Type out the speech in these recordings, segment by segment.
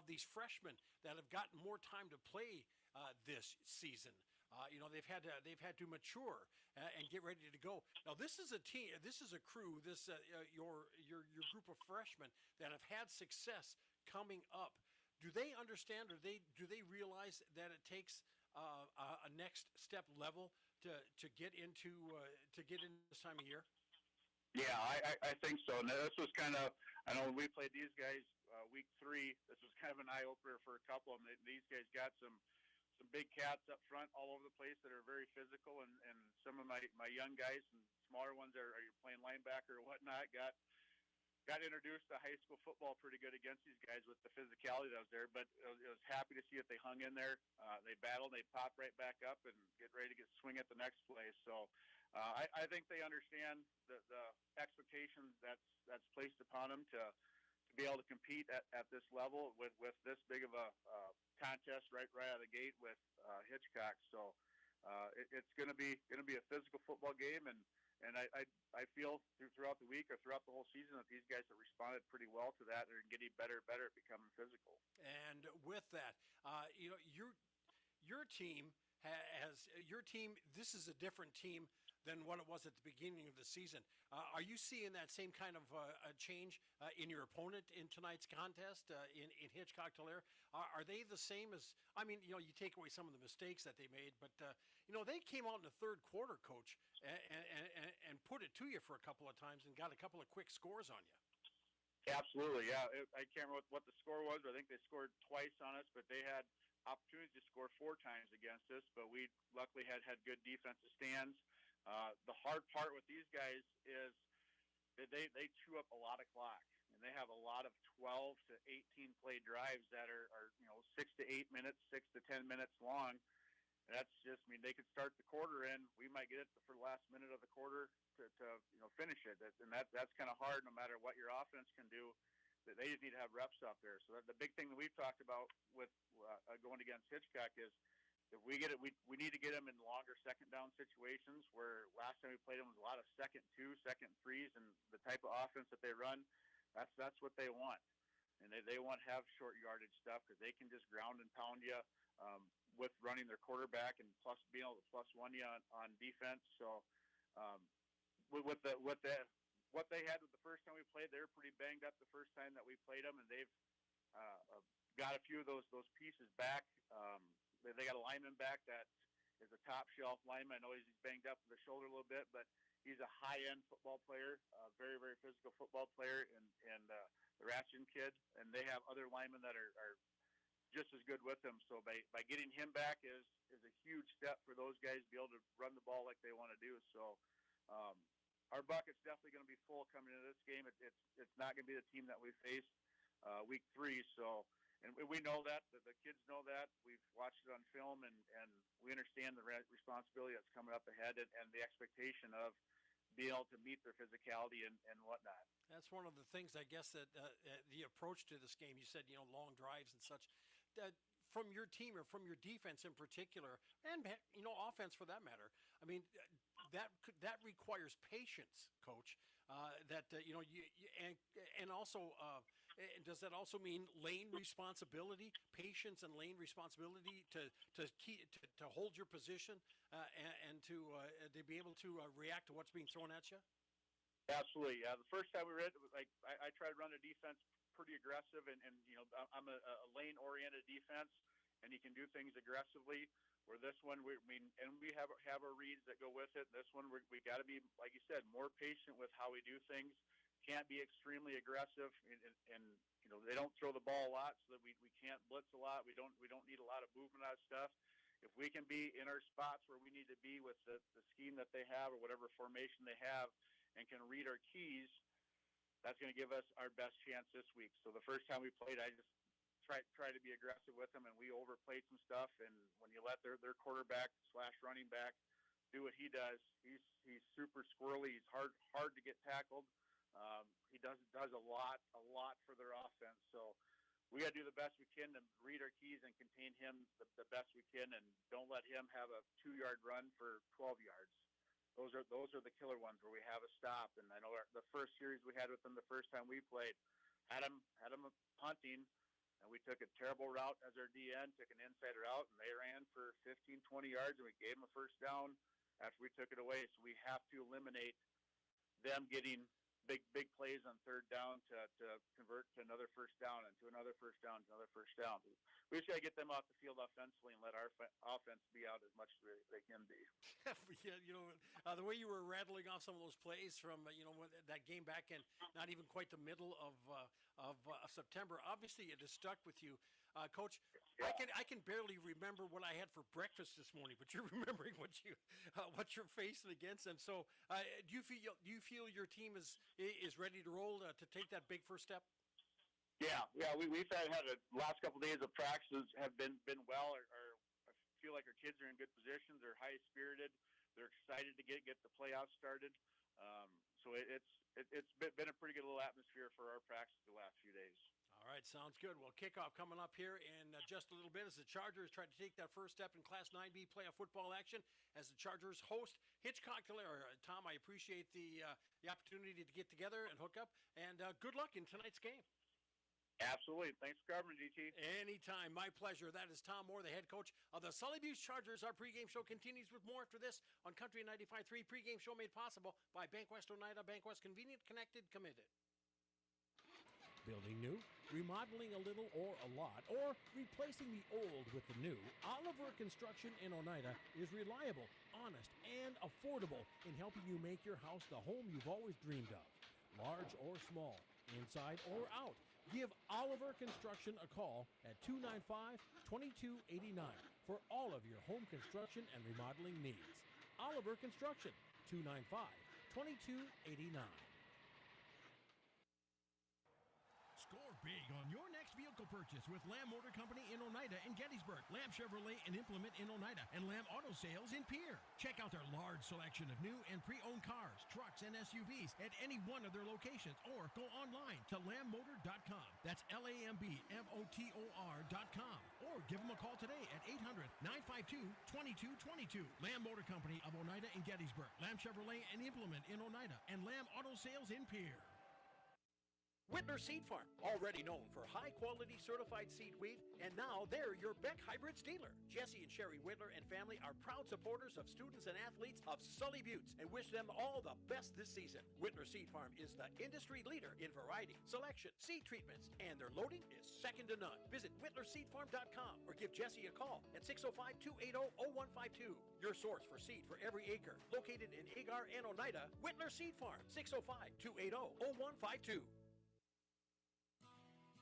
of these freshmen that have gotten more time to play this season. They've had to mature and get ready to go. Now this is a team, this is a crew, your group of freshmen that have had success coming up. Do they understand, or do they realize that it takes a next step level to get into this time of year? Yeah, I think so. And this was kind of, I know when we played these guys week 3, this was kind of an eye-opener for a couple of them. These guys got some big cats up front all over the place that are very physical, and some of my young guys and smaller ones are playing linebacker or whatnot, got introduced to high school football pretty good against these guys with the physicality that was there. But I was happy to see that they hung in there. They battled, they popped right back up and get ready to swing at the next play. So I think they understand the expectations that's placed upon them to be able to compete at this level with this big of a contest right out of the gate with Hitchcock. So it's going to be a physical football game, and I feel throughout the week or throughout the whole season that these guys have responded pretty well to that and are getting better and better at becoming physical. And with that, your team this is a different team than what it was at the beginning of the season. Are you seeing that same kind of a change in your opponent in tonight's contest in Hitchcock-Tulare? Are they the same as, you take away some of the mistakes that they made, but, they came out in the third quarter, Coach, and put it to you for a couple of times and got a couple of quick scores on you. Absolutely, yeah. I can't remember what the score was, but I think they scored twice on us, but they had opportunities to score 4 times against us, but we luckily had good defensive stands. The hard part with these guys is that they chew up a lot of clock, and they have a lot of 12 to 18 play drives that are 6 to 8 minutes, 6 to 10 minutes long. And that's just, they could start the quarter in, we might get it for the last minute of the quarter to finish it. And that's kind of hard no matter what your offense can do. That they just need to have reps out there. So the big thing that we've talked about with going against Hitchcock is if we get it, we need to get them in longer second down situations, where last time we played them was a lot of 2nd 2, 2nd 3s, and the type of offense that they run, that's what they want. And they want to have short yardage stuff because they can just ground and pound you with running their quarterback and plus being able to +1 you on defense. So what they had with the first time we played, they were pretty banged up the first time that we played them, and they've got a few of those pieces back. They got a lineman back that is a top shelf lineman. I know he's banged up with the shoulder a little bit, but he's a high-end football player, a very, very physical football player, and the Ratchin kid. And they have other linemen that are just as good with him. So by getting him back is a huge step for those guys to be able to run the ball like they want to do. So our bucket's definitely going to be full coming into this game. It's not going to be the team that we faced week 3. So. And we know that. The kids know that. We've watched it on film, and we understand the responsibility that's coming up ahead and the expectation of being able to meet their physicality and whatnot. That's one of the things, I guess, that the approach to this game, you said, long drives and such, that from your team or from your defense in particular, and, offense for that matter, that requires patience, Coach. And also, does that also mean lane responsibility, patience and lane responsibility to hold your position and to be able to react to what's being thrown at you? Absolutely. Yeah. The first time we read, I tried to run a defense pretty aggressive, and I'm a lane-oriented defense, and you can do things aggressively. Where this one, we have our reads that go with it. This one, we got to be, like you said, more patient with how we do things. Can't be extremely aggressive, and they don't throw the ball a lot, so that we can't blitz a lot. We don't need a lot of movement out of stuff. If we can be in our spots where we need to be with the scheme that they have or whatever formation they have, and can read our keys, that's going to give us our best chance this week. So the first time we played, I just try to be aggressive with them, and we overplayed some stuff. And when you let their quarterback / running back do what he does, he's super squirrely. He's hard to get tackled. He does a lot for their offense. So we got to do the best we can to read our keys and contain him the best we can, and don't let him have a 2-yard run for 12 yards. Those are the killer ones where we have a stop. And I know the first series we had with them the first time we played had him punting, and we took a terrible route as our DN, took an inside route, and they ran for 15, 20 yards, and we gave them a first down after we took it away. So we have to eliminate them getting big plays on third down to convert to another first down and to another first down to another first down. We just got to get them off the field offensively and let our offense be out as much as they can be. Yeah, the way you were rattling off some of those plays from that game back in not even quite the middle of September, obviously it has stuck with you, Coach. Yeah. I can barely remember what I had for breakfast this morning, but you're remembering what you're facing against them. So, do you feel your team is ready to roll to take that big first step? Yeah. We've had the last couple of days of practices have been well. I feel like our kids are in good positions. They're high spirited. They're excited to get the playoffs started. So it's been a pretty good little atmosphere for our practice the last few days. All right, sounds good. Well, kickoff coming up here in just a little bit as the Chargers try to take that first step in Class 9B playoff football action as the Chargers host Hitchcock. Tom, I appreciate the opportunity to get together and hook up, and good luck in tonight's game. Absolutely. Thanks for covering, GT. Anytime. My pleasure. That is Tom Moore, the head coach of the Sully Butte Chargers. Our pregame show continues with more after this on Country 95.3. Pregame show made possible by Bank West Oneida. Bank West, convenient, connected, committed. Building new, remodeling a little or a lot, or replacing the old with the new, Oliver Construction in Oneida is reliable, honest, and affordable in helping you make your house the home you've always dreamed of. Large or small, inside or out, give Oliver Construction a call at 295-2289 for all of your home construction and remodeling needs. Oliver Construction, 295-2289. Score big on your next vehicle purchase with Lamb Motor Company in Oneida and Gettysburg, Lamb Chevrolet and Implement in Oneida, and Lamb Auto Sales in Pierre. Check out their large selection of new and pre-owned cars, trucks, and SUVs at any one of their locations, or go online to lambmotor.com. That's LAMBMOTOR.com. Or give them a call today at 800-952-2222. Lamb Motor Company of Oneida and Gettysburg, Lamb Chevrolet and Implement in Oneida, and Lamb Auto Sales in Pierre. Whitler Seed Farm, already known for high-quality certified seed wheat, and now they're your Beck Hybrids dealer. Jesse and Sherry Whitler and family are proud supporters of students and athletes of Sully Buttes and wish them all the best this season. Whitler Seed Farm is the industry leader in variety, selection, seed treatments, and their loading is second to none. Visit WhitlerSeedFarm.com or give Jesse a call at 605-280-0152. Your source for seed for every acre. Located in Agar and Oneida, Whitler Seed Farm, 605-280-0152.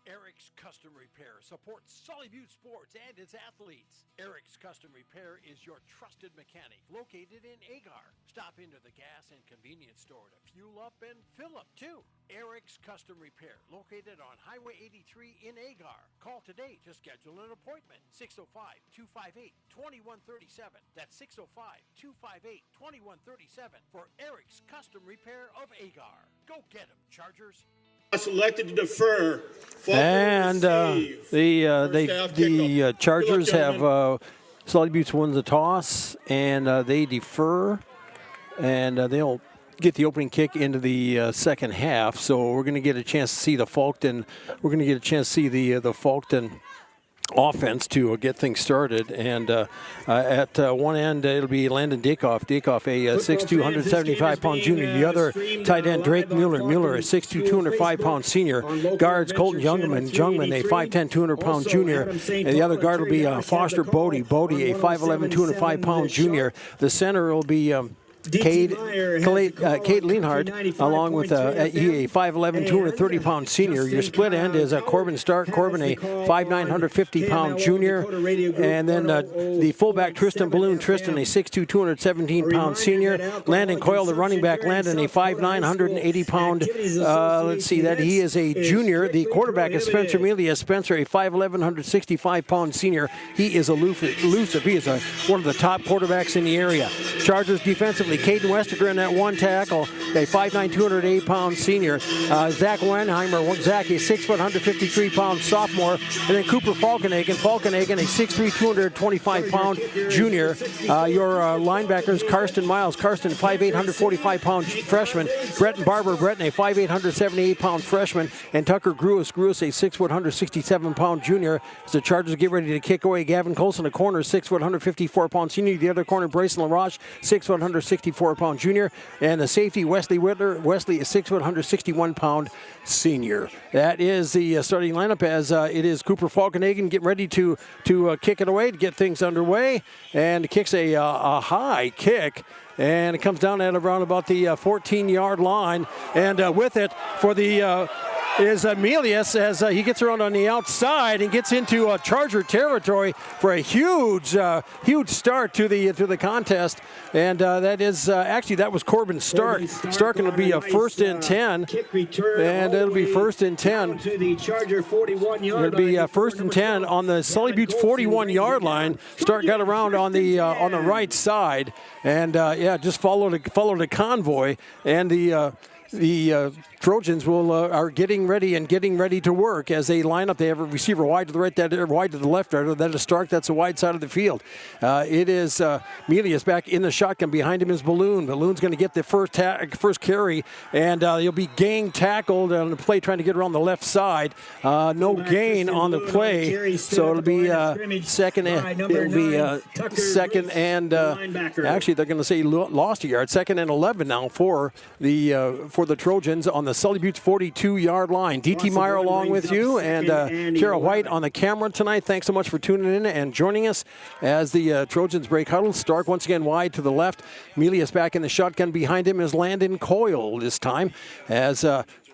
Eric's Custom Repair supports Sully Butte sports and its athletes. Eric's Custom Repair is your trusted mechanic located in Agar. Stop into the gas and convenience store to fuel up and fill up too. Eric's Custom Repair, located on Highway 83 in Agar. Call today to schedule an appointment. 605-258-2137. That's 605-258-2137 for Eric's Custom Repair of Agar. Go get them, Chargers. Selected to defer. And the Chargers have Sully Buttes wins the toss, and they defer, and they'll get the opening kick into the second half. So we're going to get a chance to see the Faulkton. We're going to get a chance to see the Faulkton offense to get things started. And at one end, it'll be Landon Daykoff. Daykoff, a 6'2", 175-pound junior. The other tight end, Drake Mueller. Mueller, a 6'2", 205-pound senior. Guards, Colton Jungman. Jungman, a 5'10", 200-pound junior. And the other guard will be Foster Bodie. Bodie, a 5'11", 205-pound junior. The center will be Kate Lienhardt, along with a 5'11", 230-pound senior. Your split end is Corbin Stark. Corbin, a 5'9", 150-pound junior. And then the fullback, Tristan Balloon. Tristan, a 6'2", 217-pound senior. Landon Coyle, the running back. Landon, a 5'9", 180-pound. Let's see that he is a junior. The quarterback is Spencer Mealy. Spencer, a 5'11", 165-pound senior. He is elusive. He is one of the top quarterbacks in the area. Chargers defensively. Caden Westerger in that one tackle, a 5'9", 208-pound senior. Zach Wenheimer, Zach, a 6 foot, 153-pound sophomore. And then Cooper Falkenhagen, a 6'3", 225-pound junior. Your linebackers, Karsten Miles, 5'8", 145-pound freshman. Breton Barber, a 5'8", 178-pound freshman. And Tucker Gruis, a 6 foot, 167-pound junior. As the Chargers get ready to kick away, Gavin Colson, a corner, 6 foot, 154-pound senior. The other corner, Bryson LaRoche, 6 foot, 164-pound junior. And the safety, Wesley Whitler, a 6 foot, 161-pound senior. That is the starting lineup as it is Cooper Falkenhagen getting ready to kick it away to get things underway. And kicks a high kick. And it comes down at around about the 14-yard line. And with it for the is Milius as he gets around on the outside and gets into Charger territory for a huge start to the contest. And that is actually that was Corbin Stark. Stark, and it'll be a 1st and 10. And it'll be 1st and 10. To the Charger 41-yard It'll be 1st and 10 on the Sully Buttes 41-yard line. Stark got around on the right side, and just followed a convoy, and the Trojans are getting ready to work as they line up. They have a receiver wide to the right, wide to the left. That is Stark. That's the wide side of the field. It is Milius back in the shotgun. Behind him is Balloon. Balloon's going to get the first carry, and he'll be gang tackled on the play trying to get around the left side. No gain on the play, so it'll be second. It'll be second and actually they're going to say lost a yard. 2nd and 11 now for the Trojans on the Sully Buttes 42-yard line. D.T. Meyer along with you, and Kara White on the camera tonight. Thanks so much for tuning in and joining us as the Trojans break huddle. Stark once again wide to the left. Milius back in the shotgun. Behind him is Landon Coyle this time as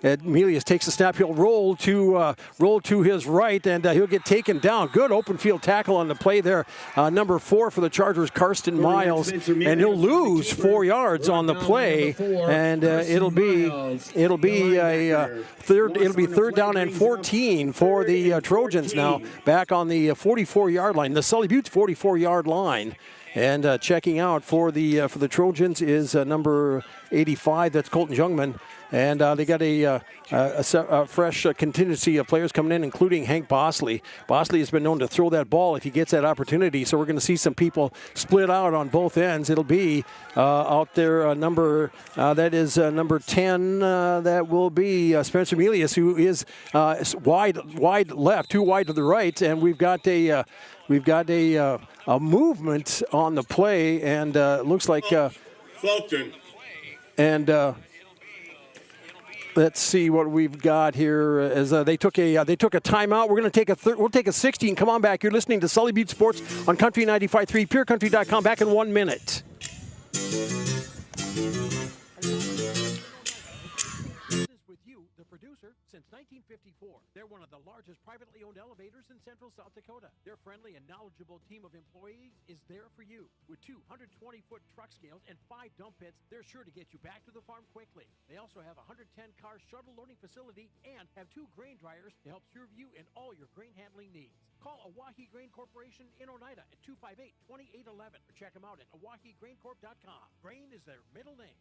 Milius takes the snap. He'll roll to his right, and he'll get taken down. Good open field tackle on the play there. Number 4 for the Chargers, Karsten Miles, and he'll lose 4 yards on the play, and it'll be a third. It'll be 3rd down and 14 for the Trojans now. Back on the 44-yard line, the Sully Buttes 44-yard line. And checking out for the Trojans is number 85. That's Colton Jungman. And they got a fresh contingency of players coming in, including Hank Bosley. Bosley has been known to throw that ball if he gets that opportunity. So we're going to see some people split out on both ends. It'll be out there number 10. That will be Spencer Milius, who is wide left, too wide to the right, and we've got a movement on the play, and looks like Fulton. And let's see what we've got here. As they took a timeout. We're going to we'll take a 16. Come on back. You're listening to Sully Buttes Sports on Country 95.3, PureCountry.com. Back in 1 minute. With you, the producer, since 1954. They're one of the largest privately owned elevators in central South Dakota. Their friendly and knowledgeable team of employees is there for you. With 2 120-foot truck scales and 5 dump pits, they're sure to get you back to the farm quickly. They also have a 110-car shuttle loading facility and have 2 grain dryers to help serve you in all your grain handling needs. Call Owyhee Grain Corporation in Oneida at 258-2811 or check them out at OwyheeGrainCorp.com. Grain is their middle name.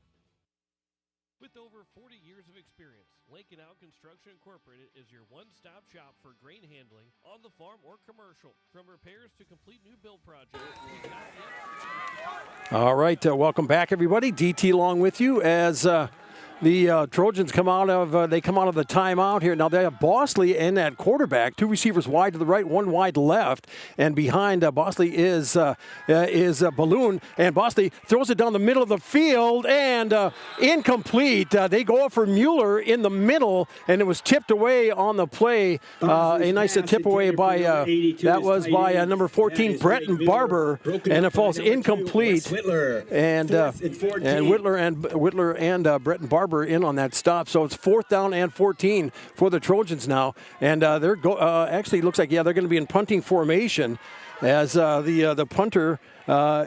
With over 40 years of experience, Lincoln Out Construction Incorporated is your one-stop shop for grain handling on the farm or commercial. From repairs to complete new build projects. All right, welcome back, everybody. DT along with you as the Trojans come out of the timeout here. Now they have Bosley and that quarterback, 2 receivers wide to the right, 1 wide left, and behind Bosley is Balloon, and Bosley throws it down the middle of the field and incomplete. They go up for Mueller in the middle, and it was tipped away on the play. A nice tip away by number 14 Breton Barber, and it falls incomplete. And Whitler and Breton Barber in on that stop, so it's 4th down and 14 for the Trojans now, and they're actually looks like they're going to be in punting formation, as the punter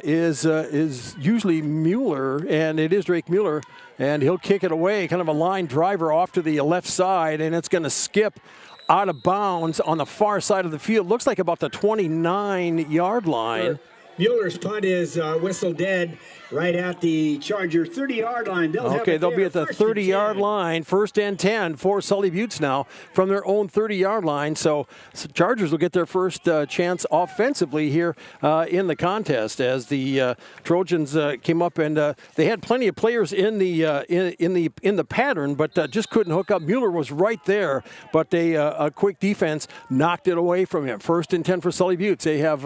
is usually Mueller, and it is Drake Mueller, and he'll kick it away, kind of a line driver off to the left side, and it's going to skip out of bounds on the far side of the field. Looks like about the 29-yard line. Mueller's punt is whistled dead right at the Charger 30-yard line. They'll be at the 30-yard line, 1st and 10 for Sully Buttes now from their own 30-yard line. So Chargers will get their first chance offensively here in the contest as the Trojans came up and they had plenty of players in the pattern, but just couldn't hook up. Mueller was right there, but a quick defense knocked it away from him. 1st and 10 for Sully Buttes. They have,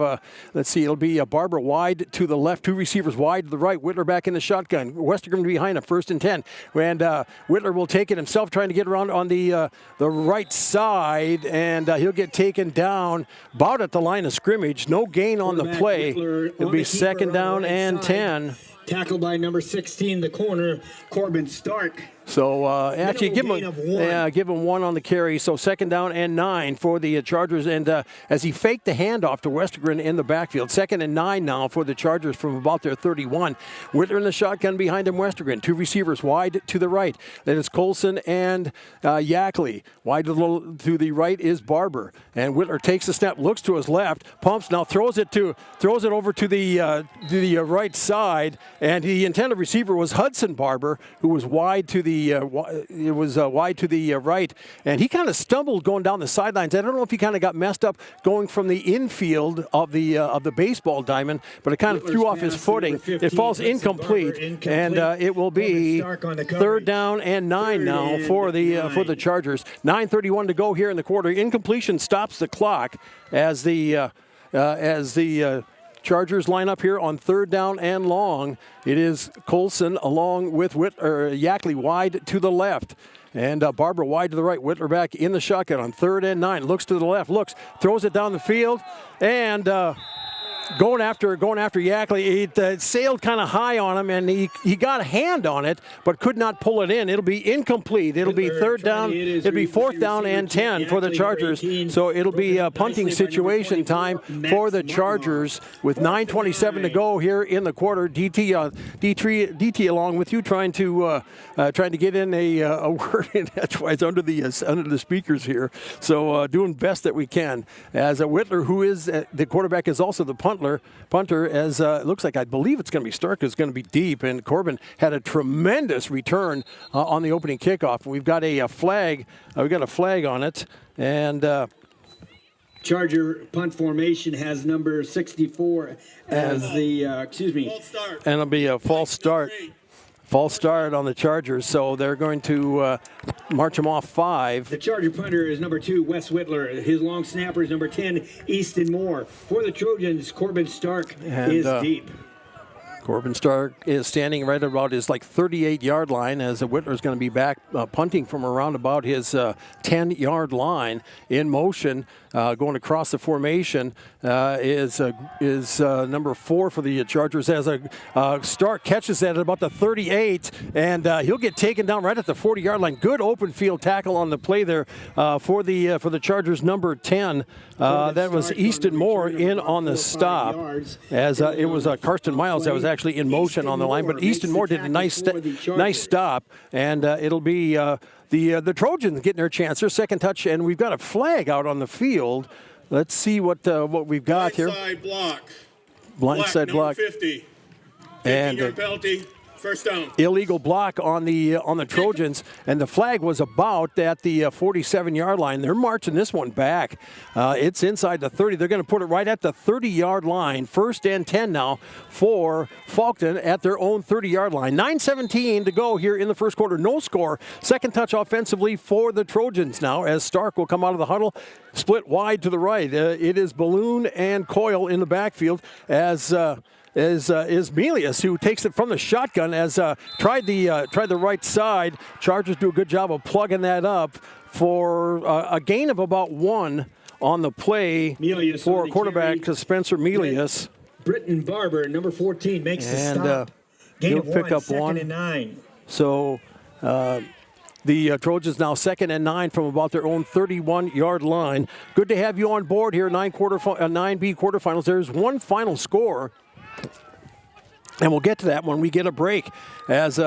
it'll be Barber wide to the left, 2 receivers wide to the right. Whitler back in the shotgun. Westergren behind him, 1st and 10. And Whitler will take it himself, trying to get around on the right side, and he'll get taken down about at the line of scrimmage. No gain on the play. It'll be 2nd down and 10. Tackled by number 16, the corner, Corbin Stark. So actually give him 1 on the carry. So 2nd down and 9 for the Chargers. And as he faked the handoff to Westergren in the backfield, 2nd and 9 now for the Chargers from about their 31. Whitler in the shotgun behind him, Westergren. 2 receivers wide to the right. That is Colson and Yackley. Wide to the right is Barber. And Whitler takes the snap, looks to his left, pumps, now throws it over to the right side. And the intended receiver was Hudson Barber, who was wide to the wide to the right, and he kind of stumbled going down the sidelines. I don't know if he kind of got messed up going from the infield of the baseball diamond, but it kind of threw off his footing. 15, it falls incomplete, and it will be 3rd down and 9 now for the Chargers. 9:31 to go here in the quarter. Incompletion stops the clock as the Chargers line up here on 3rd down and long. It is Colson along with Yackley wide to the left. And Barber wide to the right. Whitler back in the shotgun on 3rd and 9. Looks to the left. Throws it down the field. And going after Yackley. It sailed kind of high on him, and he got a hand on it, but could not pull it in. It'll be incomplete. It'll be 3rd down. It'll be 4th down and 10 for the Chargers. So it'll be a punting situation time for the Chargers with 9:27 to go here in the quarter. DT along with you, trying to get in a word in edgewise under the speakers here. So doing best that we can. As Whitler, who is the quarterback, is also the punter, as it looks like, I believe it's going to be Stark, is going to be deep, and Corbin had a tremendous return on the opening kickoff. We've got a flag. We've got a flag on it, and Charger punt formation has number 64 as the False start. And it'll be a false start. False start on the Chargers, so they're going to march them off 5. The Charger punter is number 2, Wes Whitler. His long snapper is number 10, Easton Moore. For the Trojans, Corbin Stark is deep. Corbin Stark is standing right about his 38-yard line, as Whitler is going to be back punting from around about his 10-yard line. In motion, going across the formation is number 4 for the Chargers, as Stark catches that at about the 38, and he'll get taken down right at the 40-yard line. Good open field tackle on the play there for the Chargers, number 10. That was Easton Moore in on the stop, as it was Karsten Miles that was actually in motion on the line, but Easton Moore did a nice stop, and it'll be the Trojans getting their chance, their second touch, and we've got a flag out on the field. Let's see what we've got here. Blindside block. Blindside block. 50. And 15-yard penalty. First down. Illegal block on the Trojans, and the flag was about at the 47-yard line. They're marching this one back. It's inside the 30. They're going to put it right at the 30-yard line. 1st and 10 now for Faulkton at their own 30-yard line. 9:17 to go here in the first quarter. No score. Second touch offensively for the Trojans now, as Stark will come out of the huddle, split wide to the right. It is Balloon and Coyle in the backfield, as is Melius, who takes it from the shotgun, as tried the right side. Chargers do a good job of plugging that up for a gain of about 1 on the play for quarterback Spencer Melius. Britton Barber, number 14, makes the stop. Gain of 1, pick up 2nd and 9. So the Trojans now 2nd and 9 from about their own 31-yard line. Good to have you on board here, 9B quarterfinals. There's one final score, and we'll get to that when we get a break, as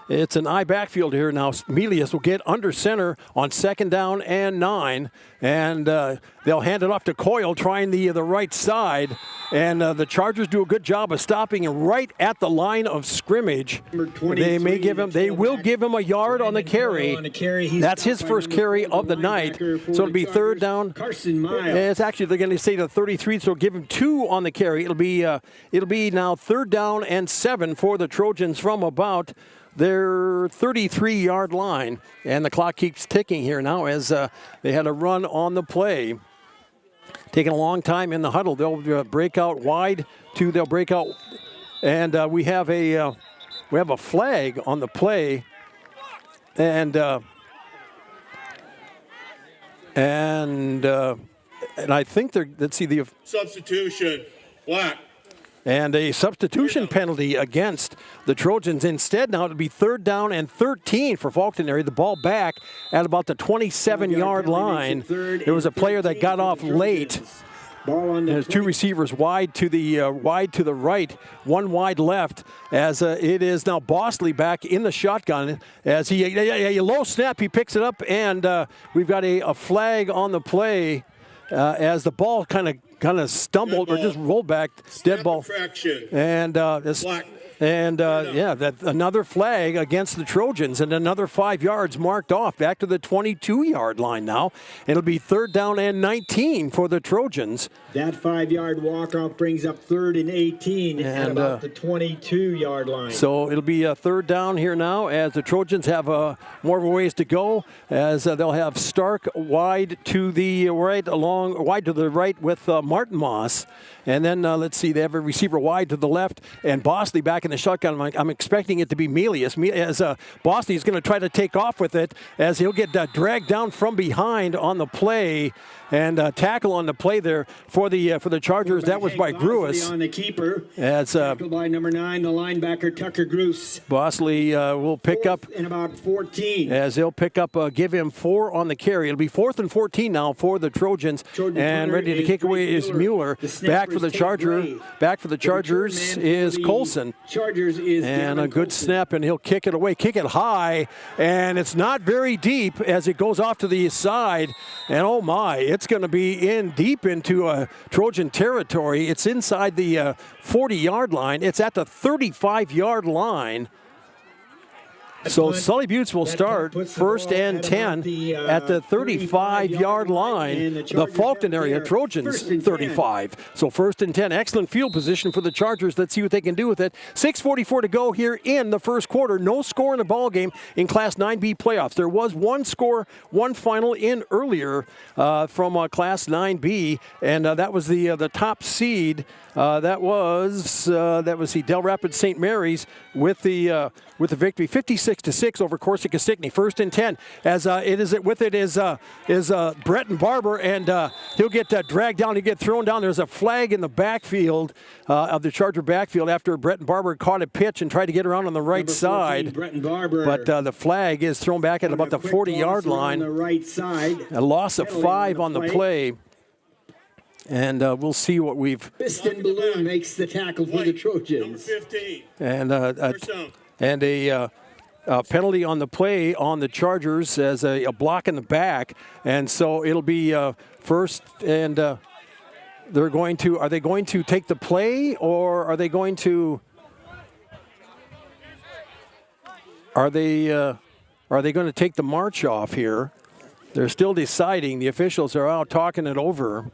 it's an I backfield here now. Melius will get under center on 2nd down and 9, and they'll hand it off to Coyle, trying the right side, and the Chargers do a good job of stopping him right at the line of scrimmage. They will give him a yard on the carry. That's his first carry of the night. So it'll be third down. Carson Miles. It's actually, they're going to say to 33, so give him 2 on the carry. It'll be now third down and 7 for the Trojans from about their 33-yard line. And the clock keeps ticking here now as they had a run on the play. Taking a long time in the huddle. They'll break out wide. And we have a flag on the play. And I think let's see the Substitution. Black. and a substitution penalty against the Trojans. Instead, now it'll be third down and 13 for Falconary. The ball back at about the 27-yard line. There was a player that got off late. There's 2 receivers wide to the right, 1 wide left. As it is now Bosley back in the shotgun. As a low snap, he picks it up, and we've got a flag on the play as the ball kind of stumbled or just rolled back. Dead ball. Infraction. And another flag against the Trojans, and another 5 yards marked off back to the 22-yard line now. It'll be third down and 19 for the Trojans. That 5-yard walk-off brings up 3rd and 18 at about the 22-yard line. So it'll be a third down here now as the Trojans have more of a ways to go, as they'll have Stark wide to the right with Martin Moss. And then, let's see, they have a receiver wide to the left, and Bosley back in the shotgun. I'm expecting it to be Melius, as Bosley is going to try to take off with it, as he'll get dragged down from behind on the play, and tackle on the play there for the Chargers. That was by Gruis. On the keeper. As tackled by number 9, the linebacker Tucker Gruis. Bosley will pick up in about 14. As they'll pick up, give him 4 on the carry. It'll be 4th and 14 now for the Trojans. And ready to kick away is Mueller. Back for the Chargers is Colson. And a good snap, and he'll kick it away. Kick it high, and it's not very deep as it goes off to the side. And oh my, it's going to be deep into Trojan territory. It's inside the 40-yard line. It's at the 35-yard line. So Sully Buttes will start first and 10 at the 35-yard line. The Falcon area Trojans 35. So first and 10. Excellent field position for the Chargers. Let's see what they can do with it. 6:44 to go here in the first quarter. No score in the ball game in Class 9B playoffs. There was one score, one final in earlier from Class 9B, and that was the top seed. That was Del Rapids St. Mary's with the victory, 56-6 over Corsica-Stickney. First and 10, as is Breton Barber, and he'll get dragged down. He'll get thrown down. There's a flag in the backfield of the Charger backfield after Breton Barber caught a pitch and tried to get around on the right side. Breton Barber. But the flag is thrown back at about the 40-yard line. On the right side. A loss of 5 on the play. And we'll see what we've. Piston Balloon makes the tackle for the Trojans. Number 15. And a penalty on the play on the Chargers as a block in the back, and so it'll be first. And are they going to take the play, or are they going to? Are they going to take the march off here? They're still deciding. The officials are out talking it over.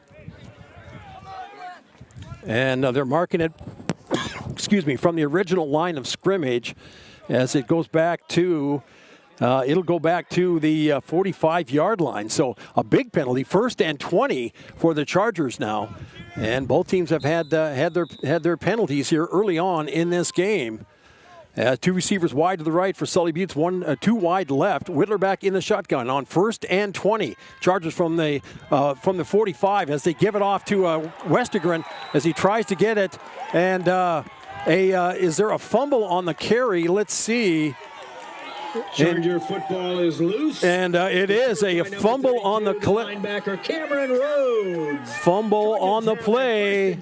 And they're marking it, from the original line of scrimmage as it goes back to, it'll go back to the 45-yard line. So a big penalty, first and 20 for the Chargers now. And both teams have had their penalties here early on in this game. 2 receivers wide to the right for Sully Buttes, 2 wide left. Whittler back in the shotgun on first and 20. Chargers from the 45 as they give it off to Westergren as he tries to get it. And is there a fumble on the carry? Let's see. Charger football is loose. And it is a fumble on the linebacker Cameron Rhodes. Fumble on the play.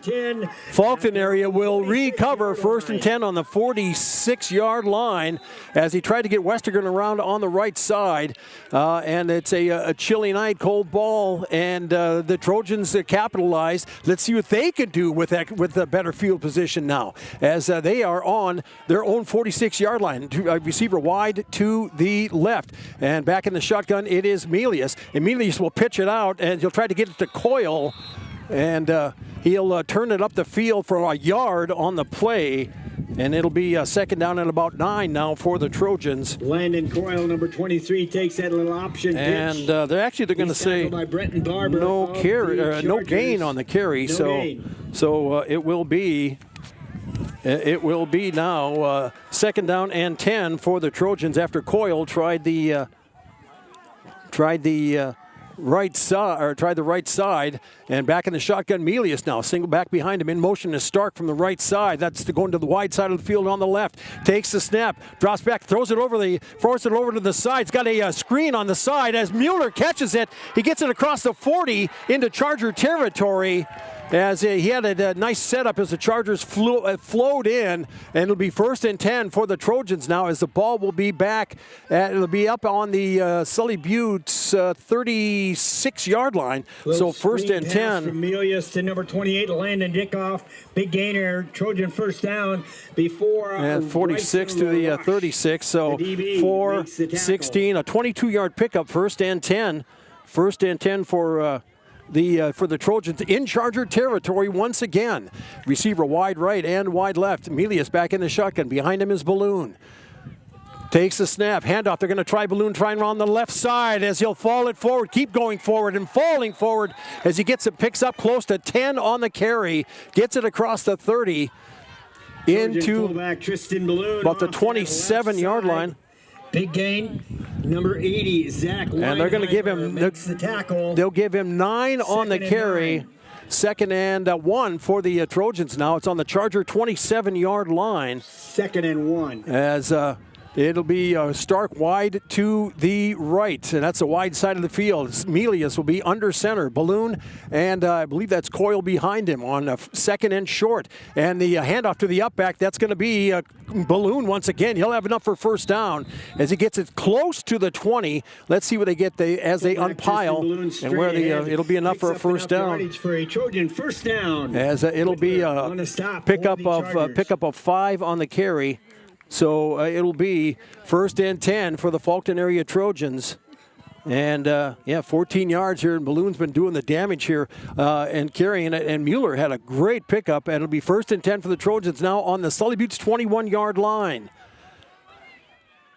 Faulkton area will recover 1st and 10 on the 46-yard line as he tried to get Westergren around on the right side. And it's a chilly night, cold ball, and the Trojans capitalized. Let's see what they can do with the better field position now, as they are on their own 46-yard line. Receiver wide to the left, and back in the shotgun it is Melius. And Melius will pitch it out, and he'll try to get it to Coyle, and he'll turn it up the field for a yard on the play. And it'll be second down at about 9 now for the Trojans. Landon Coyle, number 23, takes that little option pitch. And they're going to say by Brenton Barber no carry, no gain on the carry. No so it will be now second down and 10 for the Trojans after Coyle tried the right side, and back in the shotgun, Melius now single back behind him. In motion is Stark from the right side. That's going to the wide side of the field on the left. Takes the snap, drops back, throws it over to the side. It's got a screen on the side as Mueller catches it. He gets it across the 40 into Charger territory. As he had a nice setup as the Chargers flowed in, and it'll be 1st and 10 for the Trojans now, as the ball will be back. It'll be up on the Sully Buttes 36-yard line. So 1st and 10. From Melius to number 28, Landon Dickoff. Big gainer, Trojan first down before. And 46 to the 36. So 4-16, a 22-yard pickup, 1st and 10. 1st and 10 for the Trojans in Charger territory once again. Receiver wide right and wide left. Melius back in the shotgun. Behind him is Balloon. Takes the snap. Handoff. They're going to try Balloon trying on the left side as he'll fall it forward. Keep going forward and falling forward as he picks up close to 10 on the carry. Gets it across the 30 into fullback Tristan Balloon about the 27-yard line. Big gain, number 80, Zach Weinheimer, and they're going to give him the tackle. They'll give him 9 on the carry. 2nd and 1 for the Trojans now. It's on the Charger 27-yard line. 2nd and 1. As it'll be Stark wide to the right, and that's the wide side of the field. Melius will be under center. Balloon, and I believe that's Coyle behind him on 2nd and short. And the handoff to the up back, that's going to be Balloon once again. He'll have enough for 1st down as he gets it close to the 20. Let's see what they get as they unpile, and where it'll be enough for a 1st down. For a Trojan 1st down. As it'll be a pickup of 5 on the carry. So it'll be 1st and 10 for the Faulkton area Trojans. And 14 yards here, and Balloon's been doing the damage here and carrying it. And Mueller had a great pickup, and it'll be 1st and 10 for the Trojans now on the Sully Buttes 21-yard line.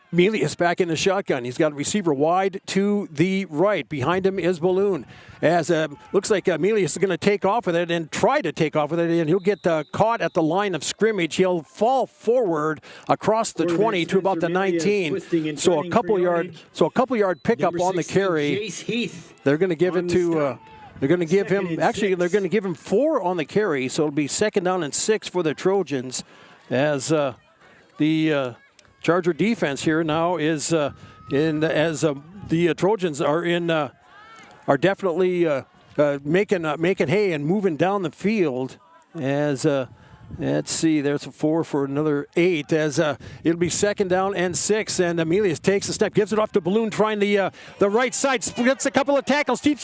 Melius back in the shotgun. He's got a receiver wide to the right. Behind him is Balloon. As looks like Melius is going to take off with it and try to take off with it, and he'll get caught at the line of scrimmage. He'll fall forward across the 20 to about the 19. So a couple yard pickup on the carry. They're going to give it to. They're going to give him. Actually, they're going to give him 4 on the carry. So it'll be 2nd down and 6 for the Trojans, as the Charger defense here now is the Trojans are definitely making hay and moving down the field. As let's see, there's a 4 for another 8. As it'll be 2nd down and 6, and Melius takes a step, gives it off to Balloon, trying the right side, splits a couple of tackles, keep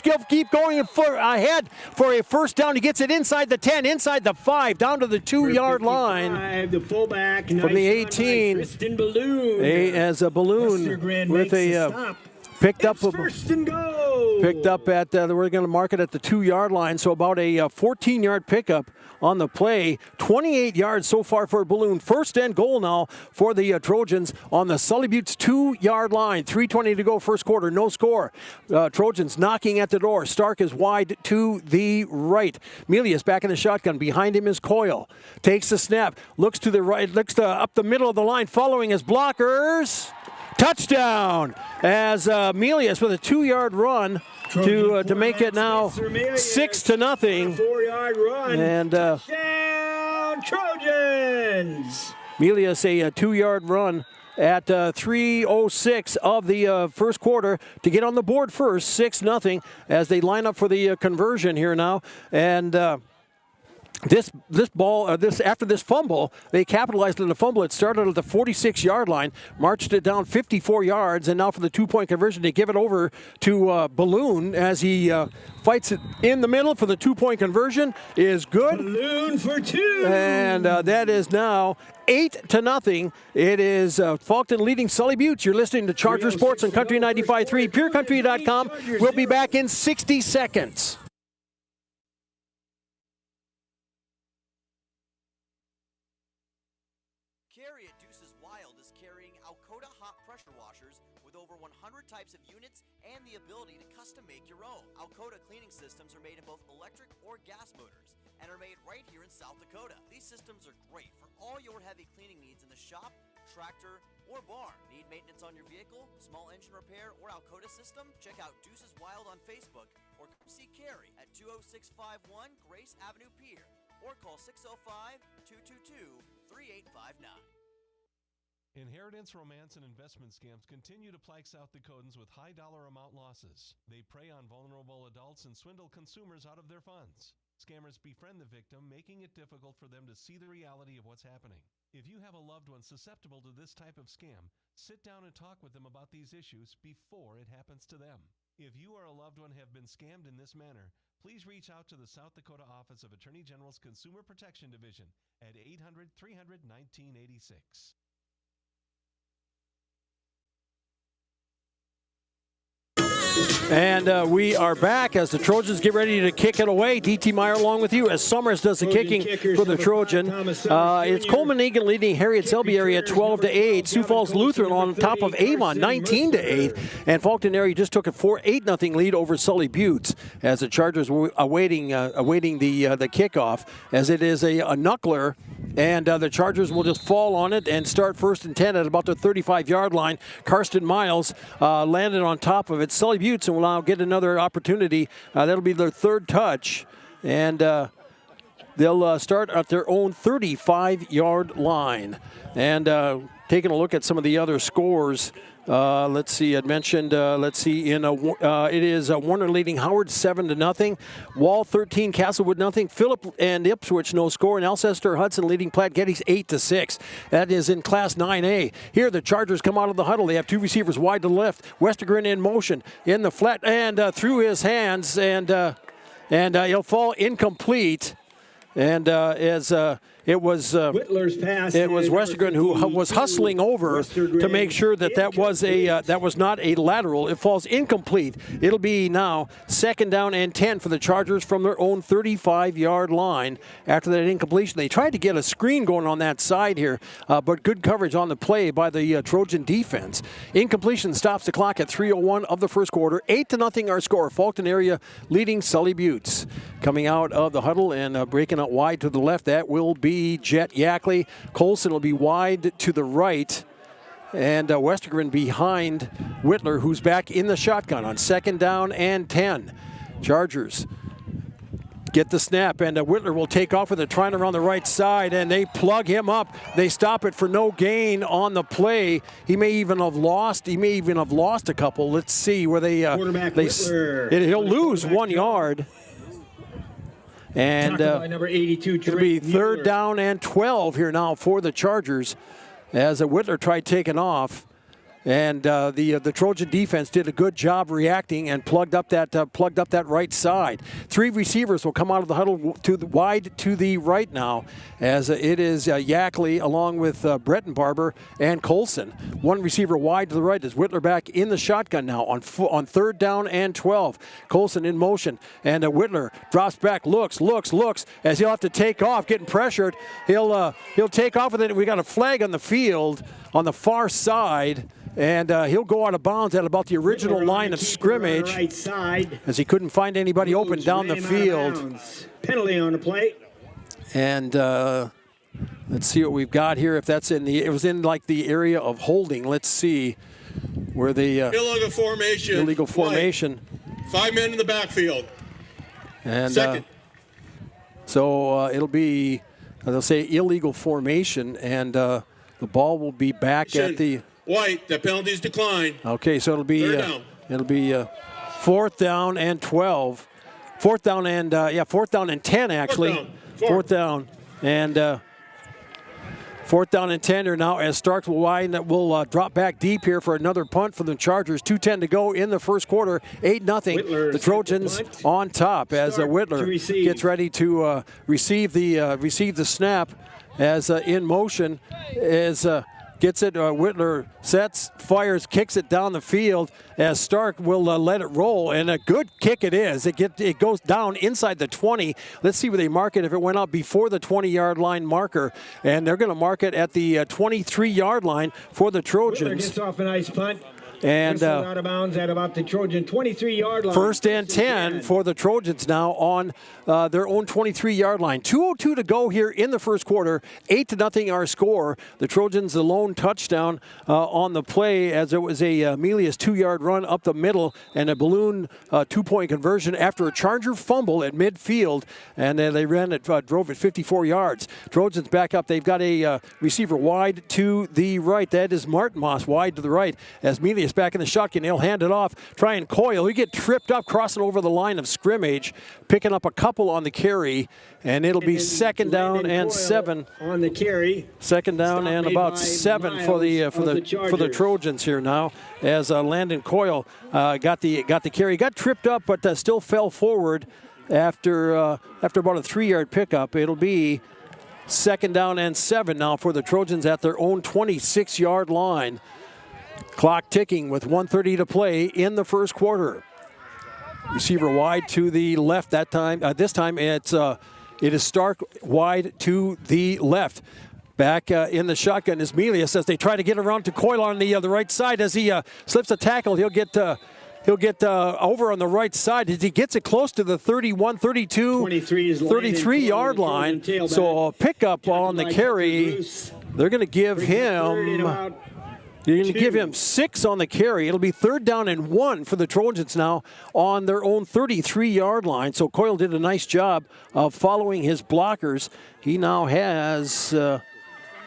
going ahead for a 1st down. He gets it inside the 10, inside the 5, down to the 2-yard line. The fullback from the 18. Tristan Balloon. As a Balloon with a picked up 1st and goal. Picked up at we're going to mark it at the 2-yard line, so about a 14-yard pickup on the play. 28 yards so far for Balloon. 1st and goal now for the Trojans on the Sully Buttes 2-yard line. 3:20 to go, 1st quarter, no score. Trojans knocking at the door. Stark is wide to the right. Melius back in the shotgun. Behind him is Coyle. Takes the snap, looks to the right, looks up the middle of the line, following his blockers. Touchdown, as Melius with a 2-yard run to make it now 6-0. 4-yard run. And touchdown, Trojans. Melius a 2-yard run at 3:06 of the first quarter to get on the board first, 6-0, as they line up for the conversion here now. And after this fumble, they capitalized on the fumble. It started at the 46-yard line, marched it down 54 yards, and now for the 2-point conversion, they give it over to Balloon as he fights it in the middle for the 2-point conversion. Is good. Balloon for 2. And that is now 8-0. It is Faulkton leading Sully Buttes. You're listening to Charger Sports on Country 95.3, PureCountry.com. We'll be back in 60 seconds. Carry at Deuces Wild is carrying Alcoa hot pressure washers with over 100 types of units and the ability to custom make your own. Alcoa cleaning systems are made in both electric or gas motors and are made right here in South Dakota. These systems are great for all your heavy cleaning needs in the shop, tractor, or barn. Need maintenance on your vehicle, small engine repair, or Alcoa system? Check out Deuces Wild on Facebook or come see Carrie at 20651 Grace Avenue Pier or call 605-222-3859. Inheritance, romance, and investment scams continue to plague South Dakotans with high dollar amount losses. They prey on vulnerable adults and swindle consumers out of their funds. Scammers befriend the victim, making it difficult for them to see the reality of what's happening. If you have a loved one susceptible to this type of scam, sit down and talk with them about these issues before it happens to them. If you or a loved one have been scammed in this manner, please reach out to the South Dakota Office of Attorney General's Consumer Protection Division at 800-300-1986. And we are back as the Trojans get ready to kick it away. D.T. Meyer along with you as Summers does the kicking for the Trojan. It's Coleman Egan leading Harriet Selby area 12-8. Sioux Falls Lutheran on top of Avon 19-8. And Faulkton area just took a 8-0 lead over Sully Buttes as the Chargers were awaiting the kickoff, as it is a knuckler. And the Chargers will just fall on it and start 1st and 10 at about the 35-yard line. Karsten Miles landed on top of it. Sully Buttes will now get another opportunity. That'll be their 3rd touch. And they'll start at their own 35-yard line. And taking a look at some of the other scores. Let's see. I'd mentioned. It is Warner leading Howard 7-0. Wall 13, Castlewood 0. Phillip and Ipswich no score, and Alcester Hudson leading Platte Geddes 8-6. That is in Class 9A. Here the Chargers come out of the huddle. They have 2 receivers wide to the left. Westergren in motion in the flat and through his hands, and he'll fall incomplete. And it was Whittler's pass. It was Westergren who was hustling over to make sure that was not a lateral. It falls incomplete. It'll be now 2nd down and 10 for the Chargers from their own 35-yard line after that incompletion. They tried to get a screen going on that side here, but good coverage on the play by the Trojan defense. Incompletion stops the clock at 3:01 of the first quarter. 8-0 our score. Faulkton area leading Sully Buttes. Coming out of the huddle and breaking out wide to the left, that will be Jet Yackley. Colson will be wide to the right. And Westergren behind Whittler, who's back in the shotgun on 2nd down and 10. Chargers get the snap, and Whittler will take off with it, trying around the right side, and they plug him up. They stop it for no gain on the play. He may even have lost a couple. Let's see where he'll lose 1 yard. And number 82, it'll be 3rd down and 12 here now for the Chargers as Whittler tried taking off. And the Trojan defense did a good job reacting and plugged up that right side. 3 receivers will come out of the huddle wide to the right now, as it is Yackley along with Brettenbarber and Colson. 1 receiver wide to the right is Whittler back in the shotgun now on 3rd down and 12. Colson in motion, and Whittler drops back, looks as he'll have to take off, getting pressured. He'll take off with it. We got a flag on the field on the far side. And he'll go out of bounds at about the original line of scrimmage, right side, as he couldn't find anybody open down the field. Penalty on the play. And let's see what we've got here. If that's it was in like the area of holding. Let's see where the illegal formation. Illegal formation. 5 men in the backfield. And Second. So it'll be they'll say illegal formation, and they'll The ball will be back at the. White, the penalty's declined. Okay, so it'll be Third down. it'll be 4th down and 12. 4th down and 4th down and 10 actually. Fourth down and 4th down and 10 are now as Stark will drop back deep here for another punt for the Chargers. 2:10 to go in the first quarter. 8-0. The Trojans on top as Whitler gets ready to receive the snap as in motion as. Gets it, Whitler sets, fires, kicks it down the field as Stark will let it roll, and a good kick it is. It goes down inside the 20. Let's see where they mark it if it went out before the 20-yard line marker, and they're going to mark it at the 23-yard line for the Trojans. Whitler gets off a nice punt. And out of bounds at about the Trojan 23-yard line. 1st and 10 for the Trojans now on their own 23-yard line. 2:02 to go here in the first quarter. 8-0 our score. The Trojans the lone touchdown on the play as it was a Melius 2-yard run up the middle and a balloon 2-point conversion after a Charger fumble at midfield, and they drove it 54 yards. Trojans back up. They've got a receiver wide to the right. That is Martin Moss wide to the right as Melius back in the shotgun. He'll hand it off. Try and Coyle. He get tripped up crossing over the line of scrimmage, picking up a couple on the carry, and it'll be 2nd down and 7 on the carry. 2nd down and about 7 for the Trojans here now as Landon Coyle got the carry. Got tripped up, but still fell forward after about a 3-yard pickup. It'll be 2nd down and 7 now for the Trojans at their own 26-yard line. Clock ticking with 1:30 to play in the first quarter. Receiver wide to the left that time. This time it is Stark wide to the left. Back in the shotgun is Melius as they try to get around to Coyle on the right side. As he slips a tackle, he'll get over on the right side as he gets it close to the 31, 32, 33-yard line. So a pickup on the carry. They're going to give him. You're going to give him 6 on the carry. It'll be 3rd down and 1 for the Trojans now on their own 33-yard line. So Coyle did a nice job of following his blockers. He now has,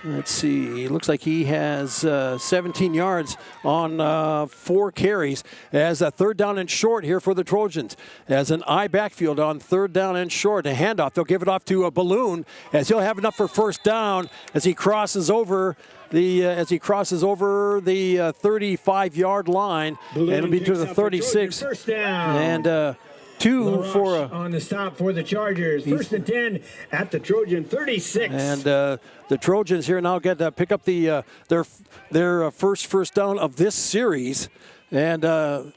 let's see, it looks like he has 17 yards on 4 carries as a 3rd down and short here for the Trojans. As an I backfield on 3rd down and short, a handoff. They'll give it off to a Balloon as he'll have enough for 1st down as he crosses over the 35-yard line, and it'll be to the 36. First down. And 2 for on the stop for the Chargers. 1st and 10 at the Trojan 36. And the Trojans here now get to pick up their first down of this series. And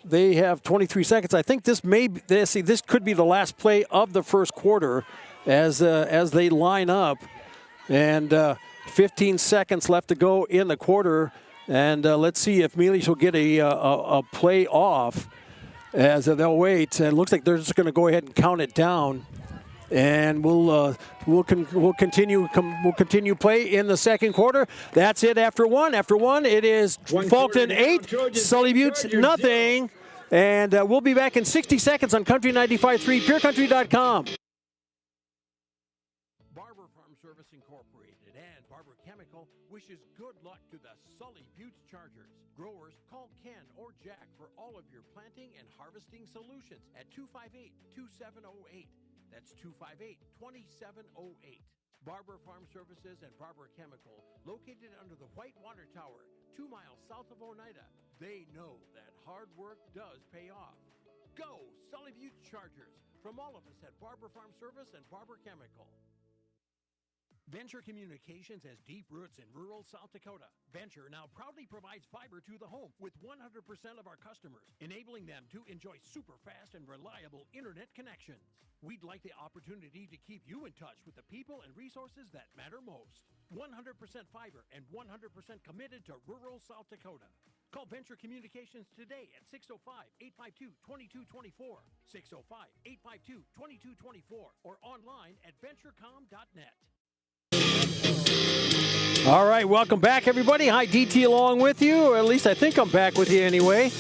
they have 23 seconds. I think this could be the last play of the first quarter as they line up. And 15 seconds left to go in the quarter, and let's see if Melius will get a play off as they'll wait. And it looks like they're just going to go ahead and count it down, and we'll continue play in the second quarter. That's it after one. After one, it is Fulton 8, Sully Buttes nothing, and we'll be back in 60 seconds on Country 95.3, PureCountry.com. Wishes good luck to the Sully Buttes Chargers. Growers, call Ken or Jack for all of your planting and harvesting solutions at 258-2708. That's 258-2708. Barber Farm Services and Barber Chemical, located under the White Water Tower, 2 miles south of Oneida. They know that hard work does pay off. Go Sully Buttes Chargers from all of us at Barber Farm Service and Barber Chemical. Venture Communications has deep roots in rural South Dakota. Venture now proudly provides fiber to the home with 100% of our customers, enabling them to enjoy super fast and reliable internet connections. We'd like the opportunity to keep you in touch with the people and resources that matter most. 100% fiber and 100% committed to rural South Dakota. Call Venture Communications today at 605-852-2224, 605-852-2224, or online at venturecom.net. All right, welcome back, everybody. Hi, DT along with you, or at least I think I'm back with you anyway.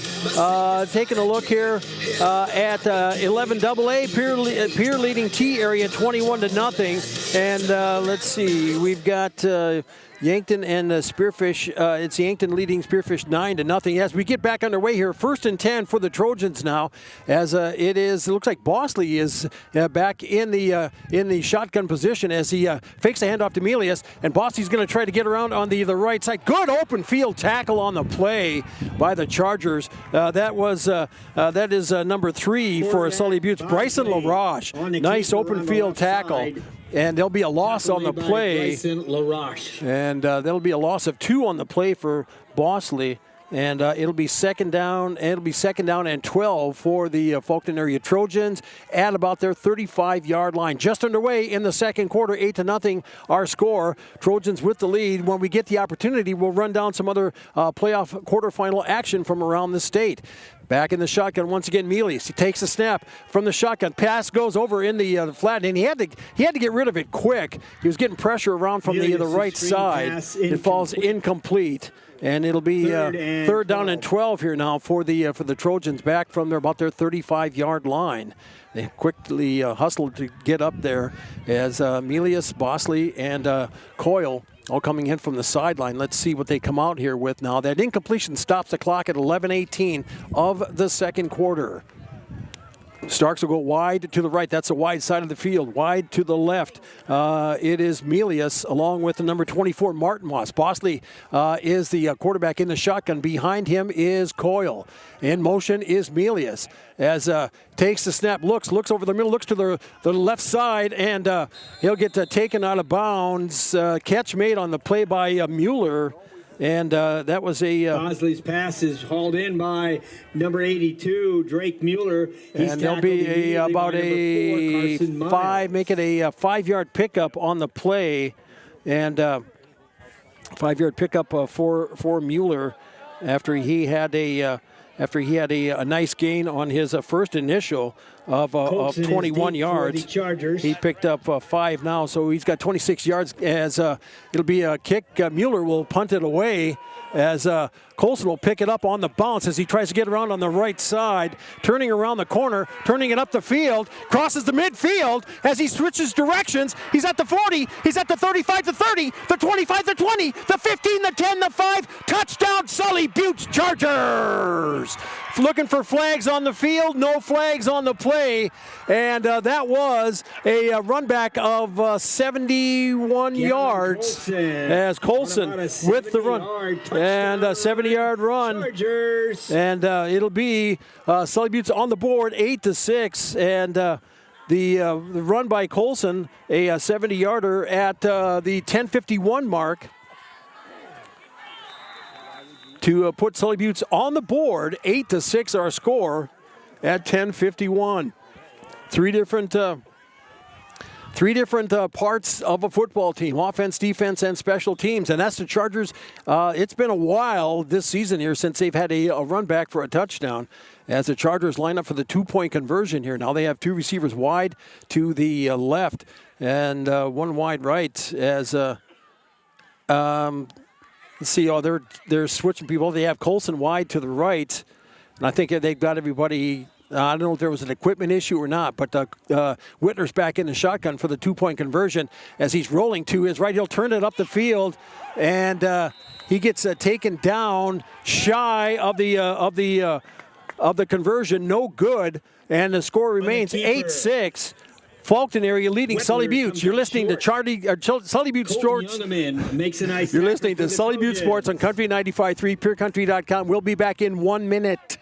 Taking a look here at 11AA, Pier leading T area 21-0. And let's see, we've got Yankton and Spearfish. It's Yankton leading Spearfish 9-0. As we get back underway here, 1st and 10 for the Trojans now. As it looks like Bosley is back in the shotgun position as he fakes a handoff to Melius, and Bosley's going to try to get around on the right side. Good open field tackle on the play by the Chargers. That is number 3 for Sully Buttes. Bryson LaRoche. Nice open field tackle. And there'll be a loss on the play. And there'll be a loss of 2 on the play for Bosley. And it'll be second down. And it'll be second down and 12 for the Fulton area Trojans at about their 35-yard line. Just underway in the second quarter, 8-0 our score. Trojans with the lead. When we get the opportunity, we'll run down some other playoff quarterfinal action from around the state. Back in the shotgun once again, Melius. He takes a snap from the shotgun. Pass goes over in the flat, and he had to get rid of it quick. He was getting pressure around from the right side. It falls incomplete, and it'll be third down and 12 here now for the Trojans back from about their 35-yard line. They quickly hustled to get up there as Melius, Bosley, and Coyle all coming in from the sideline. Let's see what they come out here with now. That incompletion stops the clock at 11:18 of the second quarter. Starks will go wide to the right. That's the wide side of the field. Wide to the left. It is Melius along with the number 24, Martin Moss. Bosley is the quarterback in the shotgun. Behind him is Coyle. In motion is Melius as takes the snap, looks over the middle, looks to the left side, and he'll get taken out of bounds. Catch made on the play by Mueller. And that was Bosley's pass is hauled in by number 82, Drake Mueller. And there'll be about a 5-yard pickup on the play, and 5-yard pickup for Mueller after he had a nice gain on his first initial of 21 yards. He picked up 5 now, so he's got 26 yards as it'll be a kick. Mueller will punt it away as Colson will pick it up on the bounce as he tries to get around on the right side, turning around the corner, turning it up the field, crosses the midfield as he switches directions. He's at the 40, he's at the 35 to 30, the 25 to 20, the 15, the 10, the 5, touchdown Sully Buttes Chargers. Looking for flags on the field, no flags on the play, and that was a run back of 71 yards as Colson with the run, and a 70-yard run. Chargers. And it'll be Sully Buttes on the board, 8-6, and the run by Colson, a 70-yarder at the 10:51 mark, to put Sully Buttes on the board. 8-6 our score at 10:51. Three different parts of a football team: offense, defense, and special teams. And that's the Chargers. It's been a while this season here since they've had a run back for a touchdown, as the Chargers line up for the 2-point conversion here. Now they have 2 receivers wide to the left and 1 wide right as let's see. Oh, they're switching people. They have Colson wide to the right, and I think they've got everybody. I don't know if there was an equipment issue or not, but Whitner's back in the shotgun for the 2-point conversion as he's rolling to his right. He'll turn it up the field, and he gets taken down shy of the conversion. No good, and the score remains 8-6. Fulton area leading Sully Buttes. You're listening to Sully Buttes Sports. Makes a nice. You're listening to Sully Buttes Sports on Country 95.3, PureCountry.com. We'll be back in 1 minute.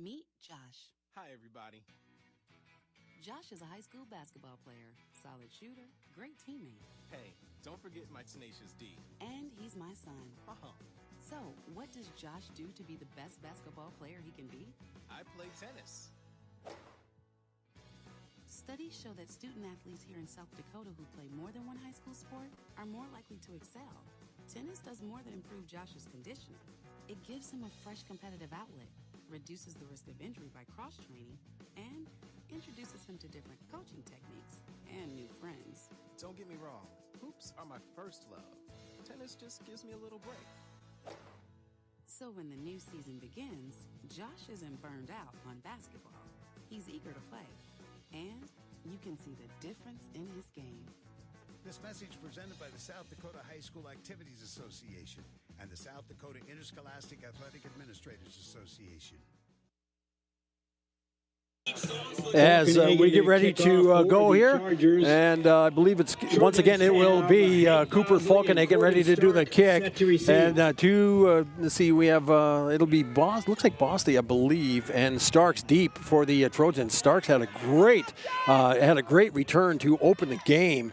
Meet Josh. Hi, everybody. Josh is a high school basketball player, solid shooter, great teammate. Hey, don't forget my tenacious D. And he's my son. Uh-huh. So, what does Josh do to be the best basketball player he can be? I play tennis. Studies show that student athletes here in South Dakota who play more than one high school sport are more likely to excel. Tennis does more than improve Josh's conditioning. It gives him a fresh competitive outlet, reduces the risk of injury by cross-training, and introduces him to different coaching techniques and new friends. Don't get me wrong, hoops are my first love. Tennis just gives me a little break. So when the new season begins, Josh isn't burned out on basketball. He's eager to play, and you can see the difference in his game. This message presented by the South Dakota High School Activities Association and the South Dakota Interscholastic Athletic Administrators Association. As we get ready to go here, and I believe it's once again it will be Cooper Falkenhagen ready to do the kick, and let's see, we have it'll be looks like Bosley, I believe, and Starks deep for the Trojans. Starks had a great return to open the game.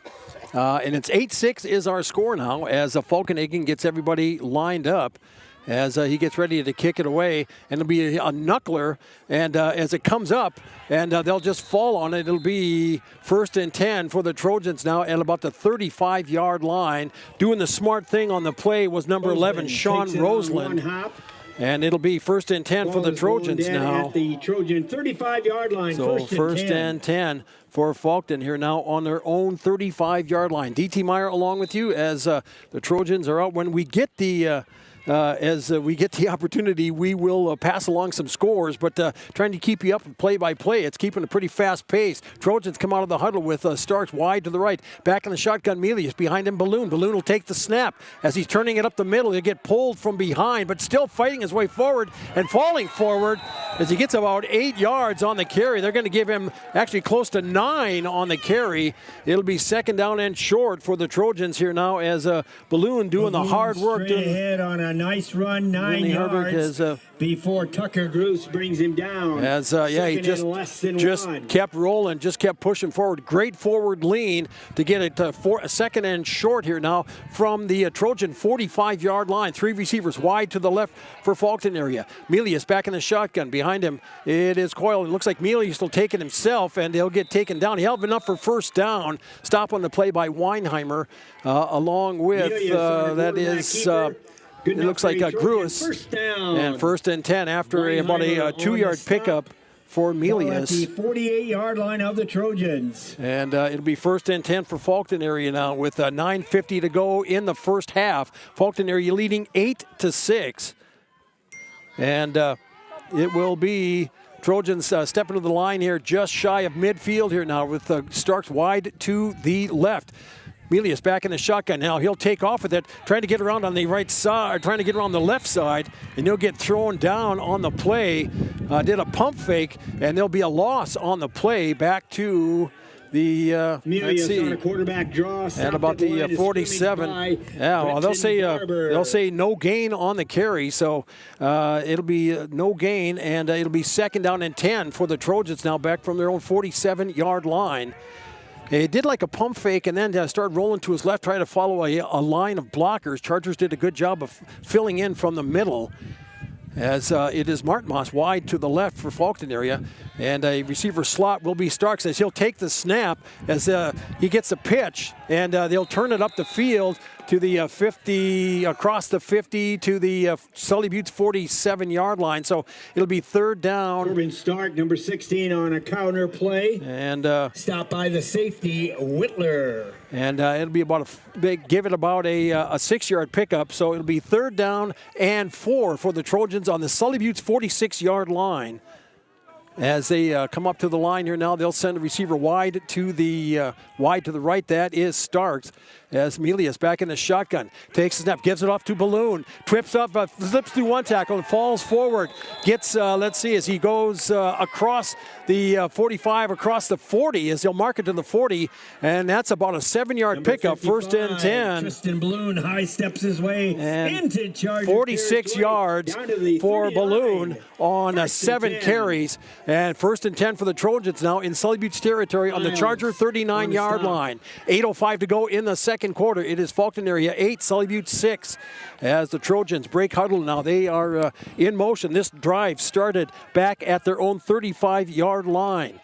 And it's 8-6 is our score now as Falkenhagen gets everybody lined up as he gets ready to kick it away. And it'll be a knuckler, and as it comes up, and they'll just fall on it. It'll be 1st and 10 for the Trojans now at about the 35-yard line. Doing the smart thing on the play was number 11, Sean Roseland. And it'll be 1st and 10 for the Trojans now. At the Trojan 35-yard line. So first and 10 for Falkton here now on their own 35-yard line. D.T. Meyer along with you as the Trojans are out. When we get the opportunity, we will pass along some scores, but trying to keep you up play by play. It's keeping a pretty fast pace. Trojans come out of the huddle with Starks wide to the right. Back in the shotgun, Melius behind him, Balloon. Balloon will take the snap. As he's turning it up the middle, he'll get pulled from behind, but still fighting his way forward and falling forward as he gets about 8 yards on the carry. They're going to give him actually close to 9 on the carry. It'll be 2nd down and short for the Trojans here now as Balloon doing the hard work. Ahead on a nice run, 9 yards before Tucker Groos brings him down. As he just kept rolling, just kept pushing forward. Great forward lean to get it a 2nd and short here now from the Trojan 45-yard line. 3 receivers wide to the left for Falkton area. Melius back in the shotgun. Behind him, it is Coyle. It looks like Melius will take it himself, and he'll get taken down. He'll have enough for 1st down. Stop on the play by Weinheimer, along with that is. It looks like Gruis. And 1st and 10 after about a 2-yard pickup for Melius. At the 48-yard line of the Trojans. And it'll be 1st and 10 for Falkton area now with 9:50 to go in the first half. Falkton area leading 8-6. And it will be Trojans stepping to the line here just shy of midfield here now with Starks wide to the left. Melius back in the shotgun now. He'll take off with it, trying to get around on the right side, trying to get around the left side, and he'll get thrown down on the play. Did a pump fake, and there'll be a loss on the play back to the Melius on a quarterback draw at about the 47. Yeah, well, they'll say no gain on the carry, so it'll be no gain, and it'll be 2nd down and 10 for the Trojans now back from their own 47-yard line. He did like a pump fake and then started rolling to his left, trying to follow a line of blockers. Chargers did a good job of filling in from the middle. As it is Martinmas wide to the left for Falkton area. And a receiver slot will be Starks as he'll take the snap as he gets the pitch. And they'll turn it up the field to the 50, across the 50 to the Sully Buttes 47-yard line. So it'll be 3rd down. Corbin Stark, number 16 on a counter play. And stopped by the safety, Whitler. And it'll be about give it about a 6-yard pickup. So it'll be 3rd down and 4 for the Trojans on the Sully Buttes 46-yard line. As they come up to the line here now, they'll send a receiver wide to the right. That is Starks. As Melius back in the shotgun, takes a snap, gives it off to Balloon, trips up, slips through one tackle and falls forward. Gets, let's see, as he goes across the 45, across the 40, as he'll mark it to the 40, and that's about a 7-yard pickup, 1st and 10. Tristan Balloon high steps his way into Charger 46 yards for Balloon on 7 carries, and 1st and 10 for the Trojans now in Sully Buttes territory on the Charger 39-yard line. 8:05 to go in the second quarter. It is Falkton area 8, Sully Buttes 6. As the Trojans break huddle now, they are in motion. This drive started back at their own 35-yard line.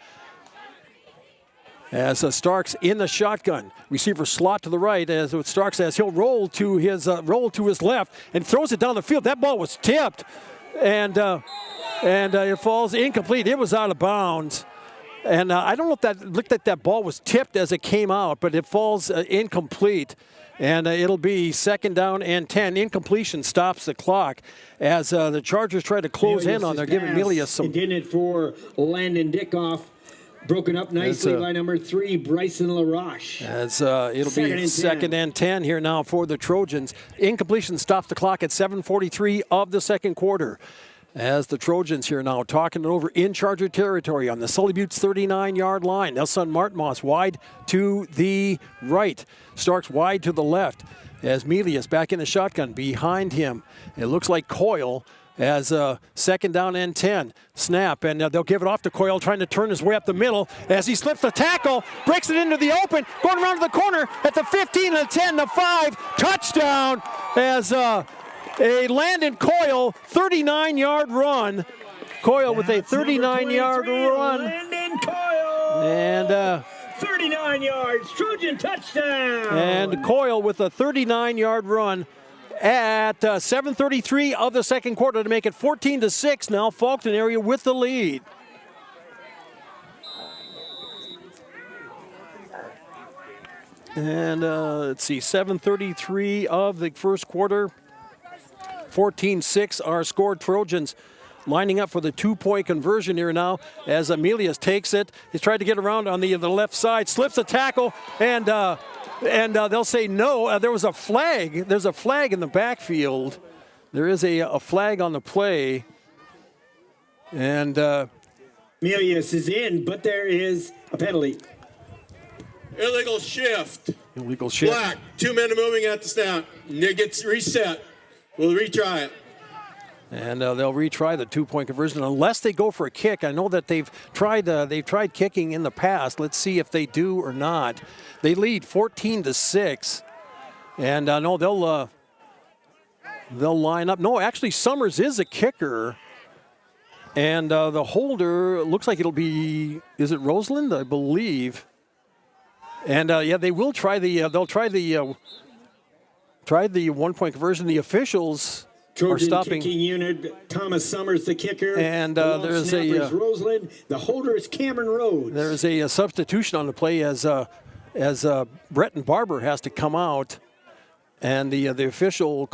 As Starks in the shotgun, receiver slot to the right. As what Starks says, he'll roll to his left and throws it down the field. That ball was tipped, and it falls incomplete. It was out of bounds. And I don't know if that looked like that ball was tipped as it came out, but it falls incomplete. And it'll be 2nd down and 10. Incompletion stops the clock as the Chargers try to close in on. They're giving Melius some. Intended for Landon Dickoff Broken up nicely That's, by number 3, Bryson LaRoche. As it'll be second and 10 here now for the Trojans. Incompletion stops the clock at 7:43 of the second quarter. As the Trojans here now talking it over in Charger territory on the Sully Buttes 39-yard line. Nelson Martinmas wide to the right. Starks wide to the left. As Melius back in the shotgun behind him. It looks like Coyle as second down and 10. Snap, and they'll give it off to Coyle, trying to turn his way up the middle as he slips the tackle, breaks it into the open, going around to the corner at the 15, the 10, the 5. Touchdown as a Landon Coyle 39-yard run. Coyle with a 39-yard run. Landon Coyle. And 39 yards, Trojan touchdown. And Coyle with a 39-yard run at 7:33 of the second quarter to make it 14-6. Now Faulkton area with the lead. And let's see, 7:33 of the first quarter. 14-6 are scored. Trojans lining up for the two-point conversion here now as Emilius takes it. He's tried to get around on the left side, slips a tackle, and they'll say no. There was a flag. There's a flag in the backfield. There is a flag on the play. And Emilius is in, but there is a penalty. Illegal shift. Illegal shift. Black. 2 men are moving at the snap. It gets reset. We'll retry it. And they'll retry the two-point conversion unless they go for a kick. I know that they've tried kicking in the past. Let's see if they do or not. They lead 14-6, and I know they'll line up. No, actually, Summers is a kicker, and the holder looks like it'll be. Is it Roseland? I believe. And yeah, they will try the. They'll try the one-point conversion. The officials Trojan are stopping. Kicking unit, Thomas Summers, the kicker. And the there's Roseland. The holder is Cameron Rhodes. There's a substitution on the play as Breton Barber has to come out, and the official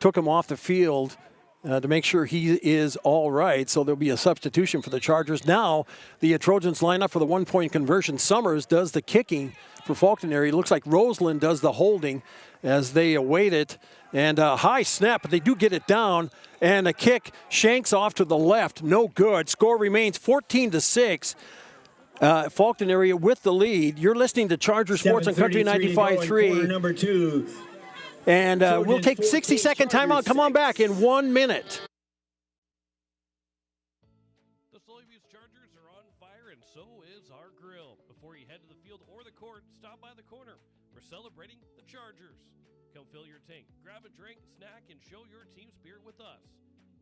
took him off the field to make sure he is all right. So there'll be a substitution for the Chargers. Now the Trojans line up for the one-point conversion. Summers does the kicking for Faulkton area. It looks like Roseland does the holding as they await it. And a high snap, but they do get it down. And a kick shanks off to the left. No good. Score remains 14-6. Faulkton area with the lead. You're listening to Charger Sports on Country 95.3. Number 2. And we'll take 60-second timeout. Come on back in 1 minute. The Sully Buttes Chargers are on fire, and so is our grill. Before you head to the field or the court, stop by the corner. We're celebrating the Chargers. Come fill your tank, grab a drink, snack, and show your team spirit with us.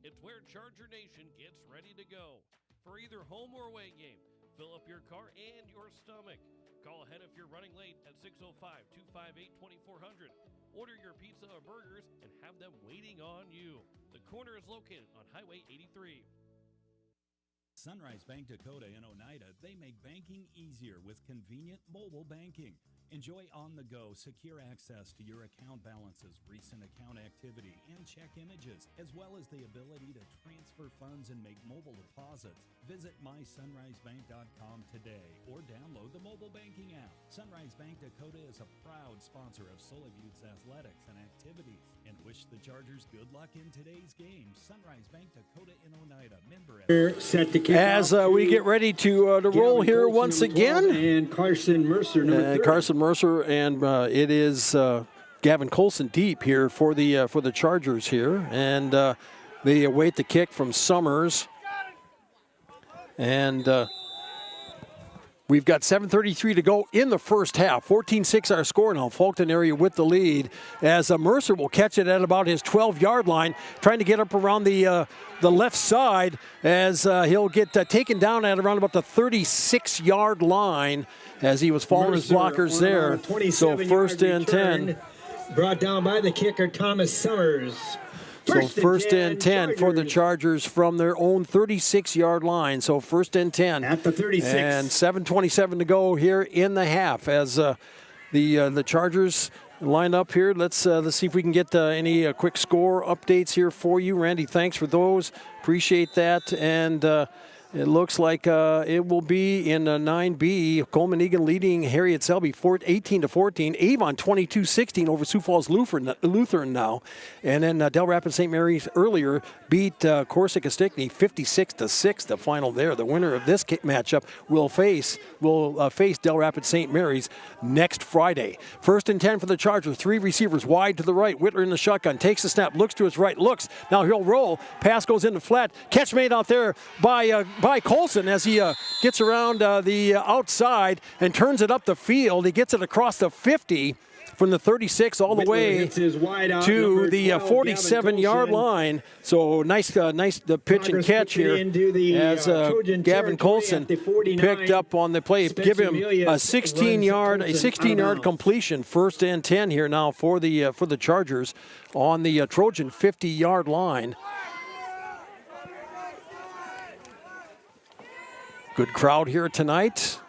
It's where Charger Nation gets ready to go. For either home or away game, fill up your car and your stomach. Call ahead if you're running late at 605-258-2400. Order your pizza or burgers and have them waiting on you. The corner is located on Highway 83. Sunrise Bank Dakota in Oneida, they make banking easier with convenient mobile banking. Enjoy on-the-go, secure access to your account balances, recent account activity, and check images, as well as the ability to transfer funds and make mobile deposits. Visit mysunrisebank.com today or download the mobile banking app. Sunrise Bank Dakota is a proud sponsor of Sully Buttes athletics and activities, and wish the Chargers good luck in today's game. Sunrise Bank Dakota in Oneida, member set to kick as we get ready to roll here once again. And Carson Mercer, number 30. Carson Mercer, and it is Gavin Colson deep here for the Chargers here, and they await the kick from Summers, and we've got 7:33 to go in the first half. 14-6 our score now. Faulkton area with the lead as Mercer will catch it at about his 12-yard line, trying to get up around the left side as he'll get taken down at around about the 36-yard line as he was following his blockers there. So first and 10. Brought down by the kicker, Thomas Summers. First and 10 for the Chargers from their own 36-yard line. So first and 10. At the 36. And 7:27 to go here in the half as the Chargers line up here. Let's see if we can get any quick score updates here for you. Randy, thanks for those. Appreciate that. And It looks like it will be in 9B. Coleman Egan leading Harriet Selby 18-14. Avon 22-16 over Sioux Falls Lutheran now. And then Del Rapids St. Mary's earlier beat Corsica Stickney 56-6. The final there. The winner of this matchup will face Del Rapids St. Mary's next Friday. 1st and 10 for the Chargers. 3 receivers wide to the right. Whitler in the shotgun. Takes the snap. Looks to his right. Looks. Now he'll roll. Pass goes into flat. Catch made out there by Colson as he gets around the outside and turns it up the field. He gets it across the 50 from the 36 all the way to the 47-yard line. So nice pitch and catch here as Gavin Colson picked up on the play. Give him a 16-yard completion. 1st and 10 here now for the Chargers on the Trojan 50-yard line. Good crowd here tonight,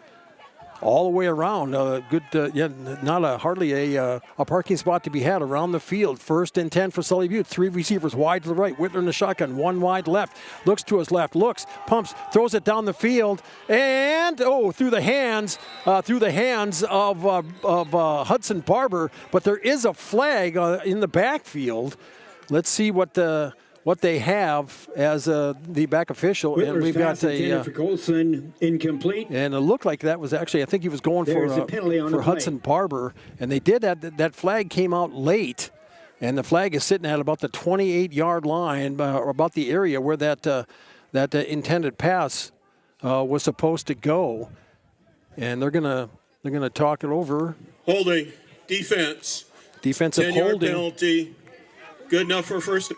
all the way around. Hardly a parking spot to be had around the field. 1st and 10 for Sully Butte. 3 receivers wide to the right. Whitler in the shotgun. 1 wide left. Looks to his left. Looks. Pumps. Throws it down the field. And through the hands of Hudson Barber. But there is a flag in the backfield. Let's see what they have as the back official. Whitler's and we've got for Colson, incomplete. And it looked like that was actually, I think he was going for Hudson Barber. And they did that flag came out late. And the flag is sitting at about the 28-yard line, or about the area where that intended pass was supposed to go. And they're gonna talk it over. Holding, defense. Defensive 10-yard holding. penalty. Good enough for first.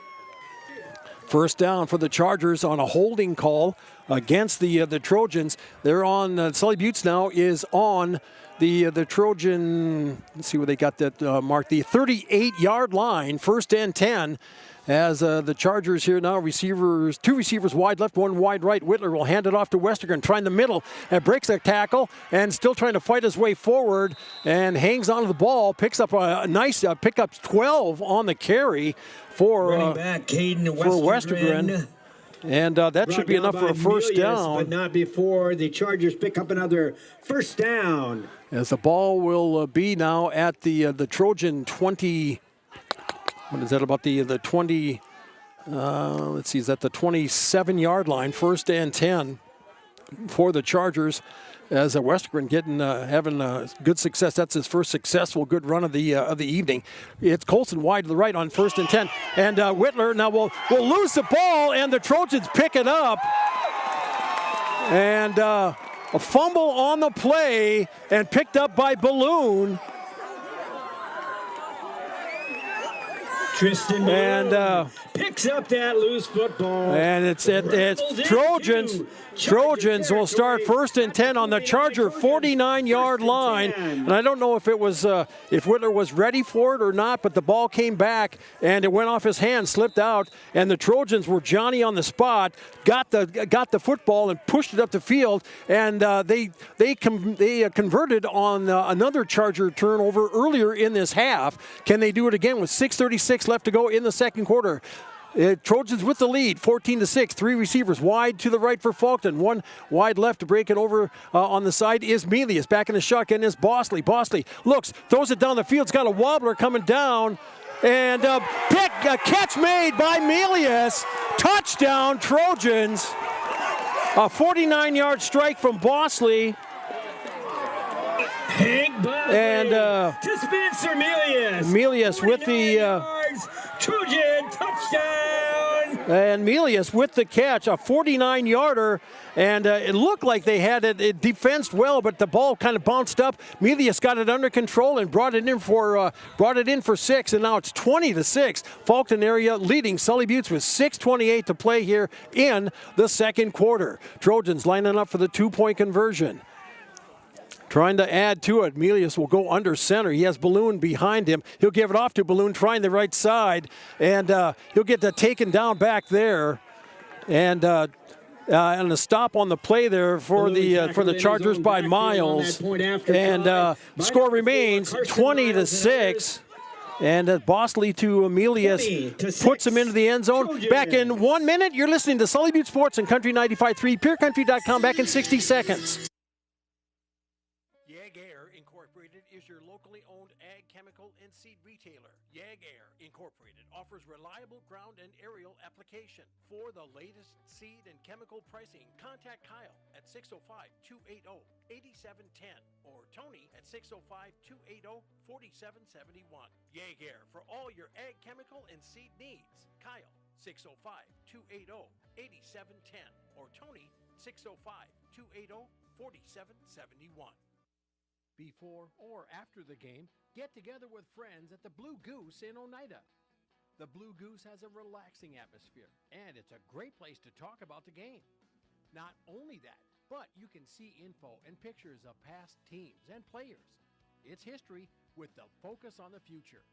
First down for the Chargers on a holding call against the Trojans. They're on Sully Buttes now is on the Trojan. Let's see where they got that marked. The 38-yard line. 1st and 10. As the Chargers here now, 2 receivers wide left, 1 wide right. Whitler will hand it off to Westergren, trying the middle, and breaks a tackle, and still trying to fight his way forward, and hangs onto the ball, picks up a nice pickup 12 on the carry for Westergren. And that should be enough for a first down. But not before the Chargers pick up another first down. As the ball will be now at the Trojan 20. What is that, about the 20, let's see, is that the 27-yard line, 1st and 10 for the Chargers, as Westergren having good success. That's his first successful good run of the evening. It's Colson wide to the right on 1st and 10, and Whitler now will lose the ball, and the Trojans pick it up, and a fumble on the play, and picked up by Balloon. Tristan and picks up that loose football. And it's Trojans. Trojans will start 1st and 10 on the Charger 49-yard line. And I don't know if it was if Whitler was ready for it or not, but the ball came back and it went off his hand, slipped out, and the Trojans were Johnny on the spot, got the football and pushed it up the field, and they converted on another Charger turnover earlier in this half. Can they do it again with 6:36 left to go in the second quarter? Trojans with the lead, 14-6. 3 receivers wide to the right for Faulkton. 1 wide left to break it over on the side is Melius. Back in the shotgun is Bosley. Bosley looks, throws it down the field. It's got a wobbler coming down. And a catch made by Melius. Touchdown, Trojans. A 49-yard strike from Bosley. Hank Bosley and to Spencer Melius. Melius with the Trojan touchdown. And Melius with the catch, a 49-yarder, and it looked like they had it defensed well, but the ball kind of bounced up. Melius got it under control and brought it in for 6, and now it's 20-6. Faulkton area leading Sully Buttes with 6:28 to play here in the second quarter. Trojans lining up for the 2-point conversion. Trying to add to it. Melius will go under center. He has Balloon behind him. He'll give it off to Balloon, trying the right side, and he'll get taken down back there. And a stop on the play there for the Chargers by Miles. And score remains 20-6. And Bosley to Emelius 20-6. puts him into the end zone. Trojans. Back in 1 minute. You're listening to Sully Butte Sports and Country 95.3, PureCountry.com. Back in 60 seconds. YAG Air Incorporated is your locally owned ag chemical and seed retailer. YAG Air Incorporated offers reliable ground and aerial application. For the latest seed and chemical pricing, contact Kyle at 605-280-8710 or Tony at 605-280-4771. YAG Air for all your ag chemical and seed needs. Kyle 605-280-8710 or Tony 605-280-4771. Before or after the game, get together with friends at the Blue Goose in Oneida. The Blue Goose has a relaxing atmosphere, and it's a great place to talk about the game. Not only that, but you can see info and pictures of past teams and players. It's history with the focus on the future.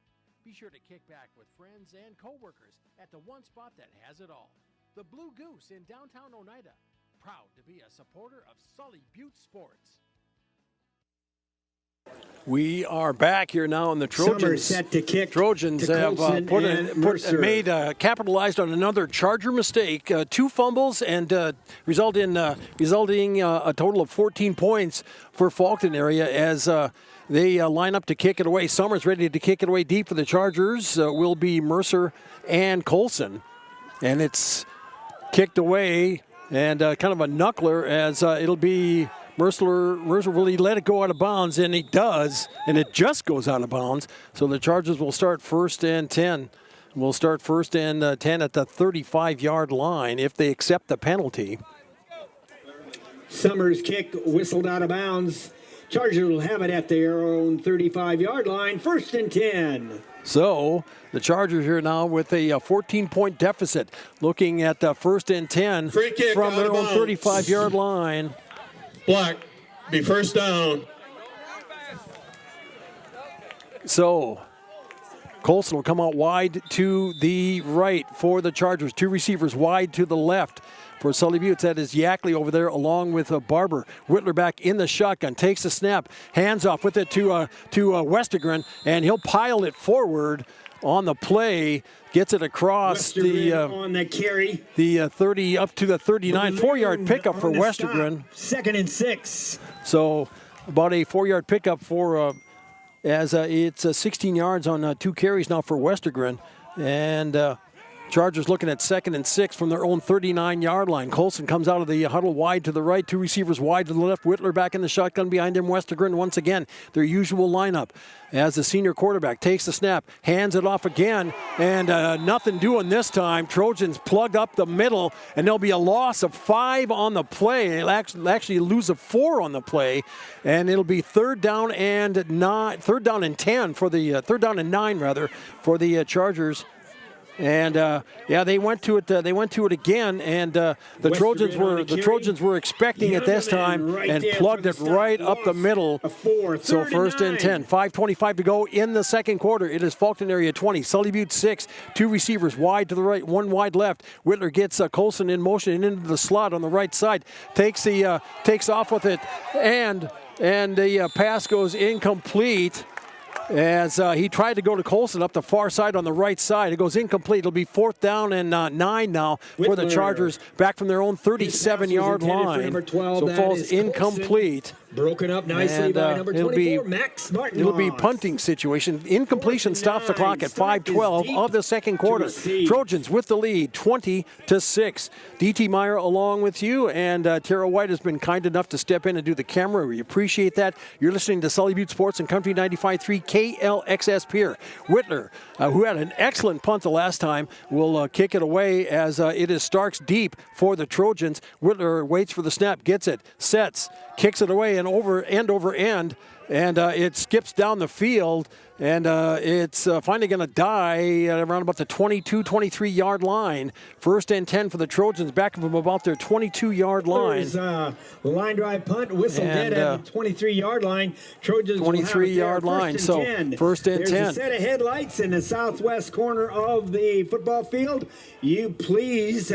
Be sure to kick back with friends and coworkers at the one spot that has it all. The Blue Goose in downtown Oneida. Proud to be a supporter of Sully Butte Sports. We are back here now in the Trojans. Summers set to kick. Trojans to have capitalized on another Charger mistake. 2 fumbles and resulting a total of 14 points for Faulkton area as they line up to kick it away. Summers ready to kick it away deep for the Chargers. Will be Mercer and Colson, and it's kicked away and kind of a knuckler as it'll be. Mercer, will he let it go out of bounds? And he does, and it just goes out of bounds. So the Chargers will start 1st and 10. We'll start 1st and 10 at the 35-yard line if they accept the penalty. Summers' kick whistled out of bounds. Chargers will have it at their own 35-yard line, 1st and 10. So the Chargers here now with a 14-point deficit, looking at 1st and 10 from their own 35-yard line. Block. Be first down. So Colson will come out wide to the right for the Chargers. 2 receivers wide to the left for Sully Butte. That is Yackley over there along with Barber. Whitler back in the shotgun. Takes the snap. Hands off with it to Westergren. And he'll pile it forward on the play. Gets it across on the carry. The 30 up to the 39. 4-yard pickup for Westergren. 2nd and 6. So about a 4-yard pickup for as it's 16 yards on 2 carries now for Westergren. And Chargers looking at 2nd and 6 from their own 39-yard line. Colson comes out of the huddle wide to the right, 2 receivers wide to the left. Whitler back in the shotgun behind him. Westergren once again, their usual lineup. As the senior quarterback takes the snap, hands it off again, and nothing doing this time. Trojans plug up the middle, and there'll be a loss of 5 on the play. They'll actually lose a 4 on the play, and it'll be 3rd down and 10 for the 3rd down and 9 rather for the Chargers. And they went to it. They went to it again, and the Trojans were expecting it this time and plugged it right up the middle. So 1st and 10, 5:25 to go in the second quarter. It is Faulkton area 20, Sully Butte 6. 2 receivers wide to the right, 1 wide left. Whitler gets Colson in motion and into the slot on the right side. Takes off with it, and the pass goes incomplete. As he tried to go to Colson up the far side on the right side. It goes incomplete. It'll be 4th down and 9 now for the Chargers back from their own 37-yard line. 12, so falls incomplete. Broken up nicely by number 24, Max Martin. It'll be punting situation. Incompletion stops the clock at 5:12 of the second quarter. Trojans with the lead, 20-6. D.T. Meyer along with you, and Tara White has been kind enough to step in and do the camera. We appreciate that. You're listening to Sully Butte Sports and Country 95.3 KLXS Pier. Whitler, who had an excellent punt the last time, will kick it away as it is Starks deep for the Trojans. Whitler waits for the snap, gets it, sets, kicks it away and over end, and it skips down the field, and it's finally going to die around about the 23-yard line. 1st and 10 for the Trojans, back from about their 22-yard line. There's line drive punt, whistle dead at the 23-yard line. Trojans 23-yard line, so 1st and 10. There's a set of headlights in the southwest corner of the football field. You please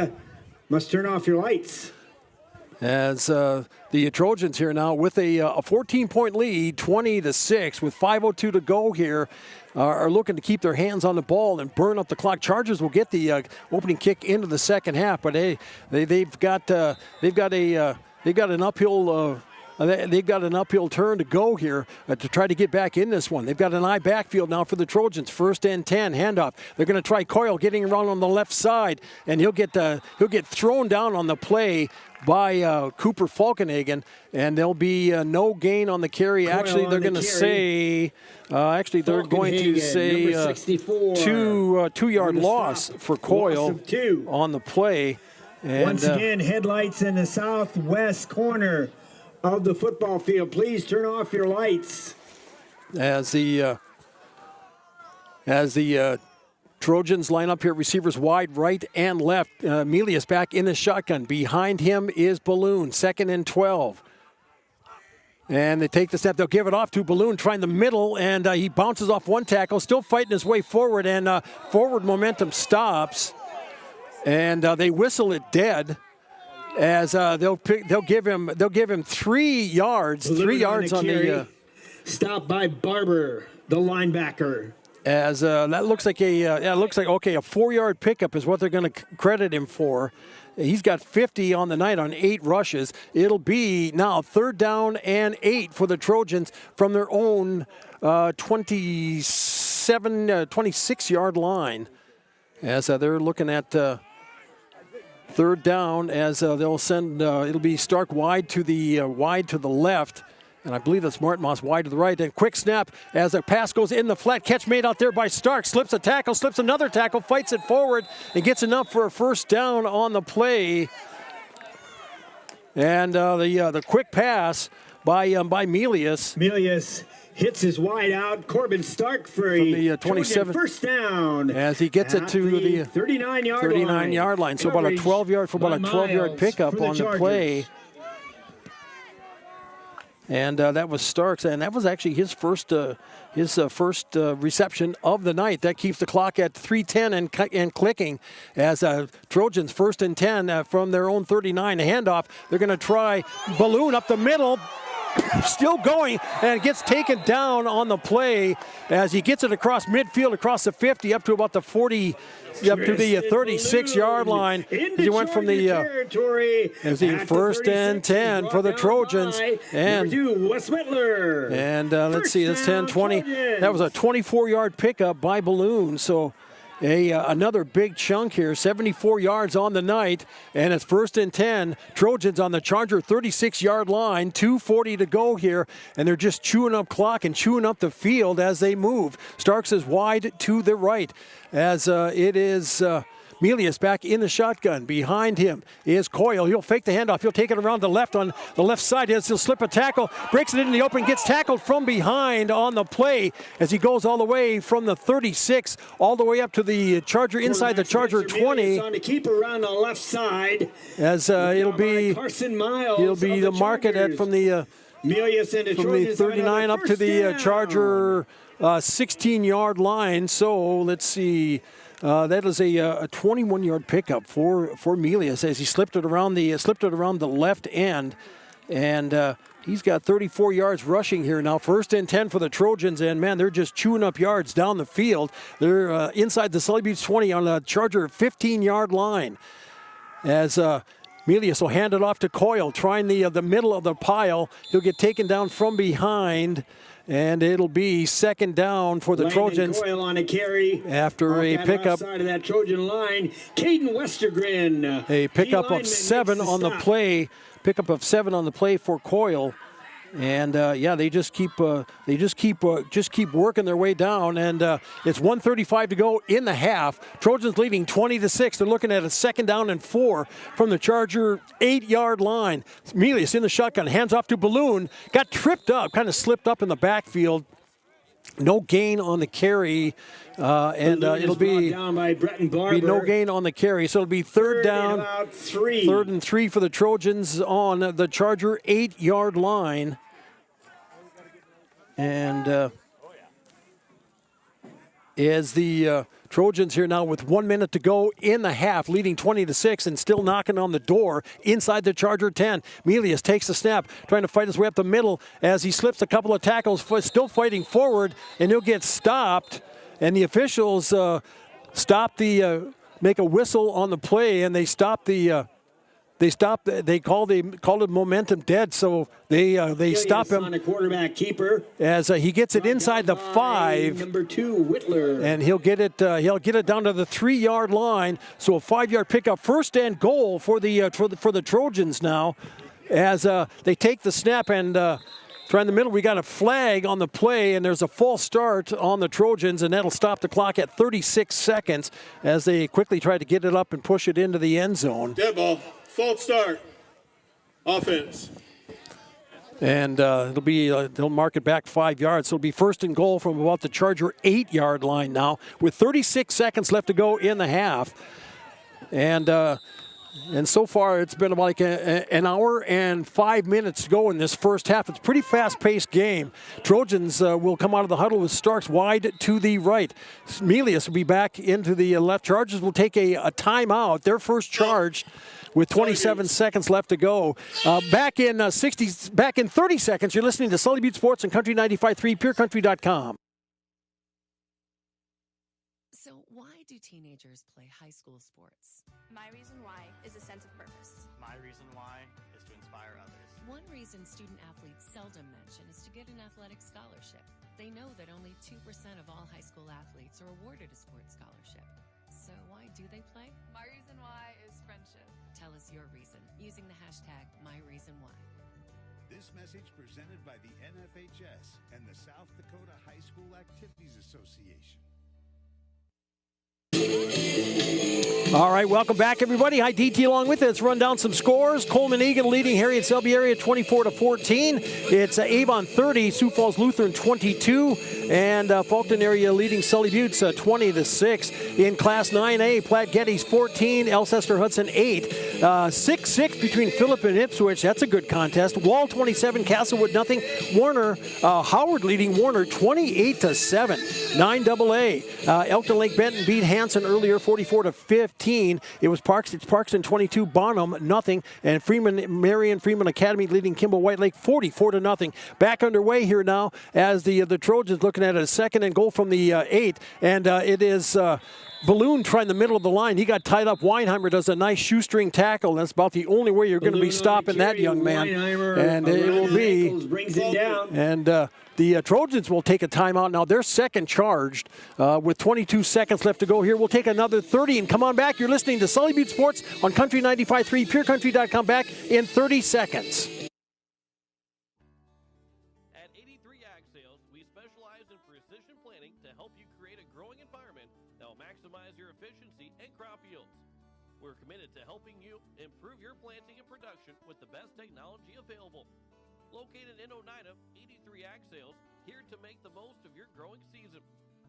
must turn off your lights. as the Trojans here now with a 14-point lead, 20-6, with 5:02 to go here, are looking to keep their hands on the ball and burn up the clock. Chargers will get the opening kick into the second half, but they've got an uphill. They've got an uphill turn to go here to try to get back in this one. They've got an eye backfield now for the Trojans. 1st and 10, handoff. They're going to try Coyle getting around on the left side, and he'll get thrown down on the play by Cooper Falkenhagen, and there'll be no gain on the carry. Coyle Actually, they're going to say, they're going to say 2-yard loss for Coyle Loss of 2. on the play. And, Once again, headlights in the southwest corner of the football field. Please turn off your lights. As the Trojans line up here, receivers wide right and left. Milius back in the shotgun. Behind him is Balloon, 2nd and 12. And they take the snap. They'll give it off to Balloon, trying the middle, and he bounces off one tackle, still fighting his way forward, and forward momentum stops. And they whistle it dead. As they'll give him 3 yards, Balloon 3 yards on the stop by Barber, the linebacker. As that looks like a 4-yard pickup is what they're going to credit him for. He's got 50 on the night on 8 rushes. It'll be now 3rd down and 8 for the Trojans from their own 26-yard line. As they're looking at 3rd down, as they'll send, it'll be Stark wide to the left, and I believe that's Martinmas wide to the right. And quick snap as a pass goes in the flat, catch made out there by Stark, slips a tackle, slips another tackle, fights it forward, and gets enough for a 1st down on the play. And the quick pass by Milius. Milius hits his wide out. Corbin Stark for a 27 1st down as he gets it to the 39-yard line. So about a 12-yard pickup on the play. And that was Starks, and that was actually his first reception of the night. That keeps the clock at 3:10 and clicking as Trojans 1st and 10 from their own 39. A handoff. They're going to try Balloon up the middle. Still going, and gets taken down on the play as he gets it across midfield, across the 50, up to about the 40, up to the 36-yard line. He went from the as he 1st and 10 for the Trojans, and Wes Whitler. And let's see, that's 10-20. That was a 24-yard pickup by Balloon. So another big chunk here, 74 yards on the night, and it's 1st and 10. Trojans on the Charger 36-yard line, 2:40 to go here, and they're just chewing up clock and chewing up the field as they move. Starks is wide to the right as it is Milius back in the shotgun. Behind him is Coyle. He'll fake the handoff. He'll take it around the left on the left side. He'll slip a tackle, breaks it into the open, gets tackled from behind on the play as he goes all the way from the 36 all the way up to the Charger, inside the Charger 20. On to keep around the left side. As it'll be Carson Miles. It'll be the market at from the 39 up to the Charger 16-yard line. So let's see. That is a 21-yard pickup for Milius as he slipped it around the left end, and he's got 34 yards rushing here now. 1st and 10 for the Trojans, and man, they're just chewing up yards down the field. They're inside the Sully Buttes 20 on the Charger 15-yard line. As Milius will hand it off to Coyle, trying the middle of the pile. He'll get taken down from behind. And it'll be 2nd down for the Trojans. Coyle on a carry after a pickup. Side of that Trojan line, Caden Westergren. A pickup of 7 on the play. Pickup of 7 on the play for Coyle. And they just keep working their way down, and it's 1:35 to go in the half. Trojans leading 20-6. They're looking at a 2nd down and 4 from the Charger 8-yard line. Milius in the shotgun, hands off to Balloon, got tripped up, kind of slipped up in the backfield. No gain on the carry, and it'll be down by no gain on the carry. So it'll be 3rd down, 3rd and 3 for the Trojans on the Charger 8-yard line. And as the Trojans here now with 1 minute to go in the half, leading 20-6 and still knocking on the door inside the Charger 10. Melius takes the snap, trying to fight his way up the middle as he slips a couple of tackles, still fighting forward, and he'll get stopped. And the officials make a whistle on the play, and they stop the. They called it momentum dead, so they stop him on the quarterback keeper as he gets it inside the 5. Number 2, Whitler, and he'll get it down to the 3-yard line. So a 5-yard pickup, first and goal for the Trojans now, as they take the snap and. Try in the middle, we got a flag on the play, and there's a false start on the Trojans, and that'll stop the clock at 36 seconds as they quickly try to get it up and push it into the end zone. Dead ball. False start. Offense. And they'll mark it back 5 yards. So it'll be first and goal from about the Charger 8-yard line now, with 36 seconds left to go in the half. And so far, it's been about like an hour and 5 minutes to go in this first half. It's a pretty fast-paced game. Trojans will come out of the huddle with Starks wide to the right. Melius will be back into the left. Chargers will take a timeout. Their first charge with 27 seconds left to go. Back in 30 seconds, you're listening to Sully Butte Sports on Country 95.3, PureCountry.com. So why do teenagers play high school sports? My reason why is a sense of purpose. My reason why is to inspire others. One reason student athletes seldom mention is to get an athletic scholarship. They know that only 2% of all high school athletes are awarded a sports scholarship. So why do they play? My reason why is friendship. Tell us your reason using the hashtag #MyReasonWhy. This message presented by the NFHS and the South Dakota High School Activities Association. All right, welcome back, everybody. Hi, DT along with it. Let's run down some scores. Coleman Egan leading Harriet Selby area 24-14. It's Avon 30, Sioux Falls Lutheran 22, and Fulton area leading Sully Buttes 20-6. In Class 9A, Platte Geddes 14, Alcester Hudson 8. 6-6 between Phillip and Ipswich. That's a good contest. Wall 27, Castlewood nothing. Warner, Howard leading Warner 28-7. 9AA, Elkton Lake Benton beat Hanson earlier 44-15. It's Parkston 22, Bonham nothing, and Marion Freeman Academy leading Kimball White Lake 44-0. Back underway here now as the Trojans looking at a second and goal from the 8, and it is Balloon trying the middle of the line. He got tied up. Weinheimer does a nice shoestring tackle. That's about the only way you're going to be stopping that young man. And it will be. Brings it down. And the Trojans will take a timeout now. They're second charged with 22 seconds left to go here. We'll take another 30 and come on back. You're listening to Sully Butte Sports on Country 95.3, PureCountry.com. Back in 30 seconds. At 83 Ag Sales, we specialize in precision planting to help you create a growing environment that will maximize your efficiency and crop yields. We're committed to helping you improve your planting and production with the best technology available. Located in Oneida, 83 Ag Sales, here to make the most of your growing season.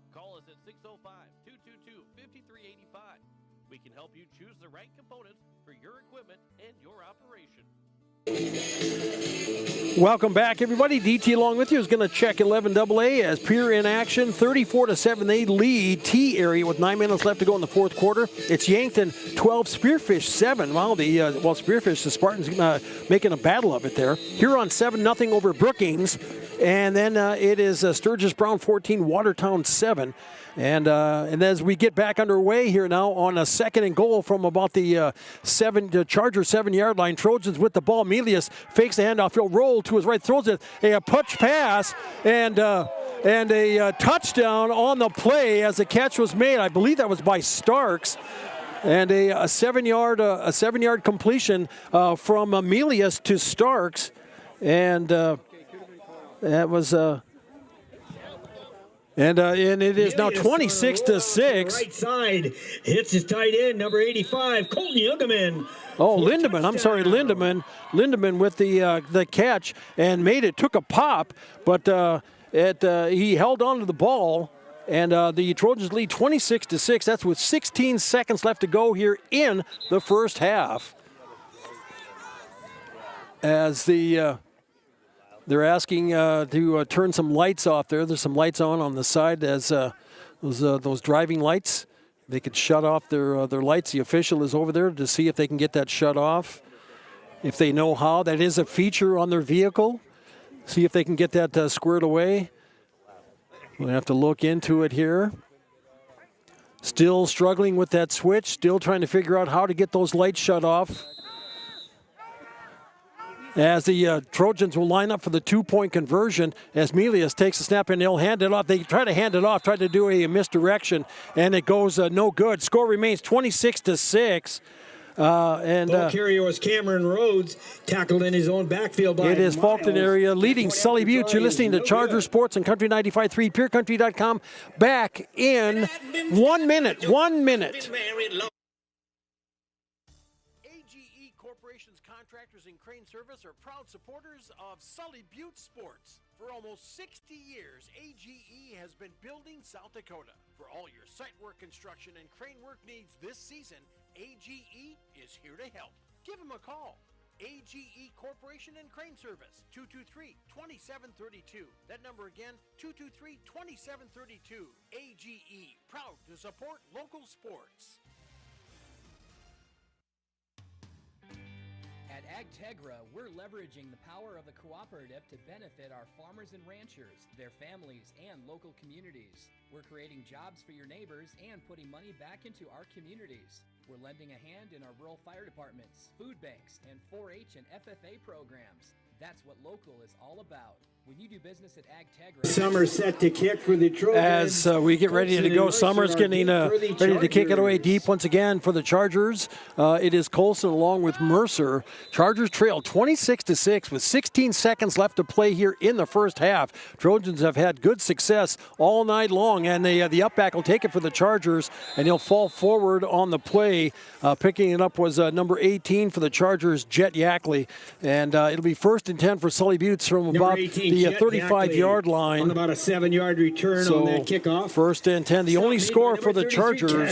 Call us at 605-222-5385. We can help you choose the right components for your equipment and your operation. Welcome back, everybody. DT along with you is going to check 11AA as Pierre in action. 34-7, they lead T area with 9 minutes left to go in the fourth quarter. It's Yankton 12, Spearfish 7. Wow, Spearfish, the Spartans making a battle of it there. Huron 7-0 over Brookings. And then it is Sturgis Brown 14, Watertown 7. And as we get back underway here now on a second and goal from about the Charger 7-yard line, Trojans with the ball. Melius fakes the handoff. He'll roll to his right, throws it a punch pass, and a touchdown on the play as the catch was made. I believe that was by Starks. And a 7-yard completion from Melius to Starks, and that was. And it is now 26-6. Right side hits his tight end, number 85, Colton Youngerman. Oh, Lindemann. I'm sorry, Lindemann. Lindemann with the catch and made it. Took a pop, but he held on to the ball. And the Trojans lead 26-6. That's with 16 seconds left to go here in the first half. As they're asking to turn some lights off there. There's some lights on the side as those driving lights. they could shut off their lights. The official is over there to see if they can get that shut off. If they know how, that is a feature on their vehicle. See if they can get that squared away. We'll have to look into it here. Still struggling with that switch, still trying to figure out how to get those lights shut off. As the Trojans will line up for the 2-point conversion, as Melius takes a snap and they'll hand it off. They try to hand it off, try to do a misdirection, and it goes no good. Score remains 26-6. Ball carrier was Cameron Rhodes, tackled in his own backfield by it is Miles. Faulkton area leading Sully Butte. You're listening to Charger Sports and Country 95.3, PureCountry.com. Back in 1 minute. 1 minute. AGE Corporation's contractors and crane service are proud supporters of Sully Butte Sports. For almost 60 years, AGE has been building South Dakota. For all your site work, construction, and crane work needs this season, AGE is here to help. Give them a call. AGE Corporation and Crane Service, 223-2732. That number again, 223-2732. AGE, proud to support local sports. At AgTegra, we're leveraging the power of the cooperative to benefit our farmers and ranchers, their families, and local communities. We're creating jobs for your neighbors and putting money back into our communities. We're lending a hand in our rural fire departments, food banks, and 4-H and FFA programs. That's what local is all about. When you do business at AgTegra... Summer set to kick for the Trojans. As we get ready to go, Summers getting ready to kick it away deep once again for the Chargers. It is Colson along with Mercer. Chargers trail 26-6 with 16 seconds left to play here in the first half. Trojans have had good success all night long, and the upback will take it for the Chargers, and he'll fall forward on the play. Picking it up was number 18 for the Chargers, Jet Yackley, and it'll be 1st and 10 for Sully Buttes from about the 35-yard line. On about a 7-yard return on that kickoff. 1st and 10. The only score for the Chargers.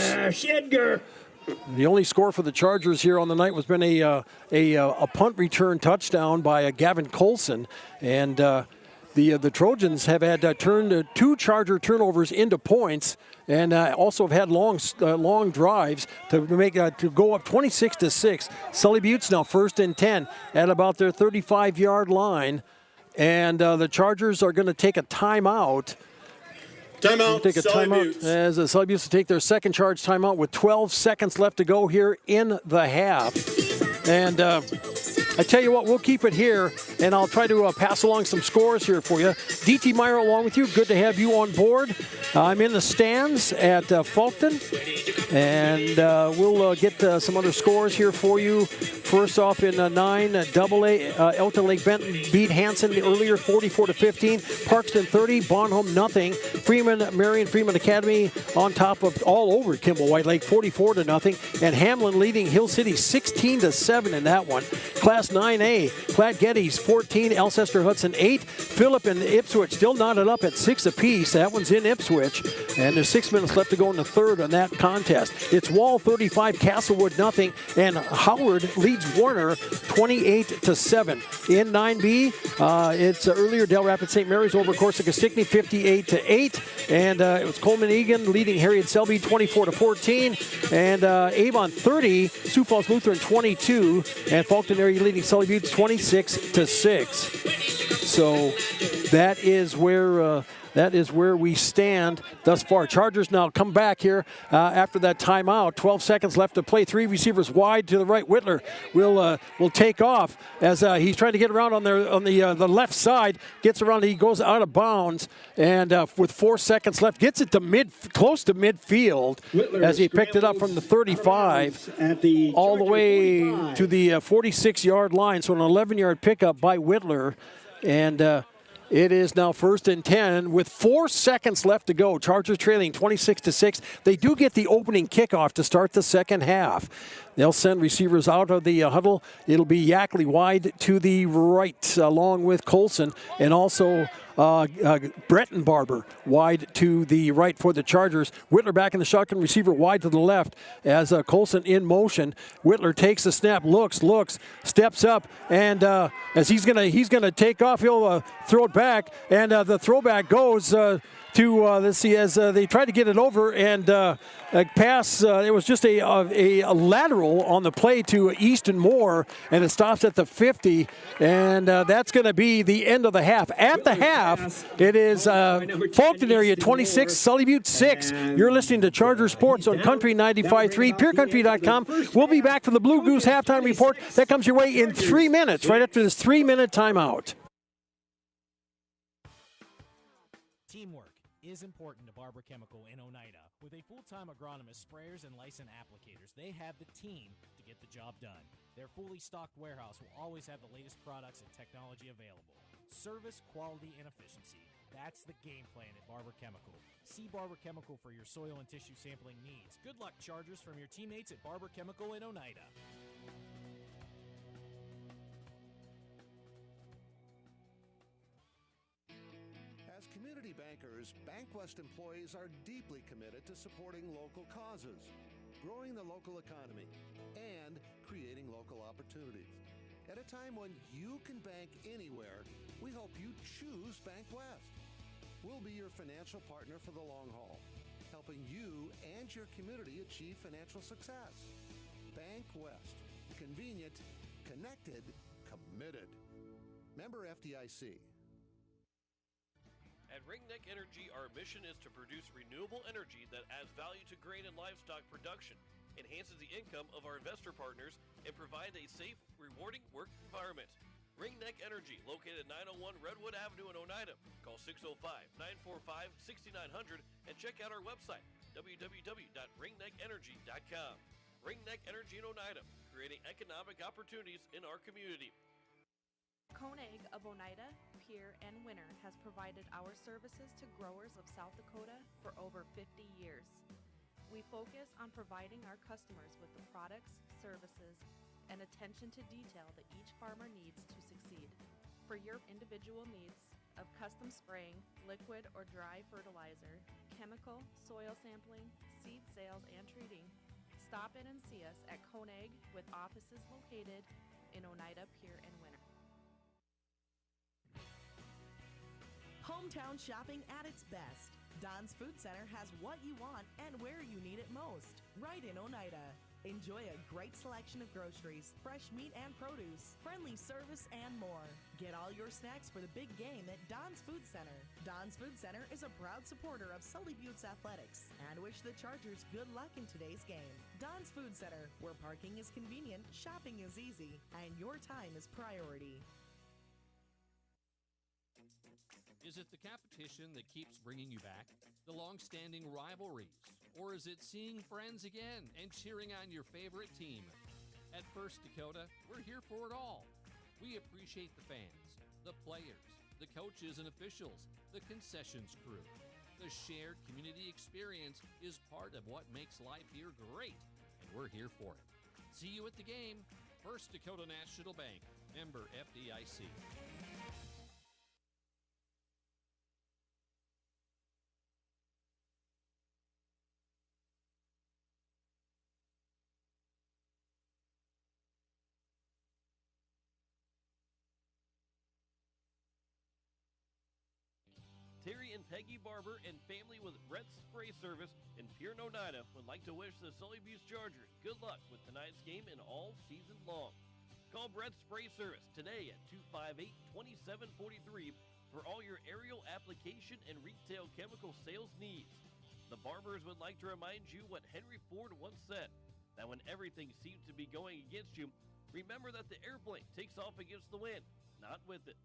The only score for the Chargers here on the night was been a punt return touchdown by Gavin Colson, and the Trojans have had turned 2 Charger turnovers into points, and also have had long drives to make to go up 26-6. Sully Buttes now 1st and 10 at about their 35-yard line. And the Chargers are going to take a timeout. Timeout, Sully Buttes. As the Sully Buttes take their second charge timeout with 12 seconds left to go here in the half. And I tell you what, we'll keep it here, and I'll try to pass along some scores here for you. DT Meyer along with you. Good to have you on board. I'm in the stands at Faulkton, and we'll get some other scores here for you. First off in 9, AA, Elton Lake Benton beat Hanson earlier, 44-15. Parkston 30, Bonhomme nothing. Marion Freeman Academy on top of all over Kimball White Lake, 44-0. And Hamlin leading Hill City 16-7 in that one. Class 9A, Platte Geddes 14, Alcester Hudson 8. Phillip and Ipswich still knotted up at 6 apiece. That one's in Ipswich. And there's 6 minutes left to go in the third on that contest. It's Wall 35, Castlewood nothing. And Howard leads Warner 28-7. In 9B, it's earlier Del Rapids St. Mary's over Corsica Stickney 58-8. And it was Coleman Egan leading Harriet Selby 24-14. And Avon 30, Sioux Falls Lutheran 22. And Faulkton area leading Sully Buttes 26-6. So that is where we stand thus far. Chargers now come back here after that timeout. 12 seconds left to play. 3 receivers wide to the right. Whitler will take off as he's trying to get around on the left side. Gets around. He goes out of bounds, and with 4 seconds left, gets it to close to midfield as he picked it up from the 35 all the way 45. To the 46-yard line. So an 11-yard pickup by Whitler, and it is now 1st and 10 with 4 seconds left to go. Chargers trailing 26-6. They do get the opening kickoff to start the second half. They'll send receivers out of the huddle. It'll be Yackley wide to the right along with Colson, and also Brettenbarber wide to the right for the Chargers. Whitler back in the shotgun, receiver wide to the left as Colson in motion. Whitler takes the snap, looks, steps up, and as he's gonna take off, he'll throw it back, and the throwback goes to let's see, as they try to get it over and pass. It was just a lateral on the play to Easton Moore, and it stops at the 50, and that's going to be the end of the half. At the half, it is Fulton area 26, Sully Butte 6. You're listening to Charger Sports on Country 95.3, PureCountry.com. We'll be back for the Blue Goose halftime report. That comes your way in 3 minutes, right after this 3-minute timeout. Teamwork is important to Barber Chemical in Oneida. With a full-time agronomist, sprayers, and licensed applicators, they have the team to get the job done. Their fully stocked warehouse will always have the latest products and technology available. Service, quality, and efficiency. That's the game plan at Barber Chemical. See Barber Chemical for your soil and tissue sampling needs. Good luck, Chargers, from your teammates at Barber Chemical in Oneida. As community bankers, BankWest employees are deeply committed to supporting local causes, growing the local economy, and creating local opportunities. At a time when you can bank anywhere, we hope you choose BankWest. We'll be your financial partner for the long haul, helping you and your community achieve financial success. BankWest. Convenient, connected, committed. Member FDIC. At Ringneck Energy, our mission is to produce renewable energy that adds value to grain and livestock production, enhances the income of our investor partners, and provides a safe, rewarding work environment. Ringneck Energy, located at 901 Redwood Avenue in Oneida. Call 605-945-6900 and check out our website, www.ringneckenergy.com. Ringneck Energy in Oneida, creating economic opportunities in our community. Koenig of Oneida, Pierre, and Winter has provided our services to growers of South Dakota for over 50 years. We focus on providing our customers with the products, services, and attention to detail that each farmer needs to succeed. For your individual needs of custom spraying, liquid or dry fertilizer, chemical, soil sampling, seed sales, and treating, stop in and see us at Koenig with offices located in Oneida, Pierre, and Winter. Hometown shopping at its best. Don's Food Center has what you want and where you need it most. Right in Oneida. Enjoy a great selection of groceries, fresh meat and produce, friendly service, and more. Get all your snacks for the big game at Don's Food Center. Don's Food Center is a proud supporter of Sully Butte's athletics and wish the Chargers good luck in today's game. Don's Food Center, where parking is convenient, shopping is easy, and your time is priority. Is it the competition that keeps bringing you back? The long-standing rivalries? Or is it seeing friends again and cheering on your favorite team? At First Dakota, we're here for it all. We appreciate the fans, the players, the coaches and officials, the concessions crew. The shared community experience is part of what makes life here great, and we're here for it. See you at the game. First Dakota National Bank, member FDIC. Terry and Peggy Barber and family with Brett's Spray Service in Pierre, Oneida would like to wish the Sully Butte Chargers good luck with tonight's game and all season long. Call Brett's Spray Service today at 258-2743 for all your aerial application and retail chemical sales needs. The Barbers would like to remind you what Henry Ford once said, that when everything seems to be going against you, remember that the airplane takes off against the wind, not with it.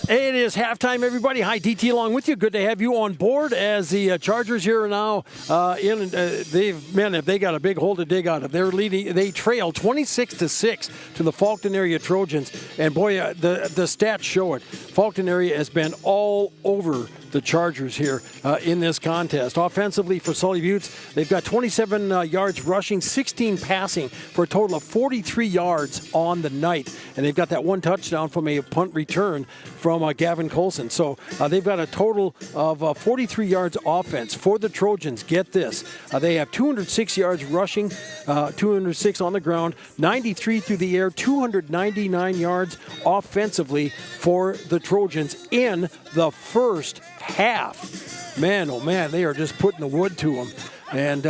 It is halftime, everybody. Hi, DT along with you. Good to have you on board as the Chargers here are now they got a big hole to dig out of. They're leading. They trail 26-6 to the Fulton area Trojans, and boy, the stats show it. Fulton area has been all over the Chargers here in this contest. Offensively for Sully Buttes, they've got 27 yards rushing, 16 passing for a total of 43 yards on the night. And they've got that one touchdown from a punt return from Gavin Colson. So they've got a total of 43 yards offense for the Trojans. Get this. They have 206 yards rushing, 206 on the ground, 93 through the air, 299 yards offensively for the Trojans in the first half. Man, oh man, they are just putting the wood to them. And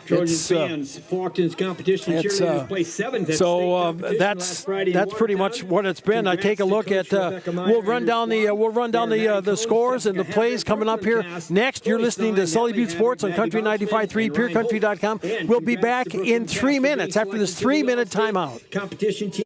Trojans fans, Faulkton's competition cheerleaders play 7th. So that's pretty much what it's been. I take a look at. We'll run down the scores and the plays coming up here next. You're listening to Sully Butte Sports on Country 95.3, PureCountry.com. We'll be back in 3 minutes after this 3-minute timeout. Competition team.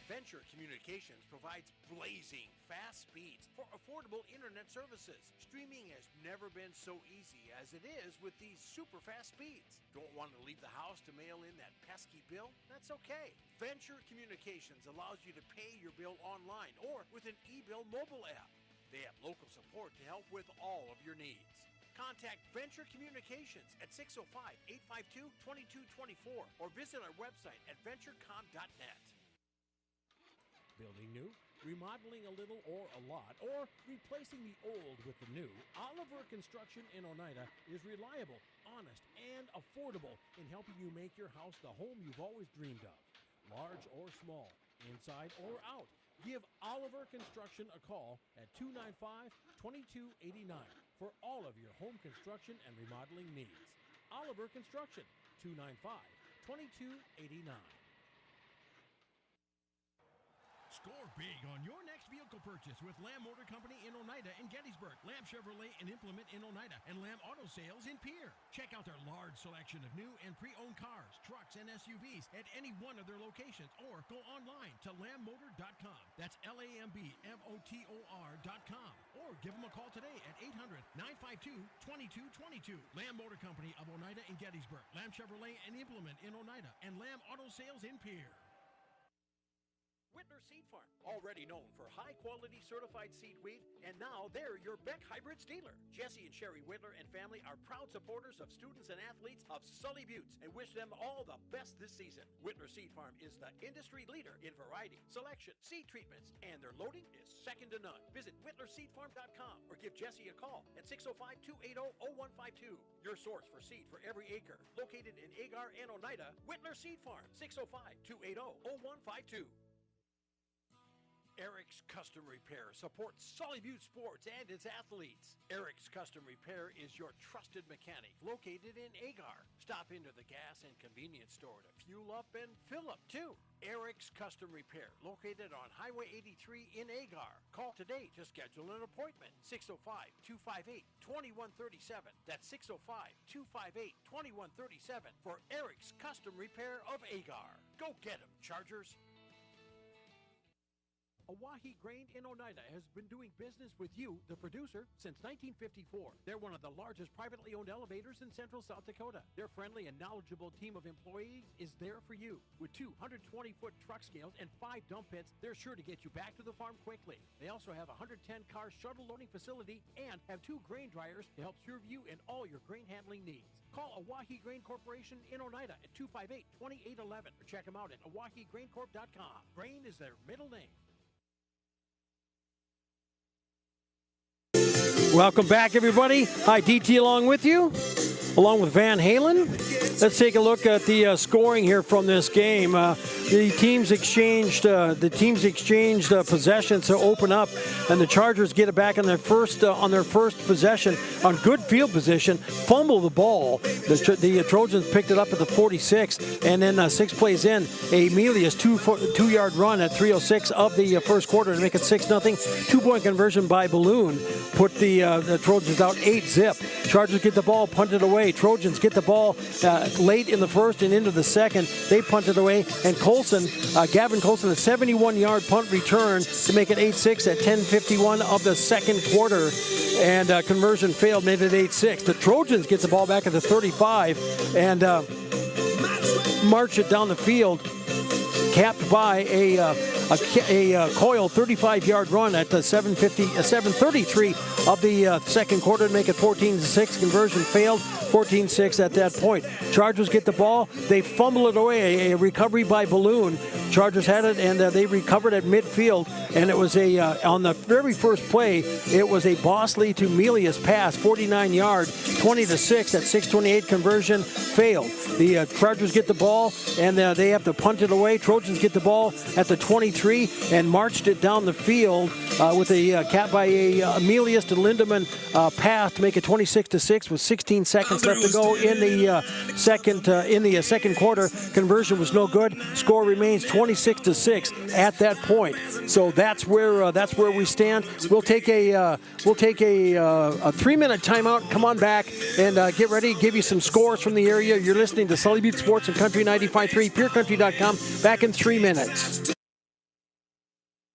Venture Communications provides blazing fast speeds for affordable internet services. Streaming has never been so easy as it is with these super fast speeds. Don't want to leave the house to mail in that pesky bill? That's okay. Venture Communications allows you to pay your bill online or with an e-bill mobile app. They have local support to help with all of your needs. Contact Venture Communications at 605-852-2224 or visit our website at venturecom.net. Building new, remodeling a little or a lot, or replacing the old with the new, Oliver Construction in Oneida is reliable, honest, and affordable in helping you make your house the home you've always dreamed of. Large or small, inside or out, give Oliver Construction a call at 295-2289 for all of your home construction and remodeling needs. Oliver Construction, 295-2289. Score big on your next vehicle purchase with Lamb Motor Company in Oneida and Gettysburg, Lamb Chevrolet and Implement in Oneida, and Lamb Auto Sales in Pierre. Check out their large selection of new and pre-owned cars, trucks, and SUVs at any one of their locations, or go online to lambmotor.com. That's LAMBMOTOR.com. Or give them a call today at 800-952-2222. Lamb Motor Company of Oneida and Gettysburg, Lamb Chevrolet and Implement in Oneida, and Lamb Auto Sales in Pierre. Whitler Seed Farm, already known for high-quality certified seed wheat, and now they're your Beck Hybrids dealer. Jesse and Sherry Whitler and family are proud supporters of students and athletes of Sully Buttes and wish them all the best this season. Whitler Seed Farm is the industry leader in variety, selection, seed treatments, and their loading is second to none. Visit WhitlerSeedFarm.com or give Jesse a call at 605-280-0152. Your source for seed for every acre. Located in Agar and Oneida, Whitler Seed Farm, 605-280-0152. Eric's Custom Repair supports Sully Butte Sports and its athletes. Eric's Custom Repair is your trusted mechanic located in Agar. Stop into the gas and convenience store to fuel up and fill up too. Eric's Custom Repair, located on Highway 83 in Agar. Call today to schedule an appointment. 605-258-2137. That's 605-258-2137 for Eric's Custom Repair of Agar. Go get 'em, Chargers. Oahe Grain in Oneida has been doing business with you, the producer, since 1954. They're one of the largest privately owned elevators in central South Dakota. Their friendly and knowledgeable team of employees is there for you. With 220-foot truck scales and 5 dump pits, they're sure to get you back to the farm quickly. They also have a 110-car shuttle loading facility and have 2 grain dryers to help serve you in all your grain handling needs. Call Oahe Grain Corporation in Oneida at 258-2811 or check them out at oahegraincorp.com. Grain is their middle name. Welcome back, everybody. Hi, DT along with you, along with Van Halen. Let's take a look at the scoring here from this game. The teams exchanged possessions to open up, and the Chargers get it back on their first possession on good field position, fumble the ball. The Trojans picked it up at the 46, and then 6 plays in, Emilius 2-yard run at 3:06 of the first quarter to make it 6-0. 2-point conversion by Balloon put the Trojans out 8-zip. Chargers get the ball, punt it away. Trojans get the ball late in the first and into the second. They punt it away, and Gavin Colson, a 71-yard punt return to make it 8-6 at 10:51 of the second quarter, and conversion failed, made it 8-6. The Trojans get the ball back at the 35 and march it down the field, capped by a a Coyle 35-yard run at the 7:33 of the second quarter to make it 14-6. Conversion failed. 14-6 at that point. Chargers get the ball. They fumble it away. A recovery by Balloon. Chargers had it, and they recovered at midfield. And it was on the very first play, it was a Bosley to Melius pass, 49-yard, 20-6. That 6:28 conversion failed. The Chargers get the ball, and they have to punt it away. Trojans get the ball at the 23 and marched it down the field with a cap by Melius to Lindemann pass to make it 26-6 with 16 seconds left to go in the second quarter. Conversion was no good. Score remains 26-6 at that point. So that's where we stand. We'll take a 3-minute timeout. Come on back and get ready. Give you some scores from the area. You're listening to Sully Butte Sports and Country 95.3, PureCountry.com. Back in 3 minutes.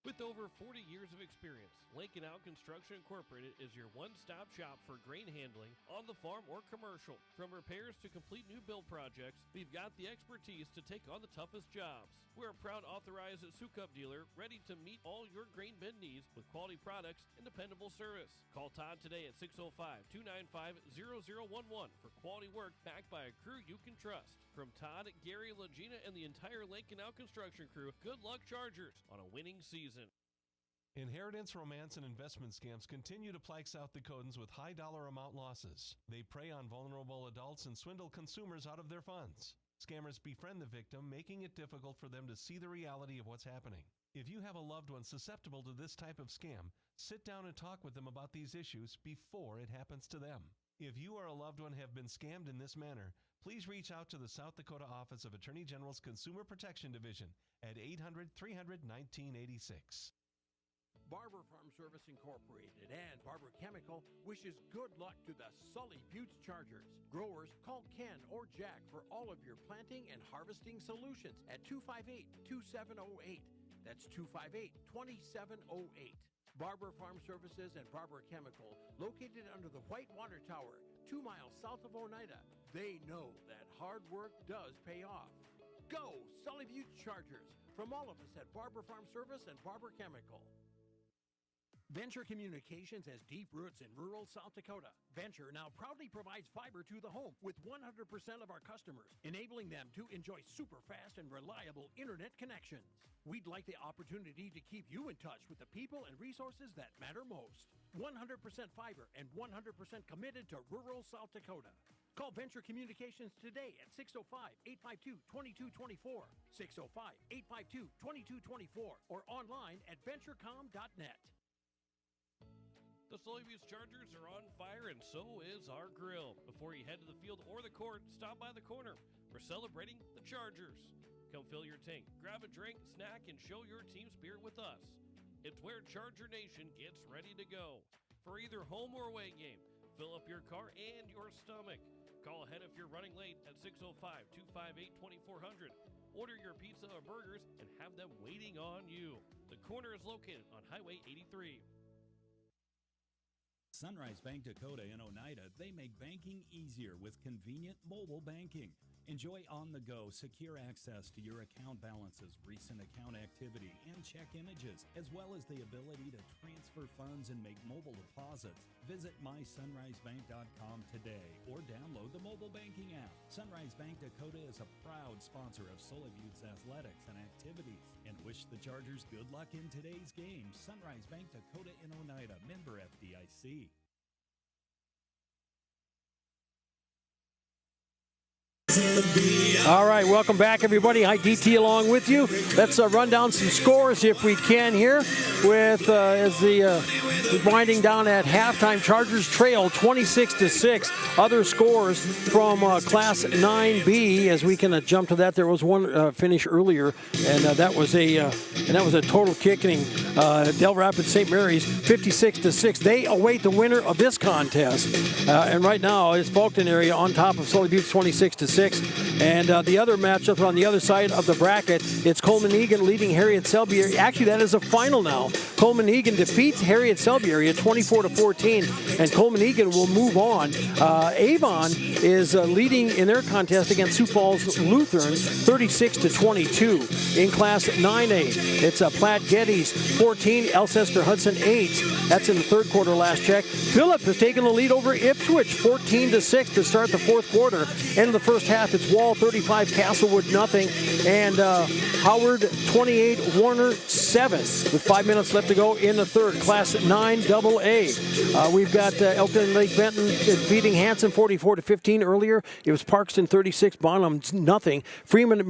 With over 40 years of experience, Lake and Out Construction Incorporated is your one-stop shop for grain handling on the farm or commercial. From repairs to complete new build projects, we've got the expertise to take on the toughest jobs. We're a proud authorized Sukup dealer ready to meet all your grain bin needs with quality products and dependable service. Call Todd today at 605-295-0011 for quality work backed by a crew you can trust. From Todd, Gary, Legina, and the entire Lake and Out Construction crew, good luck, Chargers, on a winning season. Inheritance, romance, and investment scams continue to plague South Dakotans with high dollar amount losses. They prey on vulnerable adults and swindle consumers out of their funds. Scammers befriend the victim, making it difficult for them to see the reality of what's happening. If you have a loved one susceptible to this type of scam, sit down and talk with them about these issues before it happens to them. If you or a loved one have been scammed in this manner, please reach out to the South Dakota Office of Attorney General's Consumer Protection Division at 800-300-1986. Barber Farm Service Incorporated and Barber Chemical wishes good luck to the Sully Butte Chargers. Growers, call Ken or Jack for all of your planting and harvesting solutions at 258-2708. That's 258-2708. Barber Farm Services and Barber Chemical, located under the White Water Tower, 2 miles south of Oneida. They know that hard work does pay off. Go Sully Butte Chargers! From all of us at Barber Farm Service and Barber Chemical. Venture Communications has deep roots in rural South Dakota. Venture now proudly provides fiber to the home with 100% of our customers, enabling them to enjoy super fast and reliable internet connections. We'd like the opportunity to keep you in touch with the people and resources that matter most. 100% fiber and 100% committed to rural South Dakota. Call Venture Communications today at 605-852-2224, 605-852-2224, or online at venturecom.net. The Sully Butte Chargers are on fire, and so is our grill. Before you head to the field or the court, stop by the corner. We're celebrating the Chargers. Come fill your tank, grab a drink, snack, and show your team spirit with us. It's where Charger Nation gets ready to go. For either home or away game, fill up your car and your stomach. Call ahead if you're running late at 605-258-2400. Order your pizza or burgers and have them waiting on you. The corner is located on Highway 83. Sunrise Bank Dakota in Oneida, they make banking easier with convenient mobile banking. Enjoy on-the-go, secure access to your account balances, recent account activity, and check images, as well as the ability to transfer funds and make mobile deposits. Visit mysunrisebank.com today or download the mobile banking app. Sunrise Bank Dakota is a proud sponsor of Sully Butte's athletics and activities and wish the Chargers good luck in today's game. Sunrise Bank Dakota in Oneida, member FDIC. All right, welcome back, everybody. Hi, DT along with you. Let's run down some scores if we can here. With as the winding down at halftime, Chargers trail 26-6. Other scores from Class 9B. As we can jump to that, there was one finish earlier, and that was a total kicking. Del Rapids St. Mary's 56-6. They await the winner of this contest, and right now it's Fulton area on top of Sully Butte 26-6. And the other matchup on the other side of the bracket, it's Coleman Egan leading Harriet Selby. Actually, that is a final now. Coleman Egan defeats Harriet Selby at 24-14, and Coleman Egan will move on. Avon is leading in their contest against Sioux Falls Lutheran 36-22. In Class 9A, it's Platte Geddes 14, Alcester Hudson 8. That's in the third quarter last check. Phillip has taken the lead over Ipswich 14-6 to start the fourth quarter. End of the first half, it's Wall 35, Castlewood nothing, and Howard 28, Warner 7 with 5 minutes left to go in the third. Class 9AA. We've got Elkton Lake Benton defeating Hanson 44-15 earlier. It was Parkston 36, Bonham nothing. Freedman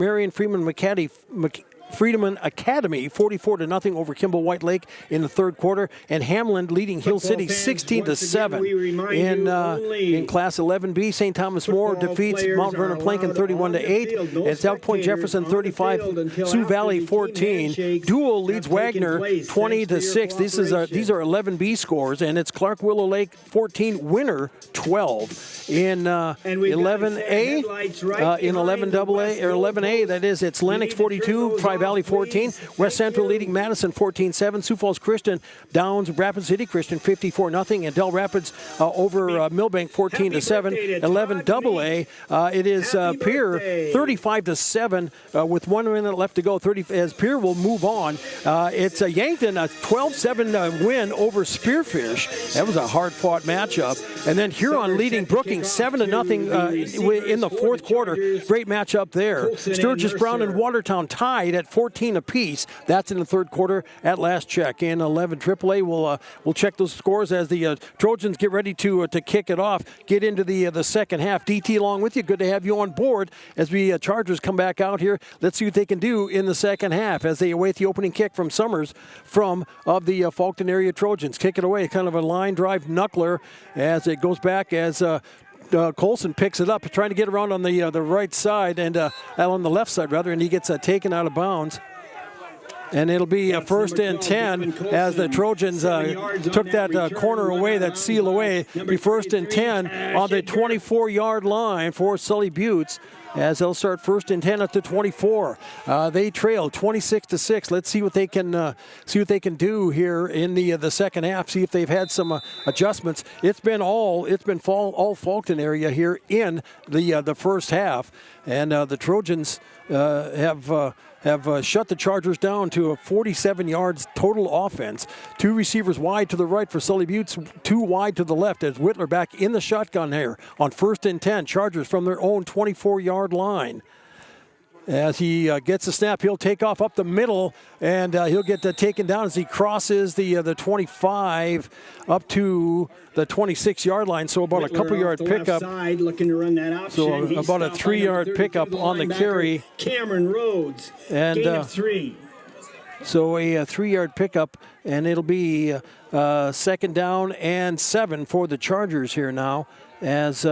Academy 44-0 over Kimball White Lake in the third quarter, and Hamlin leading Hill City 16-7. In Class 11B, St. Thomas More defeats Mount Vernon Plankin 31-8. And South Point Jefferson 35, Sioux Valley 14. Dual leads Wagner 20-6. These are 11B scores, and it's Clark Willow Lake 14, Winner 12. In 11A, in 11AA or 11A, that is, it's Lennox 42, Tri-Valley 14, West Central leading Madison 14-7, Sioux Falls Christian downs Rapid City Christian 54-0, and Del Rapids over Millbank 14-7. 11AA, it is Pierre 35-7 with 1 minute left to go. As Pierre will move on, it's Yankton a 12-7 win over Spearfish. That was a hard-fought matchup, and then Huron leading Brookings 7-0 in the fourth quarter. Great matchup there. Sturgis Brown and Watertown tied at 14 apiece. That's in the third quarter at last check. In 11 AAA, we'll check those scores as the Trojans get ready to kick it off, get into the second half. DT along with you. Good to have you on board as we Chargers come back out here. Let's see what they can do in the second half as they await the opening kick from Summers of the Faulkton area Trojans. Kick it away, kind of a line drive knuckler as it goes back as Colson picks it up, trying to get around on the right side and on the left side rather, and he gets taken out of bounds. And it'll be first and 10 as the Trojans took that corner away, that seal away. Be first and 10 on the 24-yard line for Sully Buttes, as they'll start first and 10 at the 24. They trail 26-6. Let's see what they can do here in the second half. See if they've had some adjustments. It's been all Faulkton area here in the first half, and the Trojans have shut the Chargers down to a 47 yards total offense. 2 receivers wide to the right for Sully Buttes, 2 wide to the left as Whitler back in the shotgun here on first and 10. Chargers from their own 24-yard line. As he gets the snap, he'll take off up the middle, and he'll get taken down as he crosses the 25 up to the 26-yard line. So about Whitler a couple-yard pickup. Side, looking to run that option. So about a 3-yard pickup on the carry. Cameron Rhodes, and gain of 3. So a 3-yard pickup, and it'll be second down and 7 for the Chargers here now, as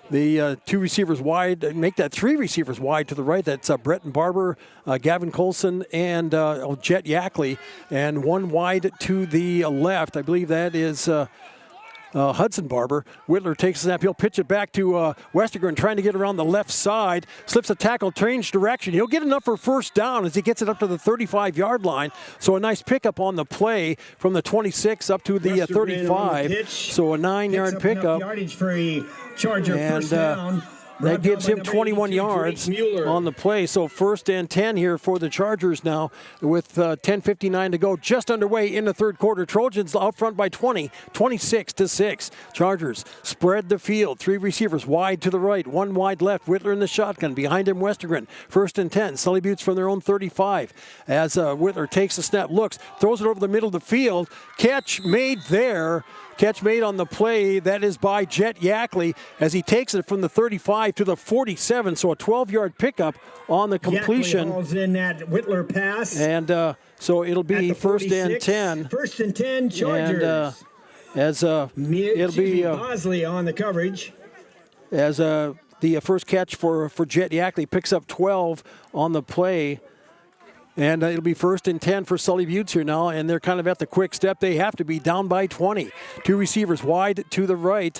the 2 receivers wide, make that 3 receivers wide to the right. That's Breton Barber, Gavin Colson, and Jet Yackley, and 1 wide to the left. I believe that is Hudson Barber. Whitler takes the snap. He'll pitch it back to Westergren, trying to get around the left side. Slips a tackle, change direction. He'll get enough for first down as he gets it up to the 35-yard line. So a nice pickup on the play from the 26 up to the 35. So a 9-yard pickup. Yardage for a Charger first down. That gives him 21 yards on the play. So first and 10 here for the Chargers now with 10:59 to go. Just underway in the third quarter. Trojans out front by 20, 26-6. Chargers spread the field. 3 receivers wide to the right, 1 wide left. Whitler in the shotgun. Behind him, Westergren. First and 10. Sully Buttes from their own 35. As Whitler takes the snap, looks, throws it over the middle of the field. Catch made there. Catch made on the play. That is by Jet Yackley as he takes it from the 35 to the 47. So a 12-yard pickup on the completion. Yackley hauls in that Whitler pass. And so it'll be first and 10. First and 10, Chargers. And it'll be Bosley on the coverage. As the first catch for Jet Yackley, picks up 12 on the play. And it'll be first and 10 for Sully Buttes here now, and they're kind of at the quick step. They have to be down by 20. 2 receivers wide to the right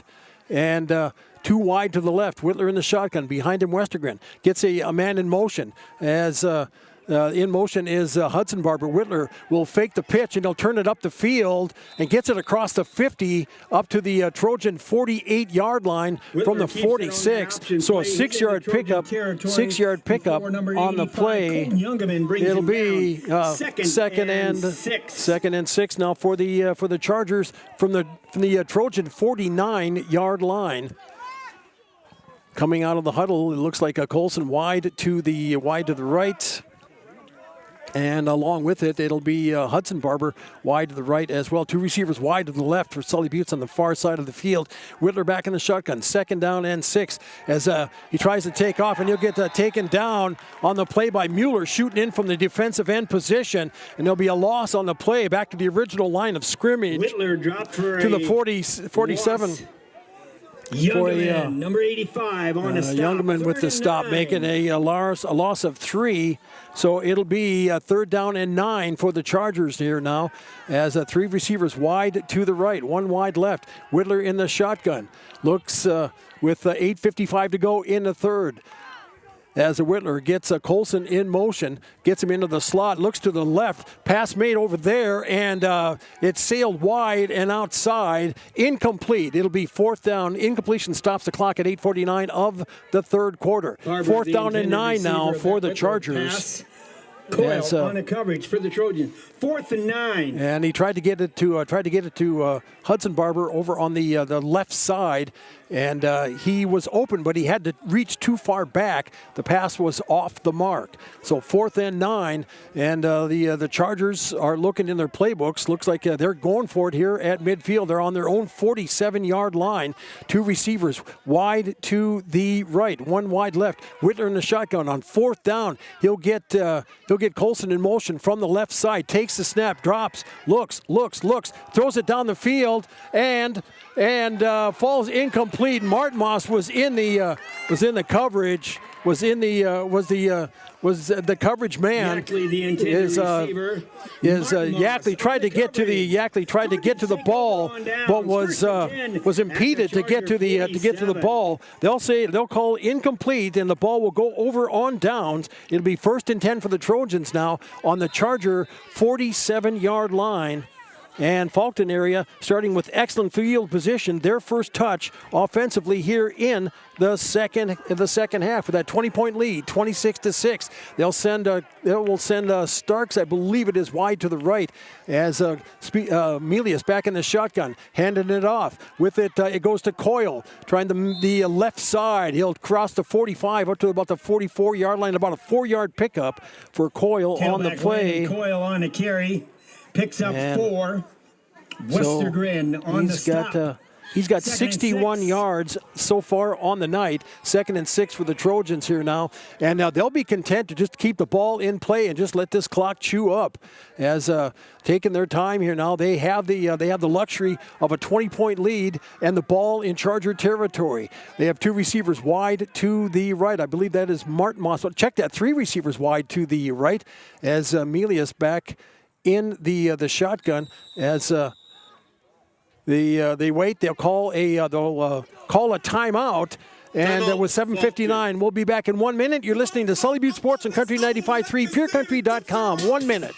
and 2 wide to the left. Whitler in the shotgun. Behind him, Westergren gets a man in motion as in motion is Hudson Barber. Whitler will fake the pitch, and he'll turn it up the field and gets it across the 50 up to the Trojan 48-yard line from the 46. So a 6-yard pickup, 6-yard pickup on the play. It'll be second and 6 now for the Chargers from the Trojan 49-yard line. Coming out of the huddle, it looks like a Colson wide to the right. And along with it, it'll be Hudson Barber wide to the right as well. 2 receivers wide to the left for Sully Buttes on the far side of the field. Whitler back in the shotgun. 2nd down and 6 as he tries to take off, and he'll get taken down on the play by Mueller, shooting in from the defensive end position. And there'll be a loss on the play back to the original line of scrimmage. Whitler dropped for to the 47. Youngerman, number 85 on the stop. Youngerman with the stop, making a loss of 3. So it'll be 3rd down and 9 for the Chargers here now, as 3 receivers wide to the right, 1 wide left. Whitler in the shotgun. Looks with 8:55 to go in the third. As Whitler gets Colson in motion, gets him into the slot, looks to the left, pass made over there, and it sailed wide and outside, incomplete. It'll be 4th down. Incompletion stops the clock at 8:49 of the third quarter. 4th down and 9 now for the Chargers. Coyle on the coverage for the Trojans. 4th and 9. And he tried to get it to Hudson Barber over on the left side, and he was open, but he had to reach too far back. The pass was off the mark. So 4th and 9, and the Chargers are looking in their playbooks. Looks like they're going for it here at midfield. They're on their own 47-yard line. 2 receivers wide to the right, 1 wide left. Whitler in the shotgun on 4th down. He'll get Colson in motion from the left side. Takes the snap, drops, looks, throws it down the field, and falls incomplete. Martin Moss was in the coverage. Was the coverage man? Yackley, the intended receiver. Yackley tried to get to the ball, but was impeded to get to the ball. They'll call incomplete, and the ball will go over on downs. It'll be 1st and 10 for the Trojans now on the Charger 47-yard line. And Faulkton area starting with excellent field position. Their first touch offensively here in the second half with that 20-point lead, 26-6. They will send Starks, I believe it is, wide to the right as Melius back in the shotgun, handing it off. With it, it goes to Coyle, trying the left side. He'll cross the 45 up to about the 44-yard line, about a 4-yard pickup for Coyle on the play. Coyle on the carry. Picks up 4. Westergren on the stop. He's got 61 yards so far on the night. 2nd and 6 for the Trojans here now. And now they'll be content to just keep the ball in play and just let this clock chew up. As taking their time here now, they have the luxury of a 20-point lead and the ball in Charger territory. They have 2 receivers wide to the right. I believe that is Martin Moss. Check that, 3 receivers wide to the right as Melius back in the shotgun as they wait. They'll call a timeout. And with 7:59, we'll be back in 1 minute. You're listening to Sully Butte Sports on Country 95.3, PureCountry.com. 1 minute.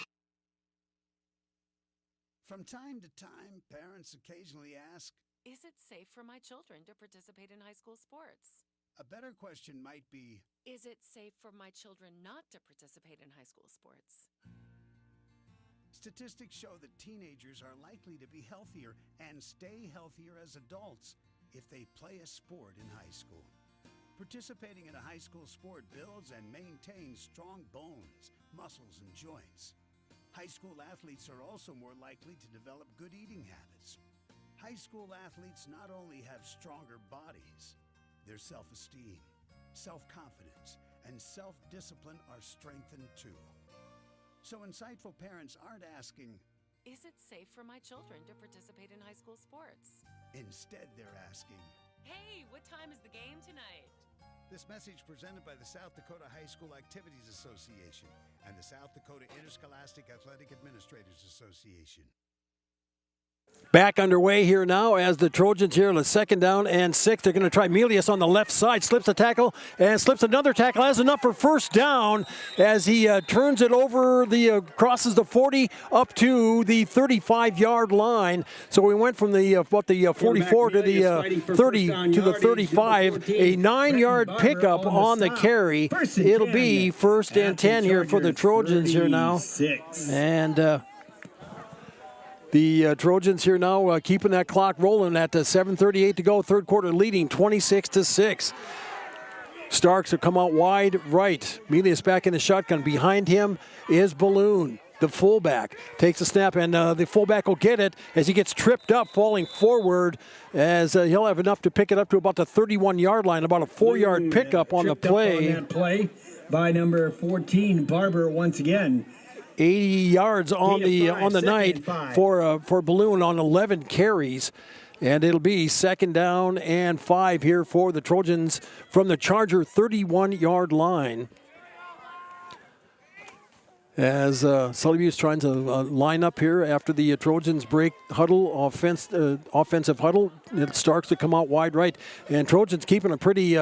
From time to time, parents occasionally ask, is it safe for my children to participate in high school sports? A better question might be, is it safe for my children not to participate in high school sports? Statistics show that teenagers are likely to be healthier and stay healthier as adults if they play a sport in high school. Participating in a high school sport builds and maintains strong bones, muscles, and joints. High school athletes are also more likely to develop good eating habits. High school athletes not only have stronger bodies, their self-esteem, self-confidence, and self-discipline are strengthened too. So insightful parents aren't asking, is it safe for my children to participate in high school sports? Instead, they're asking, hey, what time is the game tonight? This message presented by the South Dakota High School Activities Association and the South Dakota Interscholastic Athletic Administrators Association. Back underway here now as the Trojans here on the 2nd down and 6. They're going to try Milius on the left side. Slips a tackle and slips another tackle. Has enough for first down as he turns it over, crosses the 40 up to the 35-yard line. So we went from the 44 to the 30 to the 35. A 9-yard pickup on the carry. It'll be 1st and 10 here for the Trojans here now. And the Trojans here now keeping that clock rolling at 7:38 to go. Third quarter leading 26-6. Starks will come out wide right. Milius back in the shotgun. Behind him is Balloon, the fullback. Takes a snap, and the fullback will get it as he gets tripped up, falling forward, as he'll have enough to pick it up to about the 31-yard line, about a 4-yard pickup on the play. On that play by number 14, Barber once again. 80 yards on the night for Balloon on 11 carries. And it'll be 2nd down and 5 here for the Trojans from the Charger 31-yard line. As Sully Butte's trying to line up here after the Trojans break huddle, offensive huddle. It starts to come out wide right. And Trojans keeping a pretty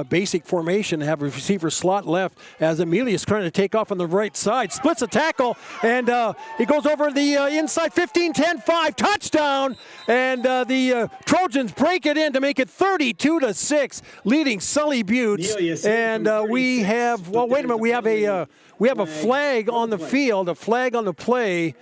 basic formation. Have a receiver slot left as Emilius trying to take off on the right side. Splits a tackle, and he goes over the inside 15, 10, 5. Touchdown! And the Trojans break it in to make it 32-6, leading Sully Butte. And we have, well, wait a minute, we have a flag on the field, a flag on the play,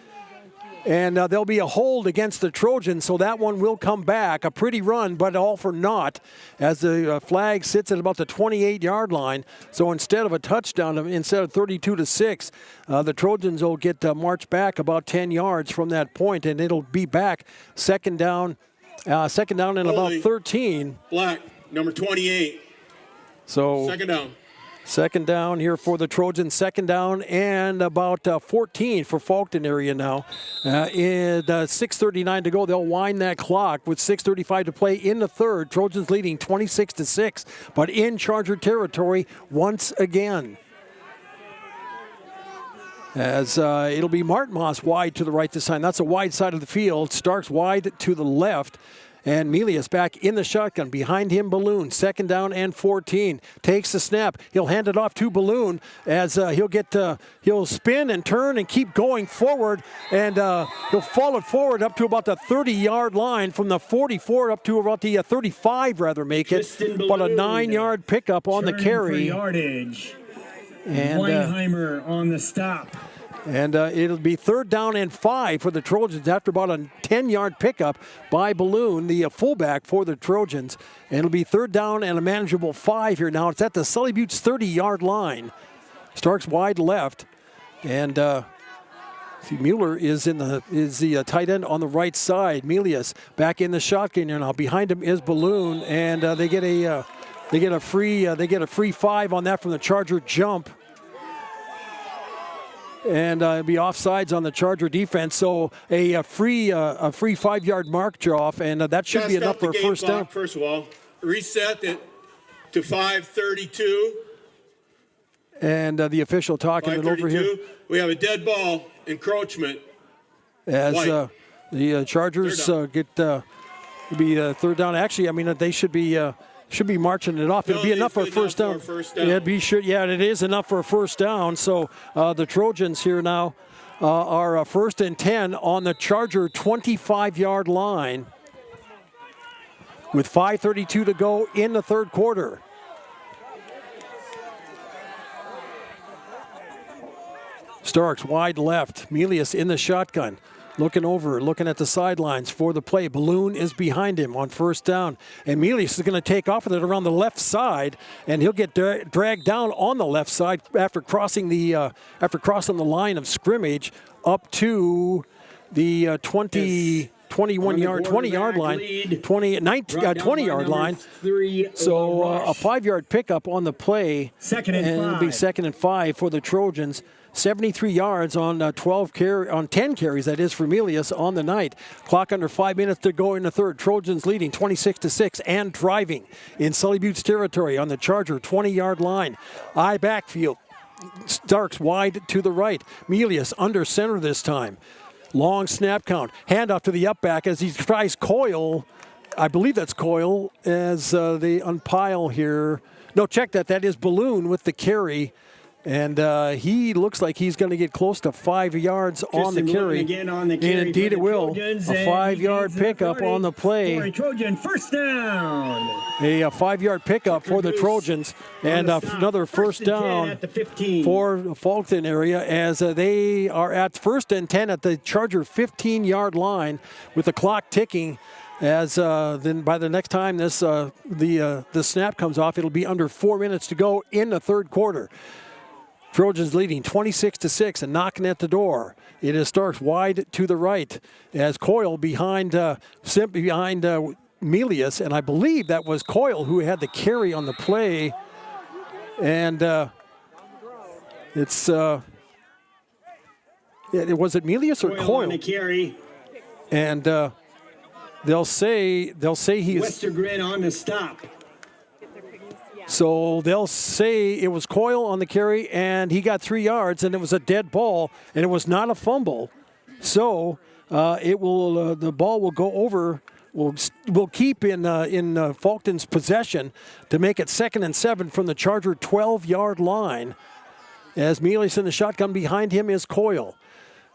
and there'll be a hold against the Trojans, so that one will come back. A pretty run, but all for naught, as the flag sits at about the 28-yard line. So instead of a touchdown, instead of 32-6, the Trojans will get marched back about 10 yards from that point, and it'll be back second down and about 13. Black, number 28. So 2nd down. 2nd down here for the Trojans. 2nd down and about 14 for Faulkton area now. In 6:39 to go, they'll wind that clock with 6:35 to play in the third. Trojans leading 26-6, but in Charger territory once again. As it'll be Martin Moss wide to the right this time. That's a wide side of the field. Starks wide to the left. And Milius back in the shotgun. Behind him, Balloon. 2nd down and 14. Takes the snap. He'll hand it off to Balloon as he'll spin and turn and keep going forward. And he'll follow it forward up to about the 30-yard line, from the 44 up to about the 35, rather make it. About a 9-yard pickup on the carry. For yardage. And Weinheimer on the stop. And it'll be 3rd down and 5 for the Trojans after about a 10-yard pickup by Balloon, the fullback for the Trojans. And it'll be 3rd down and a manageable 5 here now. It's at the Sully Butte's 30-yard line. Starks wide left. And Mueller is the tight end on the right side. Milius back in the shotgun here now. Behind him is Balloon, and they get a free 5 on that from the Charger jump. And it'll be offsides on the Charger defense, so a free 5-yard mark off, and that should be enough for a first down. First of all, reset it to 5:32. And the official talking it over here. We have a dead ball encroachment. As the Chargers get be 3rd down. Actually, I mean they should be marching it off. It'll be enough for a first down. Yeah, it is enough for a first down. So the Trojans here now are 1st and 10 on the Charger 25-yard line with 5:32 to go in the third quarter. Starks wide left. Milius in the shotgun. Looking at the sidelines for the play. Balloon is behind him on first down. And Milius is going to take off with it around the left side, and he'll get dragged down on the left side after crossing the line of scrimmage up to the 20-yard line. 20-yard line. So a 5-yard pickup on the play. 2nd and 5. It'll be 2nd and 5 for the Trojans. 73 yards on 10 carries, that is, for Milius on the night. Clock under 5 minutes to go in the third. Trojans leading 26-6 and driving in Sully Butte's territory on the Charger 20-yard line. Eye backfield. Starks wide to the right. Milius under center this time. Long snap count. Handoff to the up back as he tries Coyle. I believe that's Coyle as they unpile here. No, check that. That is Balloon with the carry. And he looks like he's going to get close to 5 yards on the carry. Again on the carry and indeed it will. Trojans, a 5-yard pickup on the play. For a Trojan first down. A 5-yard pickup for the Trojans. And another first down at the 15. for Faulkton area as they are at 1st and 10 at the Charger 15-yard line with the clock ticking. As then by the next time the snap comes off, it'll be under 4 minutes to go in the third quarter. Trojans leading 26-6 and knocking at the door. It is Starks wide to the right as Coyle behind Melius, and I believe that was Coyle who had the carry on the play. And was it Melius or Coyle? On the carry. And they'll say he's Westergren on the stop. So they'll say it was Coyle on the carry, and he got 3 yards, and it was a dead ball, and it was not a fumble. So the ball will go over. Will keep in Faulkton's possession to make it 2nd and 7 from the Charger 12-yard line. As Melius in the shotgun, behind him is Coyle.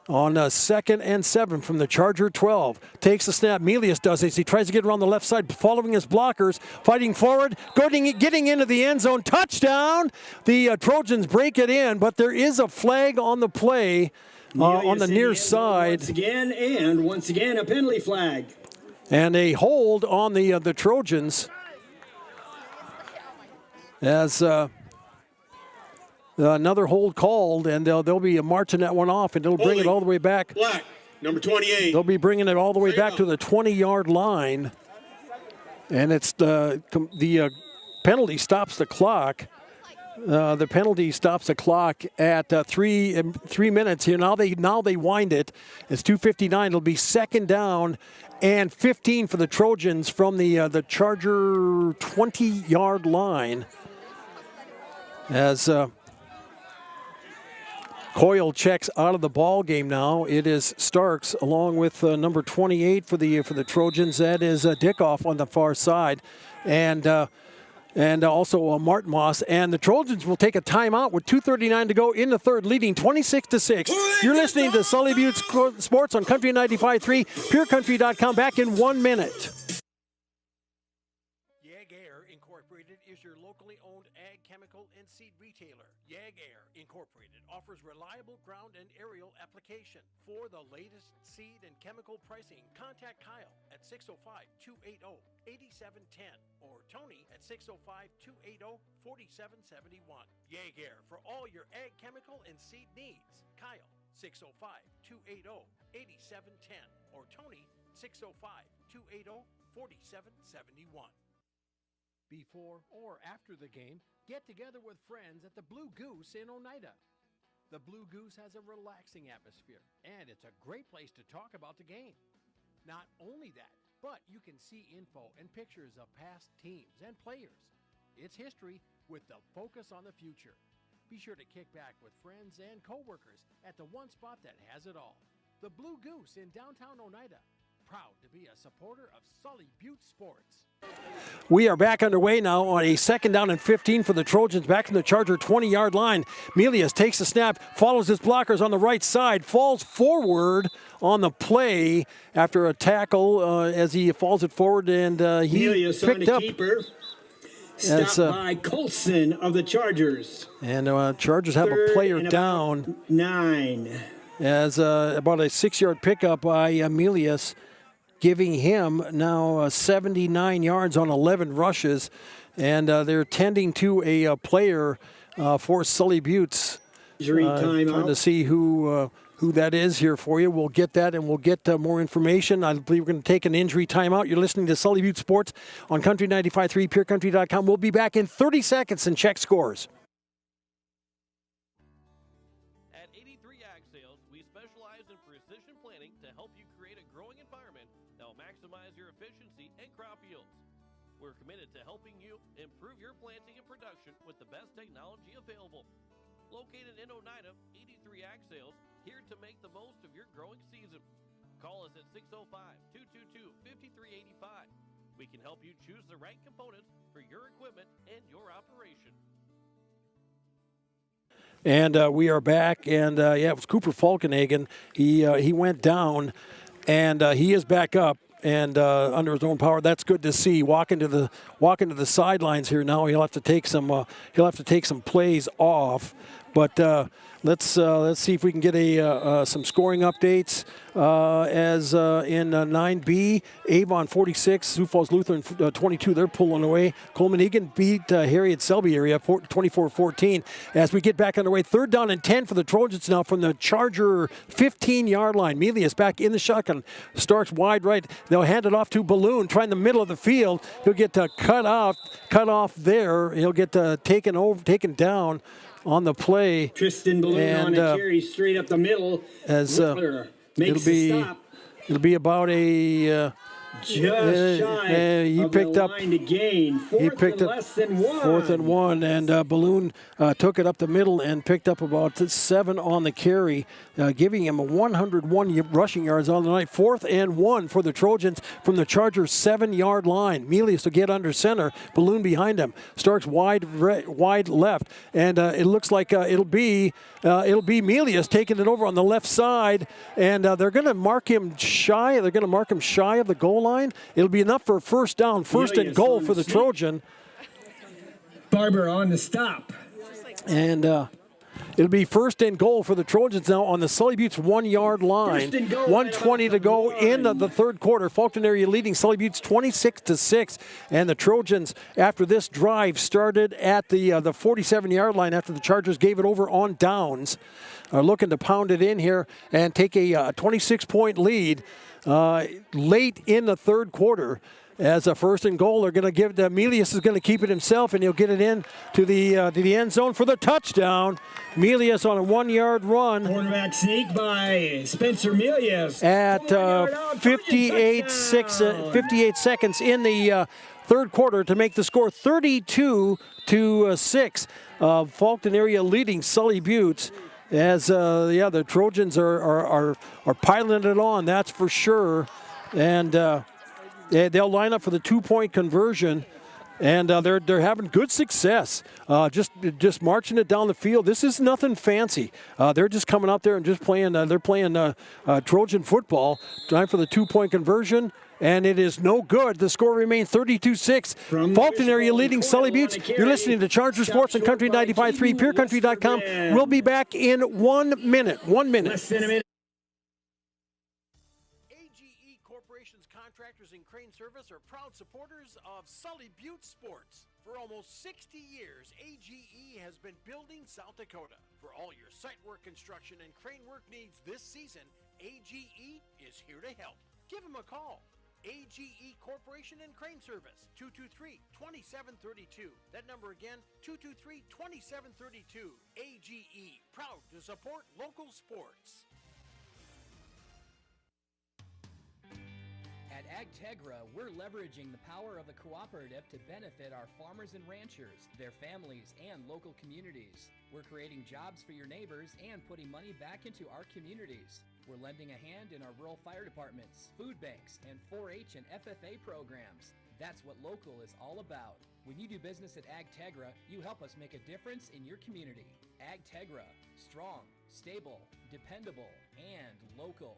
On 2nd and 7 from the Charger 12. Takes the snap. Melius does it. He tries to get around the left side, following his blockers, fighting forward, getting into the end zone. Touchdown! The Trojans break it in, but there is a flag on the play on the near side. Once again, a penalty flag. And a hold on the Trojans as another hold called, and they'll be marching that one off, and it'll bring it all the way back. Black, number 28. They'll be bringing it all the way back to the 20-yard line, and it's the penalty stops the clock. The penalty stops the clock at 3 minutes here. Now they wind it. It's 2:59. It'll be 2nd down and 15 for the Trojans from the Charger 20-yard line. As Coyle checks out of the ball game now. It is Starks along with number 28 for the Trojans. That is Dickoff on the far side, and also Martin Moss. And the Trojans will take a timeout with 2:39 to go in the third, leading 26-6. You're listening to Sully Butte Sports on Country 95.3, PureCountry.com. Back in 1 minute. Air Incorporated is your locally owned ag chemical and seed retailer. Air Incorporated offers reliable ground and aerial application. For the latest seed and chemical pricing, contact Kyle at 605-280-8710 or Tony at 605-280-4771. Air for all your ag chemical and seed needs. Kyle 605-280-8710 or Tony 605-280-4771. Before or after the game, get together with friends at the Blue Goose in Oneida. The Blue Goose has a relaxing atmosphere, and it's a great place to talk about the game. Not only that, but you can see info and pictures of past teams and players. It's history with the focus on the future. Be sure to kick back with friends and coworkers at the one spot that has it all. The Blue Goose in downtown Oneida. Proud to be a supporter of Sully Butte Sports. We are back underway now on a 2nd down and 15 for the Trojans, back from the Charger 20-yard line. Melius takes the snap, follows his blockers on the right side, falls forward on the play after a tackle as he falls it forward, and he Melius picked up. Keeper. Stopped by Colson of the Chargers. And Chargers have a player down. 9. As about a 6-yard pickup by Melius, giving him now 79 yards on 11 rushes. And they're tending to a player for Sully Buttes. Trying to see who that is here for you. We'll get that, and we'll get more information. I believe we're going to take an injury timeout. You're listening to Sully Butte Sports on Country 95.3, PureCountry.com. We'll be back in 30 seconds and check scores. At 83 Ag Sales, we specialize in precision planning to help you create a growing environment that will maximize your efficiency and crop yields. We're committed to helping you improve your planting and production with the best technology available. Located in Oneida, 83 Ag Sales, here to make the most of your growing season. Call us at 605-222-5385. We can help you choose the right components for your equipment and your operation. And we are back, and it was Cooper Falkenhagen. He went down, and he is back up and under his own power. That's good to see. Walking to the sidelines here now. He'll have to take some plays off, but let's see if we can get some scoring updates. As in 9B, Avon 46, Sioux Falls Lutheran 22. They're pulling away. Coleman Egan beat Harriet Selby area 24-14. As we get back underway, 3rd down and 10 for the Trojans now from the Charger 15-yard line. Melius back in the shotgun, starts wide right. They'll hand it off to Balloon, trying the middle of the field. He'll get cut off there. He'll get taken down on the play. Tristan Balloon on a carry straight up the middle. As makes the stop. It'll be about a just shy he of picked the up line to gain. Fourth and less than one. 4th and 1, and Balloon took it up the middle and picked up about 7 on the carry, giving him a 101 rushing yards on the night. 4th and 1 for the Trojans from the Chargers 7-yard line. Melius to get under center. Balloon behind him, starts wide left, and it looks like it'll be Melius taking it over on the left side, and they're going to mark him shy. They're going to mark him shy of the goal line. It'll be enough for a first down, first and goal for the Trojan. Barber on the stop. And it'll be first and goal for the Trojans now on the Sully Buttes 1-yard line. 1:20 to go in the third quarter. Fulton area leading Sully Buttes 26-6. And the Trojans, after this drive, started at the 47-yard line after the Chargers gave it over on downs. Are looking to pound it in here and take a 26-point lead late in the third quarter. As a first and goal, they're going to give Melius is going to keep it himself, and he'll get it in to the end zone for the touchdown. Melius on a 1-yard run. Quarterback sneak by Spencer Melius. At 58 seconds in the third quarter to make the score 32-6. Fulton area leading Sully Buttes. As the Trojans are piling it on, that's for sure, and they'll line up for the 2-point conversion, and they're having good success. Just marching it down the field. This is nothing fancy. They're just coming out there and just playing. They're playing Trojan football. Time for the 2-point conversion. And it is no good. The score remains 32-6. Fulton area leading Sully Buttes. You're listening to Charger Sports and Country 95.3, PureCountry.com. We'll be back in 1 minute. 1 minute. Less than a minute. AGE Corporation's contractors and crane service are proud supporters of Sully Buttes sports. For almost 60 years, AGE has been building South Dakota. For all your site work, construction, and crane work needs this season, AGE is here to help. Give them a call. AGE Corporation and Crane Service, 223-2732. That number again, 223-2732. AGE, proud to support local sports. At AgTegra, we're leveraging the power of the cooperative to benefit our farmers and ranchers, their families, and local communities. We're creating jobs for your neighbors and putting money back into our communities. We're lending a hand in our rural fire departments, food banks, and 4-H and FFA programs. That's what local is all about. When you do business at AgTegra, you help us make a difference in your community. AgTegra, strong, stable, dependable, and local.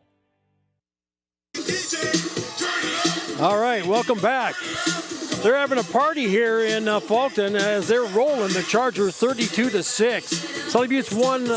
All right, welcome back. They're having a party here in Fulton as they're rolling the Chargers 32-6. Sully Buttes won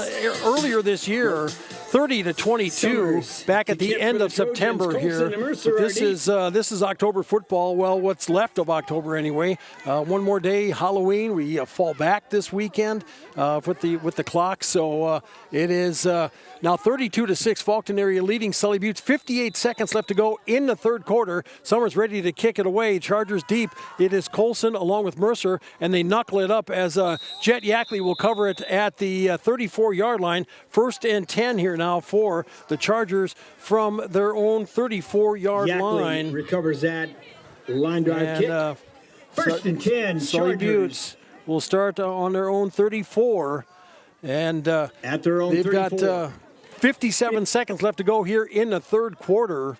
earlier this year, 30-22, back at the end of September here. This is October football. Well, what's left of October anyway. One more day, Halloween. We fall back this weekend with the clock. So it is now 32-6. Fulton area leading Sully Buttes. 58 seconds left to go in the third quarter. Summers ready to kick it away. Chargers deep. It is Colson along with Mercer, and they knuckle it up as Jet Yackley will cover it at the 34-yard line. First and 10 here now for the Chargers from their own 34-yard line. Recovers that line drive kick. First and 10, Sully Buttes will start on their own 34. And at their own they've 34. got 57 seconds left to go here in the third quarter.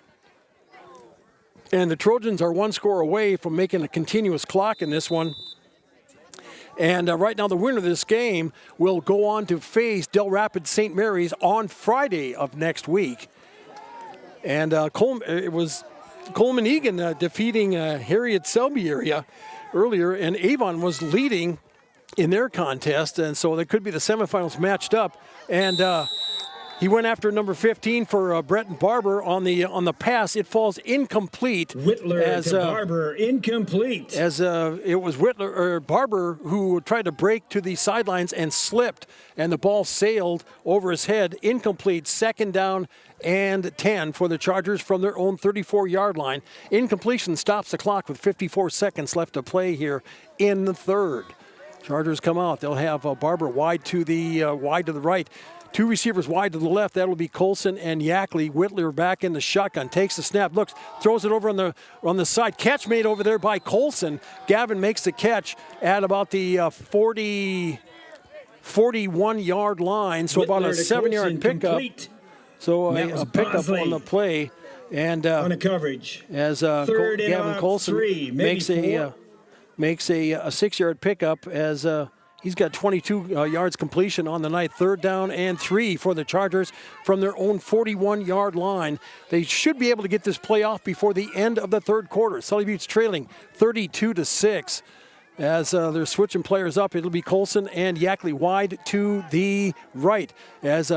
And the Trojans are one score away from making a continuous clock in this one. And right now the winner of this game will go on to face Del Rapids St. Mary's on Friday of next week. And it was Coleman Egan defeating Harriet Selby area earlier, and Avon was leading in their contest, and so there could be the semifinals matched up. And he went after number 15 for Breton Barber on the pass. It falls incomplete. Whitler to Barber, incomplete. As it was Barber who tried to break to the sidelines and slipped, and the ball sailed over his head. Incomplete. Second down and 10 for the Chargers from their own 34-yard line. Incompletion stops the clock with 54 seconds left to play here in the third. Chargers come out. They'll have Barber wide to the right. Two receivers wide to the left. That'll be Colson and Yackley. Whitler back in the shotgun. Takes the snap. Looks. Throws it over on the side. Catch made over there by Colson. Gavin makes the catch at about the 41-yard line. So about a 7-yard pickup. Complete. So a pickup on the play. And on the coverage. As Gavin Colson makes a 6-yard pickup as he's got 22 yards completion on the night. Third down and 3 for the Chargers from their own 41-yard line. They should be able to get this play off before the end of the third quarter. Sully Butte's trailing 32-6. As they're switching players up, it'll be Colson and Yackley wide to the right. As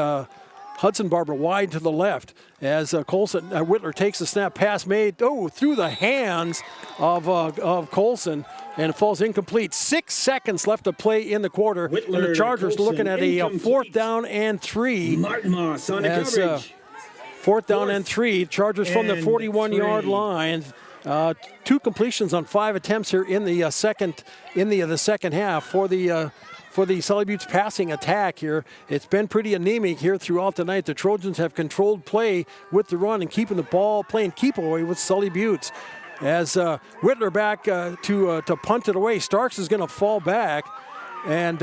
Hudson Barber wide to the left. As Whitler takes the snap, pass made through the hands of Colson, and it falls incomplete. 6 seconds left to play in the quarter. Whitler, and the Chargers Colson, looking at a fourth down and 3. Martin Moss on the coverage. Fourth down and 3. Chargers from the 41-yard line. 2 completions on 5 attempts here in the second half for the Sully Butte's passing attack here. It's been pretty anemic here throughout the night. The Trojans have controlled play with the run and keeping the ball, playing keep away with Sully Butte's. As Whitler back to punt it away. Starks is going to fall back, and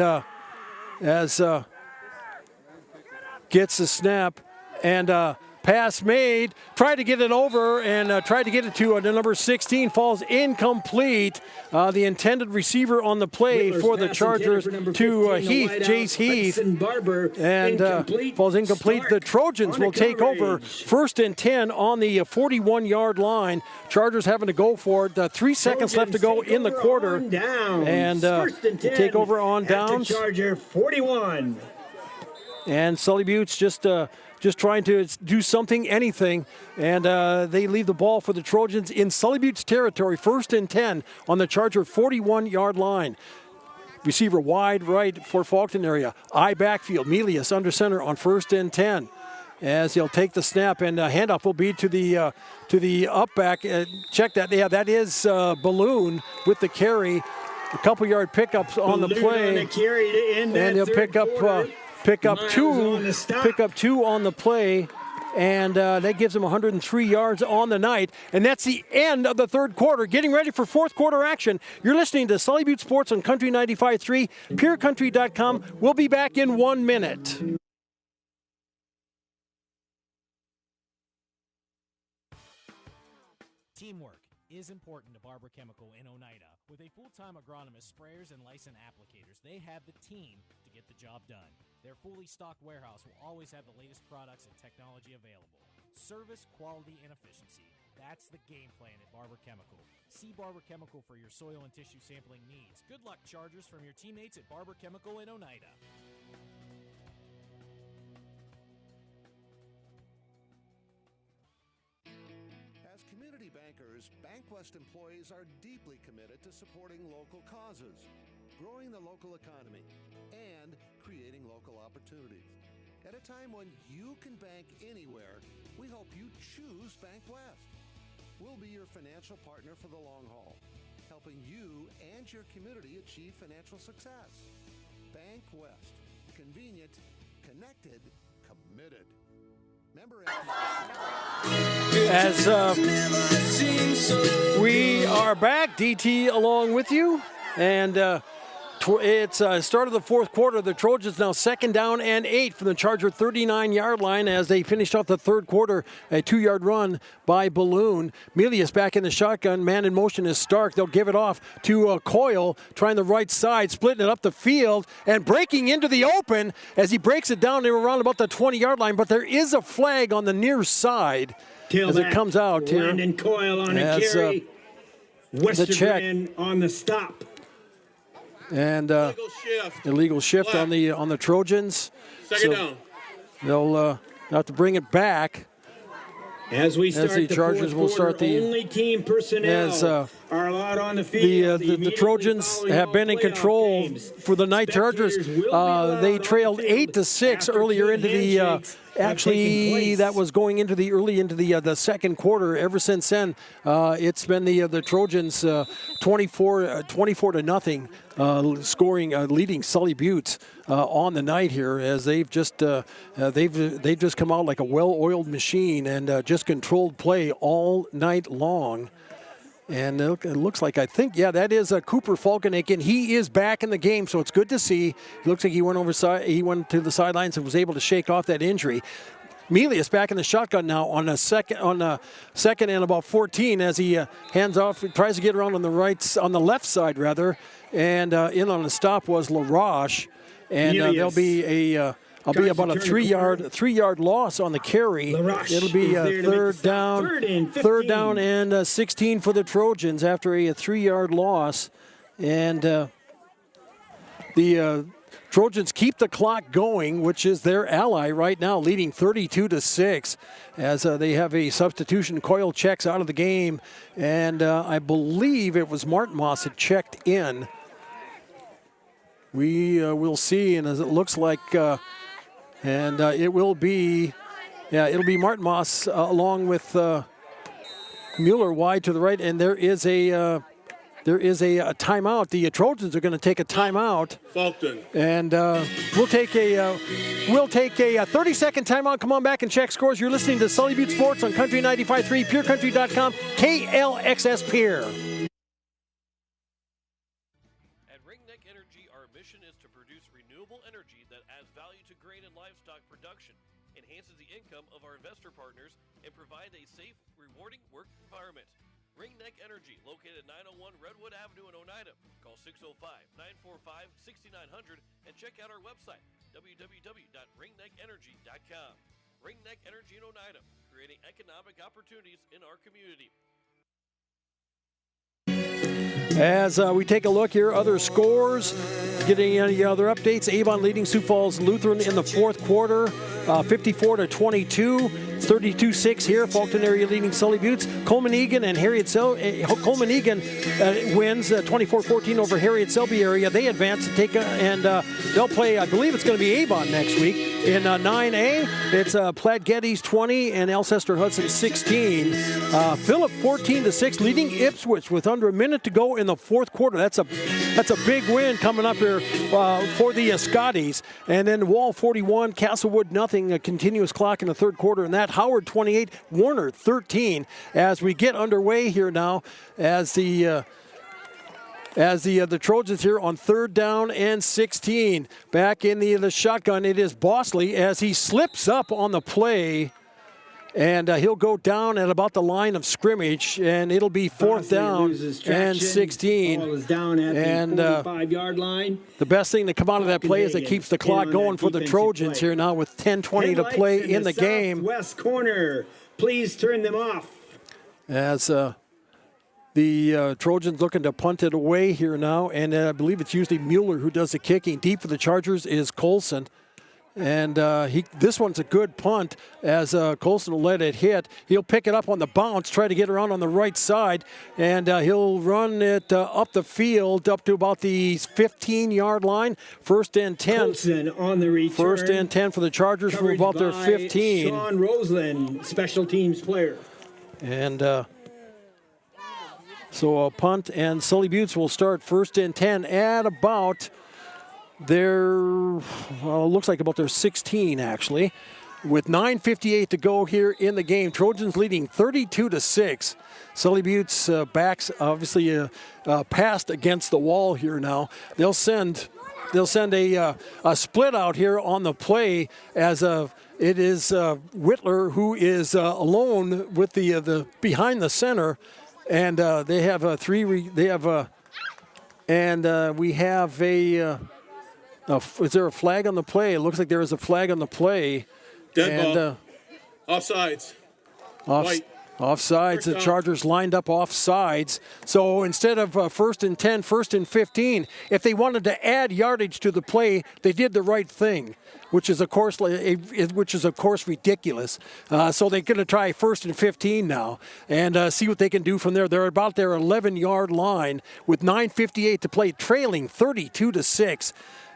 as gets the snap and pass made, tried to get it over and tried to get it to the number 16, falls incomplete. The intended receiver on the play Whitler's for the Chargers to Heath, Jace Heath, Barber, and falls incomplete. The Trojans will take over 1st and 10 on the 41-yard line. Chargers having to go for it. 3 seconds left to go in the quarter. And take over on downs. Charger 41. And Sully Butte's just trying to do something, anything, and they leave the ball for the Trojans in Sully Butte's territory, 1st and 10 on the Charger 41-yard line. Receiver wide right for Faulkton area. I backfield. Melius under center on 1st and 10. As he'll take the snap, and handoff will be to the up back. Check that. Yeah, that is Balloon with the carry. A couple yard pickups on the play, and he'll pick up two on the play, and that gives him 103 yards on the night. And that's the end of the third quarter. Getting ready for fourth quarter action. You're listening to Sully Butte Sports on Country 95.3, PureCountry.com. We'll be back in 1 minute. Teamwork is important to Barber Chemical in Oneida. With a full-time agronomist, sprayers, and licensed applicators, they have the team to get the job done. Their fully stocked warehouse will always have the latest products and technology available. Service, quality, and efficiency. That's the game plan at Barber Chemical. See Barber Chemical for your soil and tissue sampling needs. Good luck, Chargers, from your teammates at Barber Chemical in Oneida. As community bankers, BankWest employees are deeply committed to supporting local causes, growing the local economy, and creating local opportunities. At a time when you can bank anywhere, we hope you choose BankWest. We'll be your financial partner for the long haul, helping you and your community achieve financial success. BankWest. Convenient, connected, committed. Member As we are back, DT along with you, and start of the fourth quarter. The Trojans now 2nd down and 8 from the Charger 39-yard line as they finished off the third quarter. A 2-yard run by Balloon. Milius back in the shotgun. Man in motion is Stark. They'll give it off to Coyle, trying the right side, splitting it up the field and breaking into the open. As he breaks it down, they were around about the 20-yard line, but there is a flag on the near side as it comes out here. Landon Coyle on a carry. Westergren on the stop. And illegal shift on the Trojans. Second down. They'll have to bring it back. As we start the Chargers will start the only team personnel are allowed on the field. The Trojans have been in control for the night. Chargers they trailed 8-6 earlier into the. Actually, that was going into the second quarter. Ever since then, it's been the Trojans 24-0 scoring, leading Sully Buttes on the night here, as they've just come out like a well-oiled machine and just controlled play all night long. And it looks like, I think, that is Cooper Falconek, and he is back in the game, so it's good to see. It looks like he went to the sidelines and was able to shake off that injury. Milius back in the shotgun now on a second and about 14 as he hands off, tries to get around on the left side rather, and in on the stop was LaRoche, and there'll be about a 3-yard loss on the carry. It'll be third down and 16 for the Trojans after a 3-yard loss, and the Trojans keep the clock going, which is their ally right now, leading 32-6 as they have a substitution. Coyle checks out of the game, and I believe it was Martin Moss had checked in. We will see, and as it looks like. And it will be, it'll be Martin Moss along with Mueller wide to the right, and there is a timeout. The Trojans are going to take a timeout. Fulton. And we'll take a 30-second timeout. Come on back and check scores. You're listening to Sully Butte Sports on Country 95.3, PureCountry.com, KLXS Pierre. Of our investor partners and provide a safe, rewarding work environment. Ringneck Energy, located at 901 Redwood Avenue in Oneida. Call 605-945-6900 and check out our website, www.ringneckenergy.com. Ringneck Energy in Oneida, creating economic opportunities in our community. As we take a look here, other scores, getting any other updates. Avon leading Sioux Falls Lutheran in the fourth quarter, 54-22. 32-6 here. Fulton area leading Sully Buttes. Coleman Egan and Harriet Coleman Egan wins 24-14 over Harriet Selby area. They advance to take and they'll play. I believe it's going to be Avon next week in 9A. It's Platte Geddes 20 and Alcester Hudson 16. Phillip 14-6 leading Ipswich with under a minute to go in the fourth quarter. That's a big win coming up here for the Scotties. And then Wall 41, Castlewood nothing. A continuous clock in the third quarter, and that Howard 28, Warner 13. As we get underway here now, as the Trojans here on third down and 16. Back in the shotgun, it is Bosley as he slips up on the play. And he'll go down at about the line of scrimmage, and it'll be fourth down and 16. Ball is down at the 45-yard line. The best thing to come out of that play is it keeps the clock going for the Trojans here now with 10:20 to play in the game. West corner, please turn them off. As the Trojans looking to punt it away here now, and I believe it's usually Mueller who does the kicking. Deep for the Chargers is Colson. And this one's a good punt as Colson will let it hit. He'll pick it up on the bounce, try to get around on the right side, and he'll run it up the field up to about the 15-yard line. First and 10. Colson on the return. First and 10 for the Chargers from about their 15. Sean Roseland, special teams player. And so a punt, and Sully Buttes will start first and 10 at about looks like about their 16 actually. with 9:58 to go here in the game. Trojans leading 32-6. Sully Butte's backs obviously passed against the wall here now. They'll send a split out here on the play as it is Whitler who is alone with the behind the center, and they have we have a. Is there a flag on the play? It looks like there is a flag on the play. Dead ball. Offsides. White. Offsides. The Chargers lined up offsides. So instead of first and 10, first and 15, if they wanted to add yardage to the play, they did the right thing, which is of course ridiculous. So they're going to try first and 15 now and see what they can do from there. They're about their 11-yard line with 9:58 to play, trailing 32-6.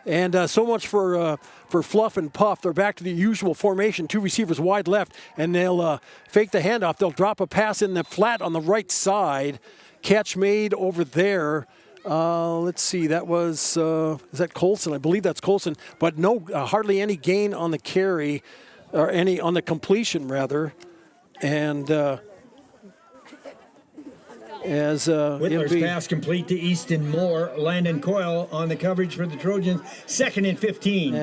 And so much for fluff and puff. They're back to the usual formation. 2 receivers wide left, and they'll fake the handoff. They'll drop a pass in the flat on the right side. Catch made over there. Let's see. That was is that Colson? I believe that's Colson. But no, hardly any gain on the carry, or any on the completion rather. And as Whitler's pass complete to Easton Moore. Landon Coyle on the coverage for the Trojans. 2nd and 15.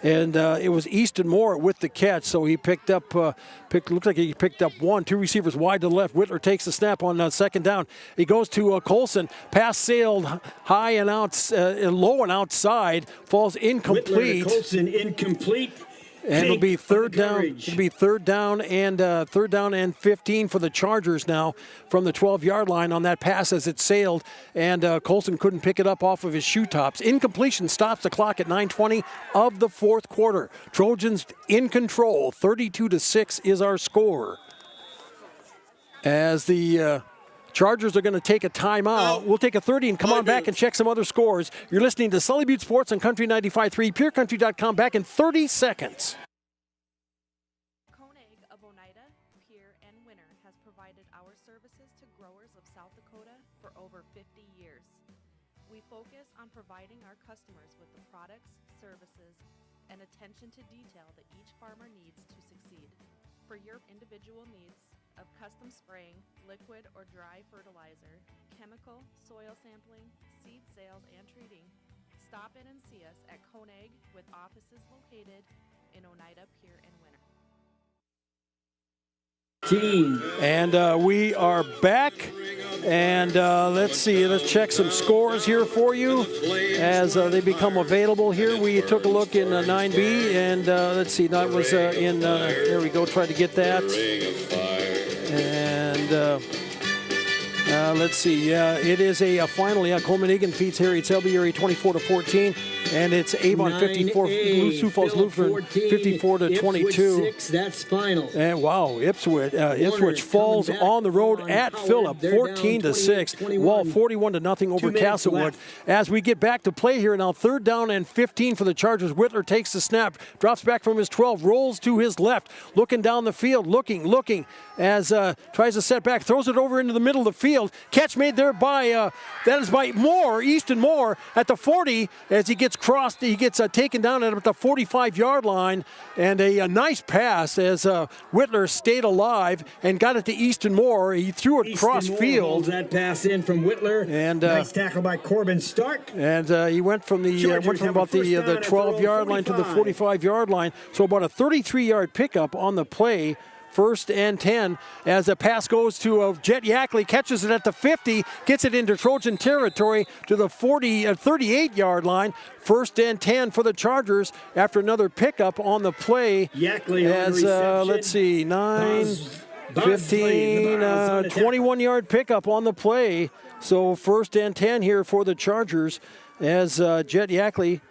It was Easton Moore with the catch, so he looks like he picked up 1. 2 receivers wide to the left. Whitler takes the snap on second down. He goes to Colson. Pass sailed high and low and outside. Falls incomplete. Whitler to Colson, incomplete. And it'll be third down. It'll be third down and 15 for the Chargers now from the 12-yard line on that pass as it sailed, and Colson couldn't pick it up off of his shoe tops. Incompletion stops the clock at 9:20 of the fourth quarter. Trojans in control. 32-6 is our score. As the Chargers are going to take a timeout. We'll take a 30 and come on back and check some other scores. You're listening to Sully Butte Sports on Country 95.3, PureCountry.com. Back in 30 seconds. Koenig of Oneida, Pierre, and Winner has provided our services to growers of South Dakota for over 50 years. We focus on providing our customers with the products, services, and attention to detail that each farmer needs to succeed. For your individual needs of custom spraying, liquid or dry fertilizer, chemical, soil sampling, seed sales, and treating, stop in and see us at Koenig with offices located in Oneida, Pierre, and Winner. And we are back. And let's check some scores here for you as they become available here. We took a look in 9B, and let's see, that was there we go, try to get that. And let's see, it is a final. Coleman Egan defeats Harriet Selby area 24-14, and it's Avon 54, Sioux Falls Lutheran 54-22. Ipswich, that's final. And wow, Ipswich falls on the road at Phillip 14-6. Wall 41-0 over Castlewood. As we get back to play here now, 3rd down and 15 for the Chargers. Whitler takes the snap, drops back from his 12, rolls to his left, looking down the field, looking as tries to set back, throws it over into the middle of the field. Catch made there by Moore, Easton Moore at the 40 as he gets crossed. He gets taken down at the 45-yard line, and a nice pass as Whitler stayed alive and got it to Easton Moore. He threw it cross field. That pass in from Whitler. And nice tackle by Corbin Stark. And he went from about the 12-yard line to the 45-yard line. So about a 33-yard pickup on the play. 1st and 10 as a pass goes to Jet Yackley, catches it at the 50, gets it into Trojan territory to the 38-yard line. 1st and 10 for the Chargers after another pickup on the play. Yackley as let's see, 9, 15, 21-yard pickup on the play. So 1st and 10 here for the Chargers as Jet Yackley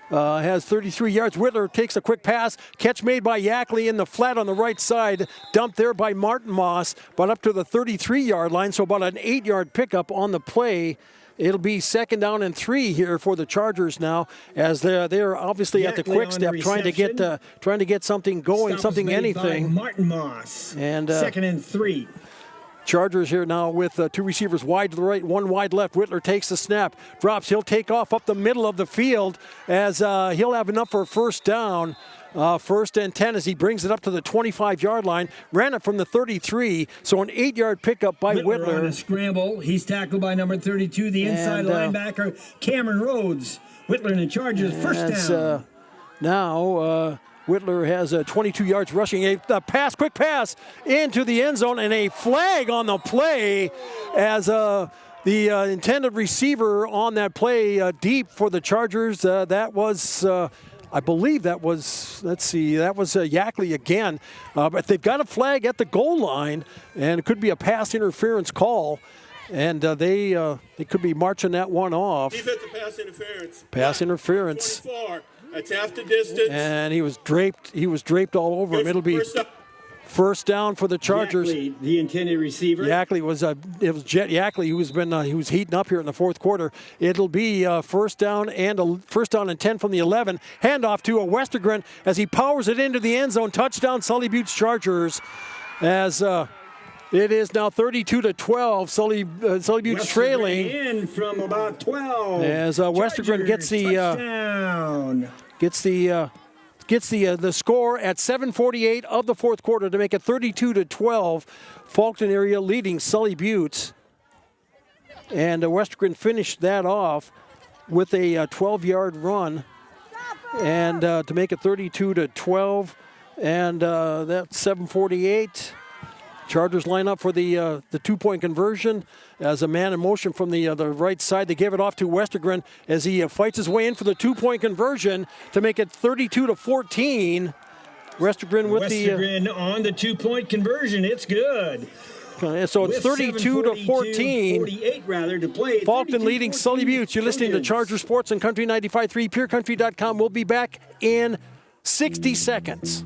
has 33 yards. Whitler takes a quick pass. Catch made by Yackley in the flat on the right side. Dumped there by Martin Moss, but up to the 33-yard line, so about an 8-yard pickup on the play. It'll be 2nd down and 3 here for the Chargers now, as they're obviously at the quick step, trying to get something going, anything. Martin Moss. And 2nd and 3. Chargers here now with 2 receivers wide to the right, 1 wide left. Whitler takes the snap, drops. He'll take off up the middle of the field as he'll have enough for a 1st down. first and 10 as he brings it up to the 25-yard line. Ran it from the 33, so an 8-yard pickup by Whitler. On a scramble. He's tackled by number 32, the inside linebacker, Cameron Rhodes. Whitler and the Chargers, first down. Now Whitler has 22 yards rushing. A pass, quick pass into the end zone, and a flag on the play as the intended receiver on that play deep for the Chargers. That was, I believe that was, that was Yackley again. But they've got a flag at the goal line, and it could be a pass interference call. And they could be marching that one off. Defensive pass interference. Pass interference. 24. That's half the distance. And he was draped all over him. It'll be first down for the Chargers. Yackley, the intended receiver. Yackley was it was Jet Yackley who was heating up here in the fourth quarter. It'll be first down and 10 from the 11. Handoff to a Westergren as he powers it into the end zone. Touchdown, Sully Buttes Chargers. As it is now 32-12. Sully Buttes trailing in from about 12. As Westergren gets the score at 7:48 of the fourth quarter to make it 32-12. Faulkton area leading Sully Buttes. And Westergren finished that off with a 12-yard run and to make it 32-12. And that's 7:48. Chargers line up for the two-point conversion as a man in motion from the right side. They give it off to Westergren as he fights his way in for the two-point conversion to make it 32-14. Westergren on the two-point conversion. It's good. So it's 32-14. 48 rather to play. Faulkton leading Sully Buttes. You're listening to Charger Sports on Country 95.3, PureCountry.com. We'll be back in 60 seconds.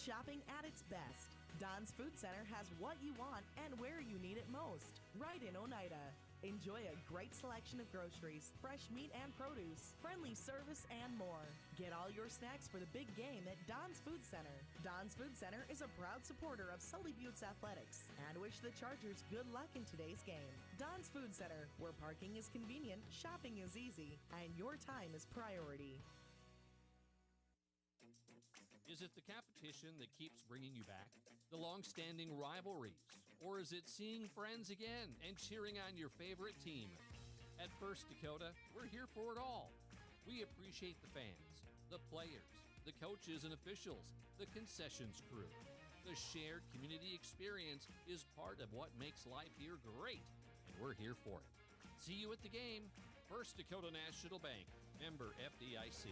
Shopping at its best. Don's Food Center has what you want and where you need it most. Right in Oneida. Enjoy a great selection of groceries, fresh meat and produce, friendly service, and more. Get all your snacks for the big game at Don's Food Center. Don's Food Center is a proud supporter of Sully Buttes Athletics and wish the Chargers good luck in today's game. Don's Food Center, where parking is convenient, shopping is easy, and your time is priority. Is it the competition that keeps bringing you back? The long-standing rivalries? Or is it seeing friends again and cheering on your favorite team? At First Dakota, we're here for it all. We appreciate the fans, the players, the coaches and officials, the concessions crew. The shared community experience is part of what makes life here great, and we're here for it. See you at the game. First Dakota National Bank, member FDIC.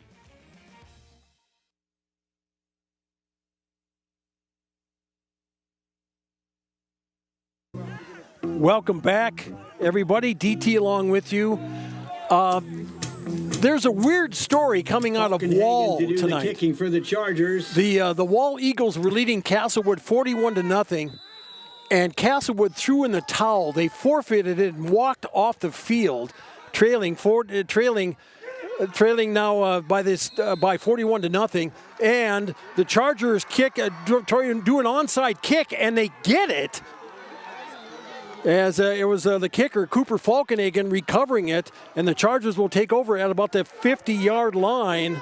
Welcome back, everybody. DT along with you. There's a weird story coming out of Wall tonight. The kicking for the Chargers. The Wall Eagles were leading Castlewood 41-0, and Castlewood threw in the towel. They forfeited it and walked off the field, trailing now by 41-0. And the Chargers do an onside kick, and they get it. As it was the kicker, Cooper Falkenhagen, recovering it, and the Chargers will take over at about the 50-yard line.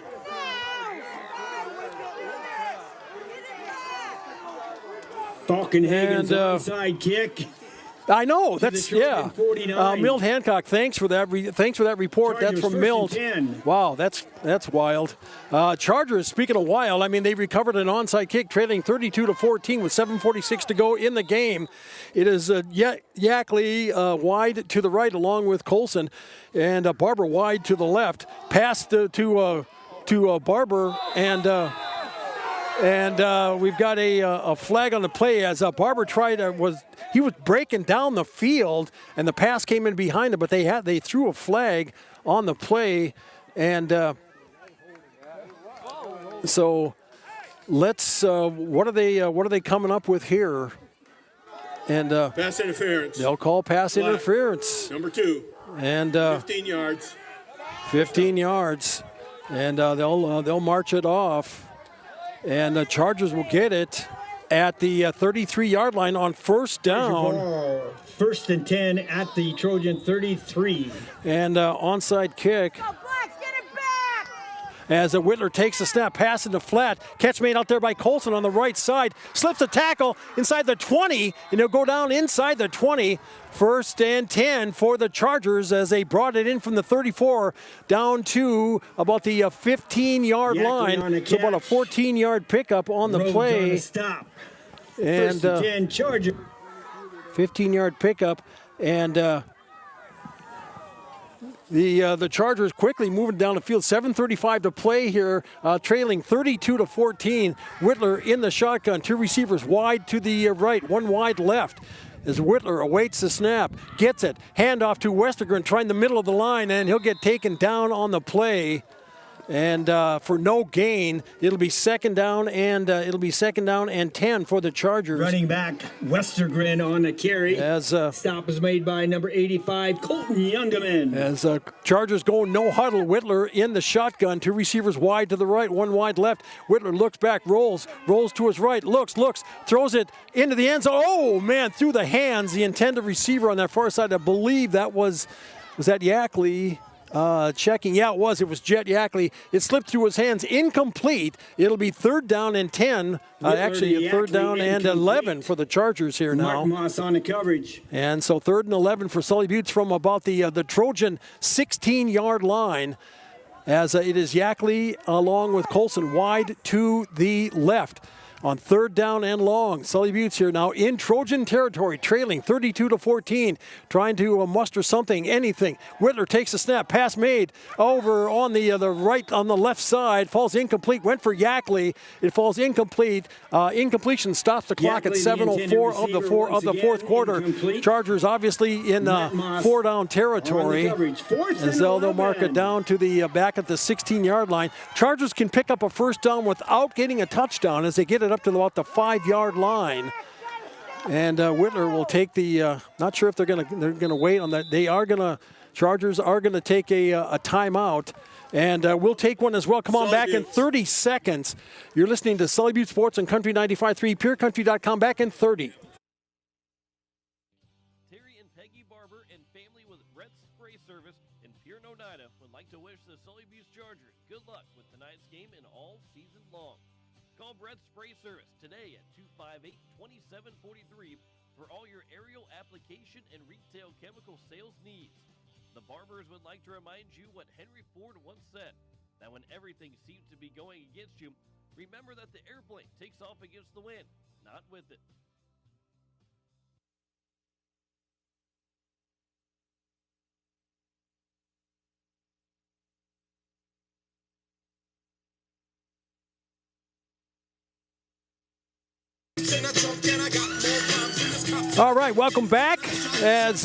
Falkenhagen's onside kick. I know. That's Milt Hancock. Thanks for that report. Chargers that's from Milt. Wow, that's wild. Chargers. Speaking of wild, I mean they recovered an onside kick, trailing 32-14 with 7:46 to go in the game. It is Yackley wide to the right, along with Colson, and Barber wide to the left. Pass to Barber and. We've got a flag on the play as Barber he was breaking down the field, and the pass came in behind him, but they threw a flag on the play, and so let's what are they coming up with here? And pass interference. They'll call pass interference. Number 2. And 15 yards. 15 yards, and they'll march it off. And the Chargers will get it at the 33-yard line on first down. Ball, 1st and 10 at the Trojan 33. And onside kick. As Whitler takes the snap, pass into flat. Catch made out there by Colson on the right side. Slips a tackle inside the 20, and he'll go down inside the 20. 1st and 10 for the Chargers as they brought it in from the 34 down to about the 15-yard line. So about a 14-yard pickup on the play. Stop. And 1st and 10 Chargers. 15-yard pickup. And the Chargers quickly moving down the field. 7:35 to play here, trailing 32-14. Whitler in the shotgun. 2 receivers wide to the right, 1 wide left. As Whitler awaits the snap, gets it, handoff to Westergren, trying the middle of the line, and he'll get taken down on the play. And for no gain, it'll be second down and 10 for the Chargers. Running back Westergren on the carry. As stop is made by number 85 Colton Youngeman. As Chargers go no huddle, Whitler in the shotgun. 2 receivers wide to the right, 1 wide left. Whitler looks back, rolls to his right, looks, throws it into the end zone. Oh man, through the hands, the intended receiver on that far side. I believe that was that Yackley. Checking. Yeah, it was Jet Yackley. It slipped through his hands. Incomplete. It'll be 3rd down and 10. Actually, a 3rd down and 11 for the Chargers here now. Mark Moss on the coverage. And so 3rd and 11 for Sully Buttes from about the Trojan 16-yard line. As it is Yackley along with Colson wide to the left. On 3rd down and long, Sully Buttes here now in Trojan territory, trailing 32-14, trying to muster something, anything. Whitler takes the snap, pass made over on the right, on the left side, falls incomplete. Went for Yackley, it falls incomplete. Incompletion stops the clock at 7:04 of the fourth quarter. Incomplete. Chargers obviously in 4-down territory, as they'll mark it down to the back at the 16-yard line. Chargers can pick up a first down without getting a touchdown as they get it up to about the 5-yard line, and Whitler will take the. Not sure if they're gonna wait on that. Chargers are gonna take a timeout, and we'll take one as well. Come on back in 30 seconds. You're listening to Sully Butte Sports on Country 95.3, PureCountry.com. Back in 30. Terry and Peggy Barber and family with Red Spray Service in Pierre, Oneida would like to wish the Sully Butte Chargers good luck with tonight's game and all season long. Call Brett Spray Service today at 258-2743 for all your aerial application and retail chemical sales needs. The Barbers would like to remind you what Henry Ford once said, that when everything seems to be going against you, remember that the airplane takes off against the wind, not with it. All right, welcome back as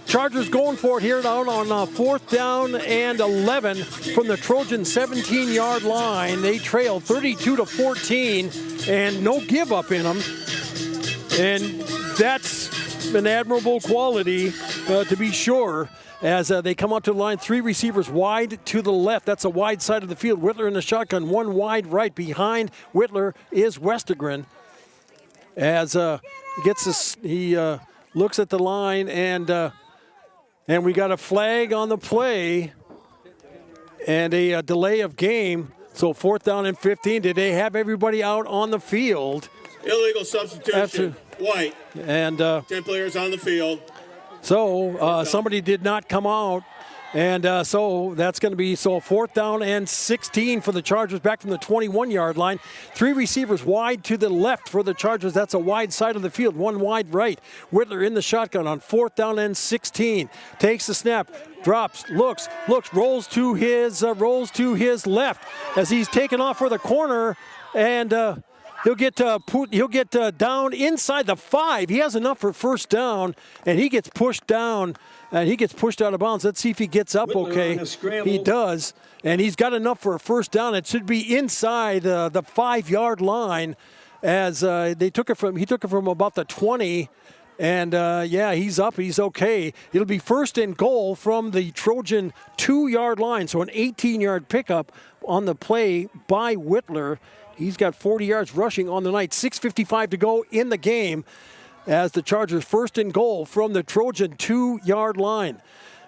Chargers going for it here down on 4th down and 11 from the Trojan 17-yard line. They trail 32-14 and no give up in them. And that's an admirable quality to be sure. As they come out to the line, 3 receivers wide to the left. That's a wide side of the field. Whitler in the shotgun, 1 wide right. Behind Whitler is Westergren. As he looks at the line, and we got a flag on the play and a delay of game. So 4th down and 15. Did they have everybody out on the field? Illegal substitution. White. And 10 players on the field. So somebody did not come out. And so that's going to be 4th down and 16 for the Chargers back from the 21-yard line. 3 receivers wide to the left for the Chargers. That's a wide side of the field, 1 wide right. Whitler in the shotgun on 4th down and 16. Takes the snap, drops, looks, rolls to his left as he's taken off for the corner, and he'll get down inside the 5. He has enough for first down, and he gets pushed down. And he gets pushed out of bounds. Let's see if he gets up okay. He does. And he's got enough for a first down. It should be inside the 5-yard line as he took it from about the 20. And, he's up. He's okay. It'll be 1st and goal from the Trojan 2-yard line. So an 18-yard pickup on the play by Whitler. He's got 40 yards rushing on the night. 6:55 to go in the game as the Chargers first and goal from the Trojan 2-yard line.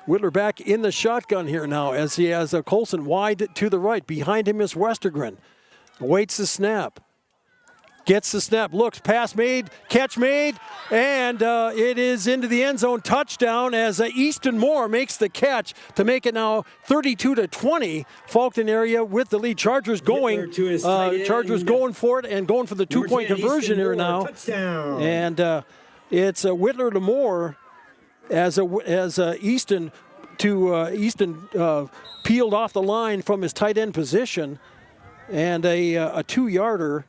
Whittler back in the shotgun here now as he has Colson wide to the right. Behind him is Westergren. Awaits the snap. Gets the snap, looks, pass made, catch made, and it is into the end zone. Touchdown as Easton Moore makes the catch to make it now 32-20. Faulkton area with the lead. Chargers going for it and going for the two-point conversion here now. Touchdown. And it's Whittler to Moore as Easton peeled off the line from his tight end position, and a 2-yarder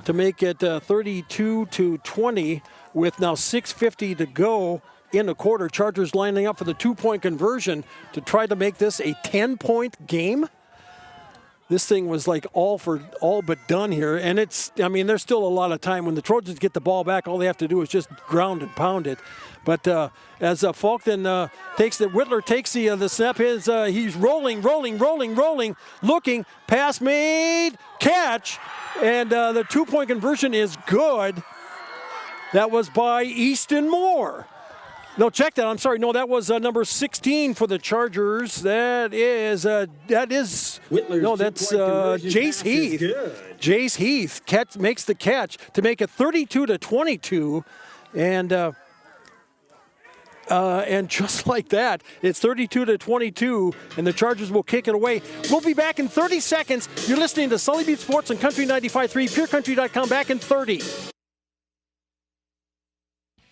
to make it 32-20 with now 6:50 to go in the quarter. Chargers lining up for the two-point conversion to try to make this a 10-point game. This thing was like all but done here, and there's still a lot of time. When the Trojans get the ball back, all they have to do is just ground and pound it. But as Faulkton Whittler takes the snap, he's rolling, looking, pass made, catch, and the two-point conversion is good. That was by Easton Moore. No, check that. I'm sorry. No, that was number 16 for the Chargers. That is Whittler's no, that's two-point conversion Jace pass Heath. is good. Jace Heath makes the catch to make it 32-22, and just like that, it's 32-22, and the Chargers will kick it away. We'll be back in 30 seconds. You're listening to Sully Butte Sports on Country 95.3, PureCountry.com. Back in 30.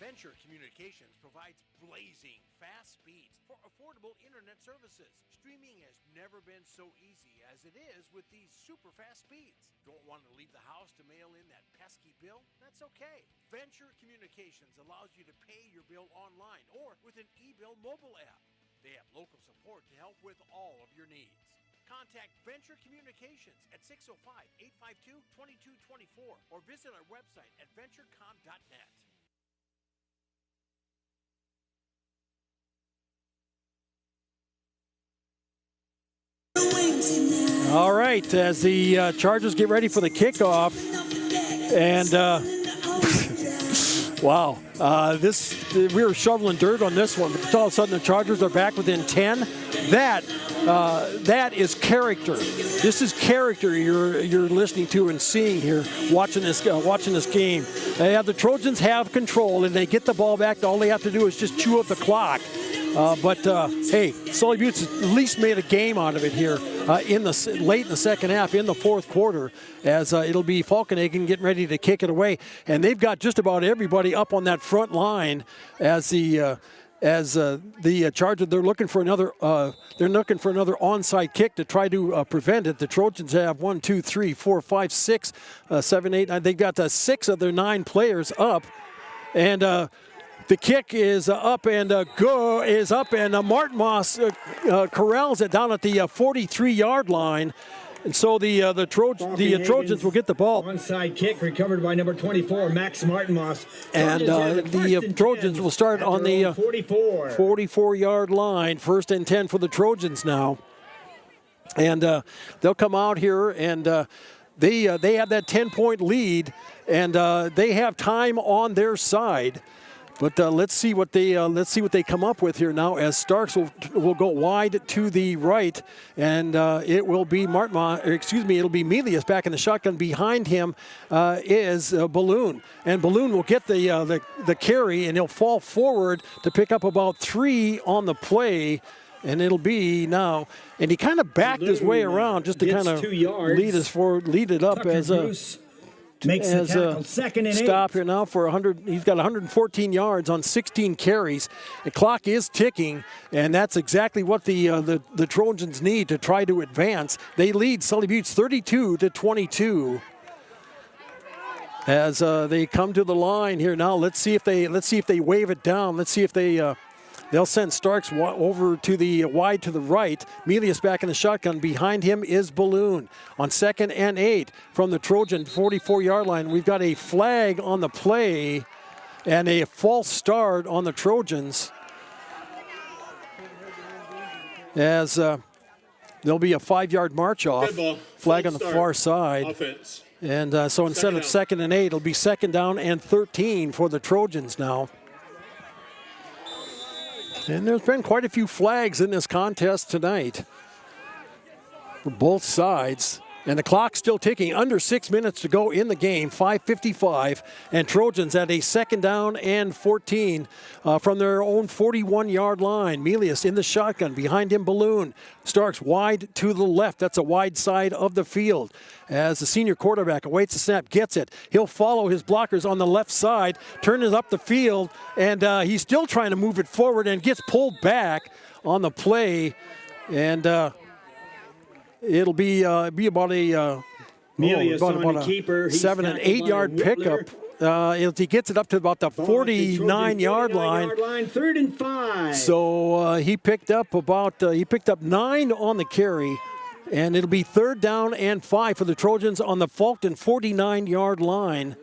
Venture Communications provides blazing fast speeds for affordable internet services. Streaming has never been so easy as it is with these super fast speeds. Don't want to leave the house to mail in that pesky bill? That's okay. Venture Communications allows you to pay your bill online or with an e-bill mobile app. They have local support to help with all of your needs. Contact Venture Communications at 605-852-2224 or visit our website at venturecom.net. All right, as the Chargers get ready for the kickoff, and wow, we were shoveling dirt on this one, but all of a sudden the Chargers are back within 10. That is character. This is character you're listening to and seeing here, watching this game. The Trojans have control, and they get the ball back. All they have to do is just chew up the clock. But hey, Sully Butte's at least made a game out of it here late in the second half, in the fourth quarter, as it'll be Falkenhagen getting ready to kick it away, and they've got just about everybody up on that front line as the Chargers. They're looking for another onside kick to try to prevent it. The Trojans have 1, 2, 3, 4, 5, 6, 7, 8. They've got 6 of their 9 players up, and. The kick is up and Martin Moss corrals it down at the 43-yard line, and so the Trojans will get the ball. Onside kick recovered by number 24, Max Martinmoss. And the Trojans will start on the 44-yard line. 1st and 10 for the Trojans now, and they'll come out here and. They have that 10-point lead, and they have time on their side. But let's see what they come up with here now. As Starks will go wide to the right, and it will be it'll be Melius back in the shotgun. Behind him is Balloon, and Balloon will get the carry, and he'll fall forward to pick up about 3 on the play. And it'll be now, and he kind of backed his way around just to kind of lead it up. Tucker as Bruce makes the tackle. 2nd and 8. Stop here now for 100. He's got 114 yards on 16 carries. The clock is ticking, and that's exactly what the Trojans need to try to advance. They lead Sully Butte's 32-22. As they come to the line here now, let's see if they wave it down. Let's see if they'll send Starks over to the wide to the right. Melius back in the shotgun. Behind him is Balloon on 2nd and 8 from the Trojan 44-yard line. We've got a flag on the play and a false start on the Trojans. As there'll be a 5-yard march off. Good ball. Flag on False the start. far side. Offense. And so instead of 2nd and 8, it'll be 2nd down and 13 for the Trojans now. And there's been quite a few flags in this contest tonight for both sides. And the clock's still ticking. Under 6 minutes to go in the game. 5:55. And Trojans at a 2nd down and 14 from their own 41-yard line. Melius in the shotgun. Behind him, Balloon. Starks wide to the left. That's a wide side of the field. As the senior quarterback awaits the snap, gets it. He'll follow his blockers on the left side. Turn it up the field. And he's still trying to move it forward and gets pulled back on the play. And it'll be about a Melius on the keeper. He's 7 and tackled 8 yard by pickup. He gets it up to about the 49-yard line. 3rd and 5. So he picked up 9 on the carry, and it'll be 3rd down and 5 for the Trojans on the Falkton 49-yard line.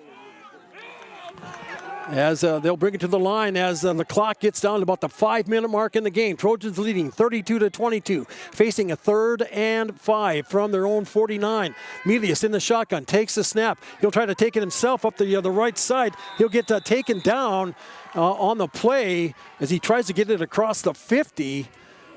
As they'll bring it to the line as the clock gets down to about the 5-minute mark in the game. Trojans leading 32-22, facing a 3rd and 5 from their own 49. Melius in the shotgun, takes the snap. He'll try to take it himself up the right side. He'll get taken down on the play as he tries to get it across the 50.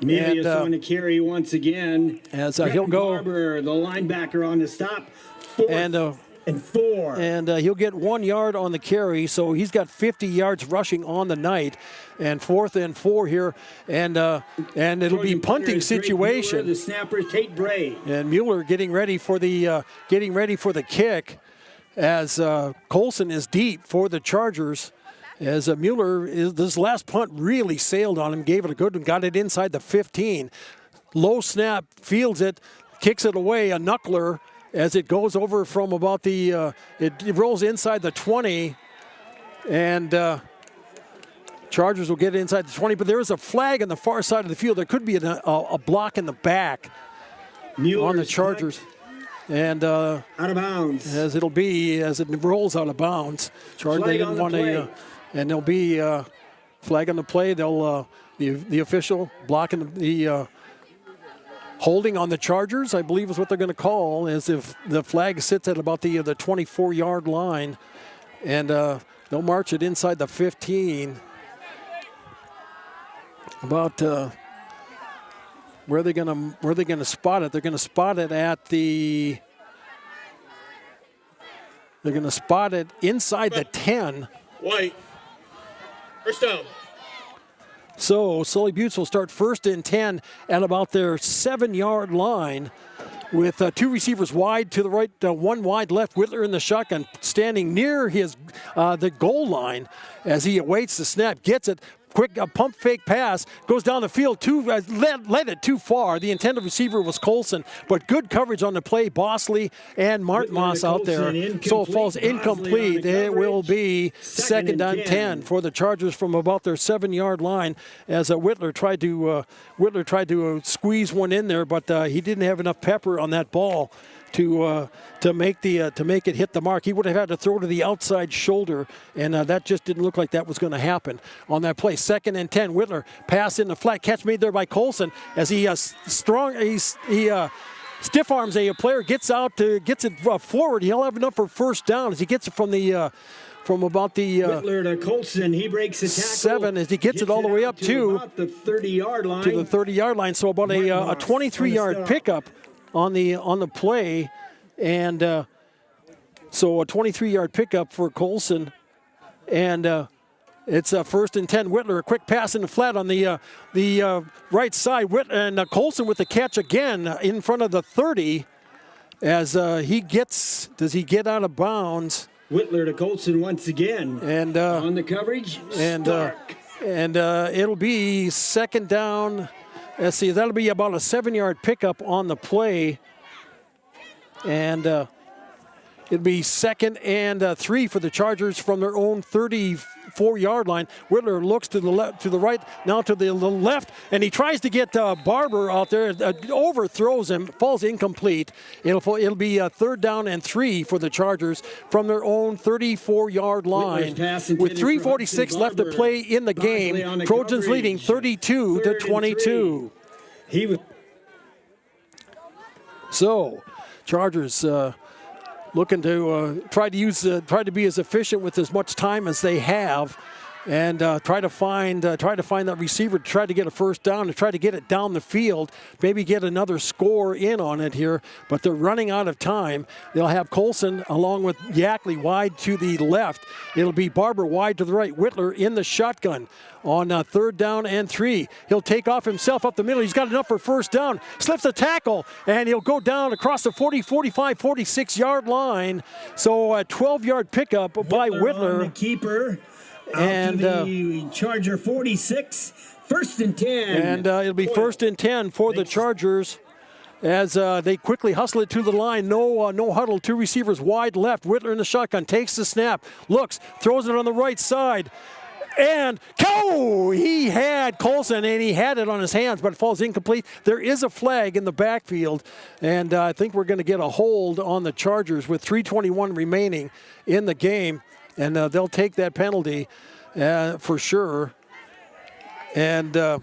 Melius on the carry once again. As he'll go. Barber, the linebacker on the stop. 4th and 4. And he'll get 1 yard on the carry, so he's got 50 yards rushing on the night. And 4th and 4 here, and it'll be punting situation. Mueller, the snapper Tate Bray. And Mueller getting ready for the kick, as Colson is deep for the Chargers. As Mueller, this last punt really sailed on him, gave it a good one, got it inside the 15. Low snap, fields it, kicks it away, a knuckler. As it goes over from about it rolls inside the 20, and Chargers will get it inside the 20, but there is a flag on the far side of the field. There could be a block in the back on the Chargers. And out of bounds. As it rolls out of bounds. Chargers didn't want to, and there'll be flag on the play. They'll the official blocking the holding on the Chargers, I believe is what they're going to call, as if the flag sits at about the 24-yard line, and they'll march it inside the 15. About where are they going to spot it? They're going to spot it at the. They're going to spot it inside the 10. White. First down. So Sully Buttes will start 1st and 10 at about their 7-yard line, with 2 receivers wide to the right, 1 wide left. Whitler in the shotgun, standing near his the goal line as he awaits the snap, gets it. Quick pump fake pass, goes down the field, led it too far. The intended receiver was Colson, but good coverage on the play. Bosley and Martinmas out there. So it falls incomplete. It will be 2nd and 10 for the Chargers from about their 7-yard line, as Whitler tried to squeeze one in there, but he didn't have enough pepper on that ball to make it hit the mark. He would have had to throw to the outside shoulder, and that just didn't look like that was going to happen on that play. 2nd and 10. Whitler pass in the flat, catch made there by Colson as he stiff arms a player, gets it forward. He'll have enough for 1st down as he gets it from about the Whitler to Colson. He breaks the tackle. 7 as he gets it all the way up to about the 30-yard line. To the 30-yard line. So about a 23-yard pickup on the play, and so a 23-yard pickup for Colson, and it's 1st and 10. Whitler, a quick pass in the flat on the right side, and Colson with the catch again in front of the 30, as does he get out of bounds? Whitler to Colson once again, and on the coverage, and it'll be 2nd down. Let's see, that'll be about a 7-yard pickup on the play. And it'll be 2nd and 3 for the Chargers from their own 34-yard line. Whitler looks to the left, to the right, now to the left, and he tries to get Barber out there. Overthrows him, falls incomplete. It'll be 3rd down and 3 for the Chargers from their own 34-yard line. With 3:46 left to play in the game, Trojans leading 32-22. So, Chargers looking to try to be as efficient with as much time as they have, and try to find that receiver, to try to get a first down, to try to get it down the field, maybe get another score in on it here. But they're running out of time. They'll have Colson along with Yackley wide to the left. It'll be Barber wide to the right. Whitler in the shotgun on 3rd down and 3. He'll take off himself up the middle. He's got enough for first down. Slips a tackle, and he'll go down across the 40, 45, 46-yard line. So a 12-yard pickup by Whitler. On the keeper. And the Charger 46, 1st and 10. And it'll be 1st and 10 for the Chargers as they quickly hustle it to the line. No huddle. 2 receivers wide left. Whitler in the shotgun takes the snap, looks, throws it on the right side. And he had Colson, and he had it on his hands, but it falls incomplete. There is a flag in the backfield, and I think we're going to get a hold on the Chargers with 3:21 remaining in the game, and they'll take that penalty for sure. And they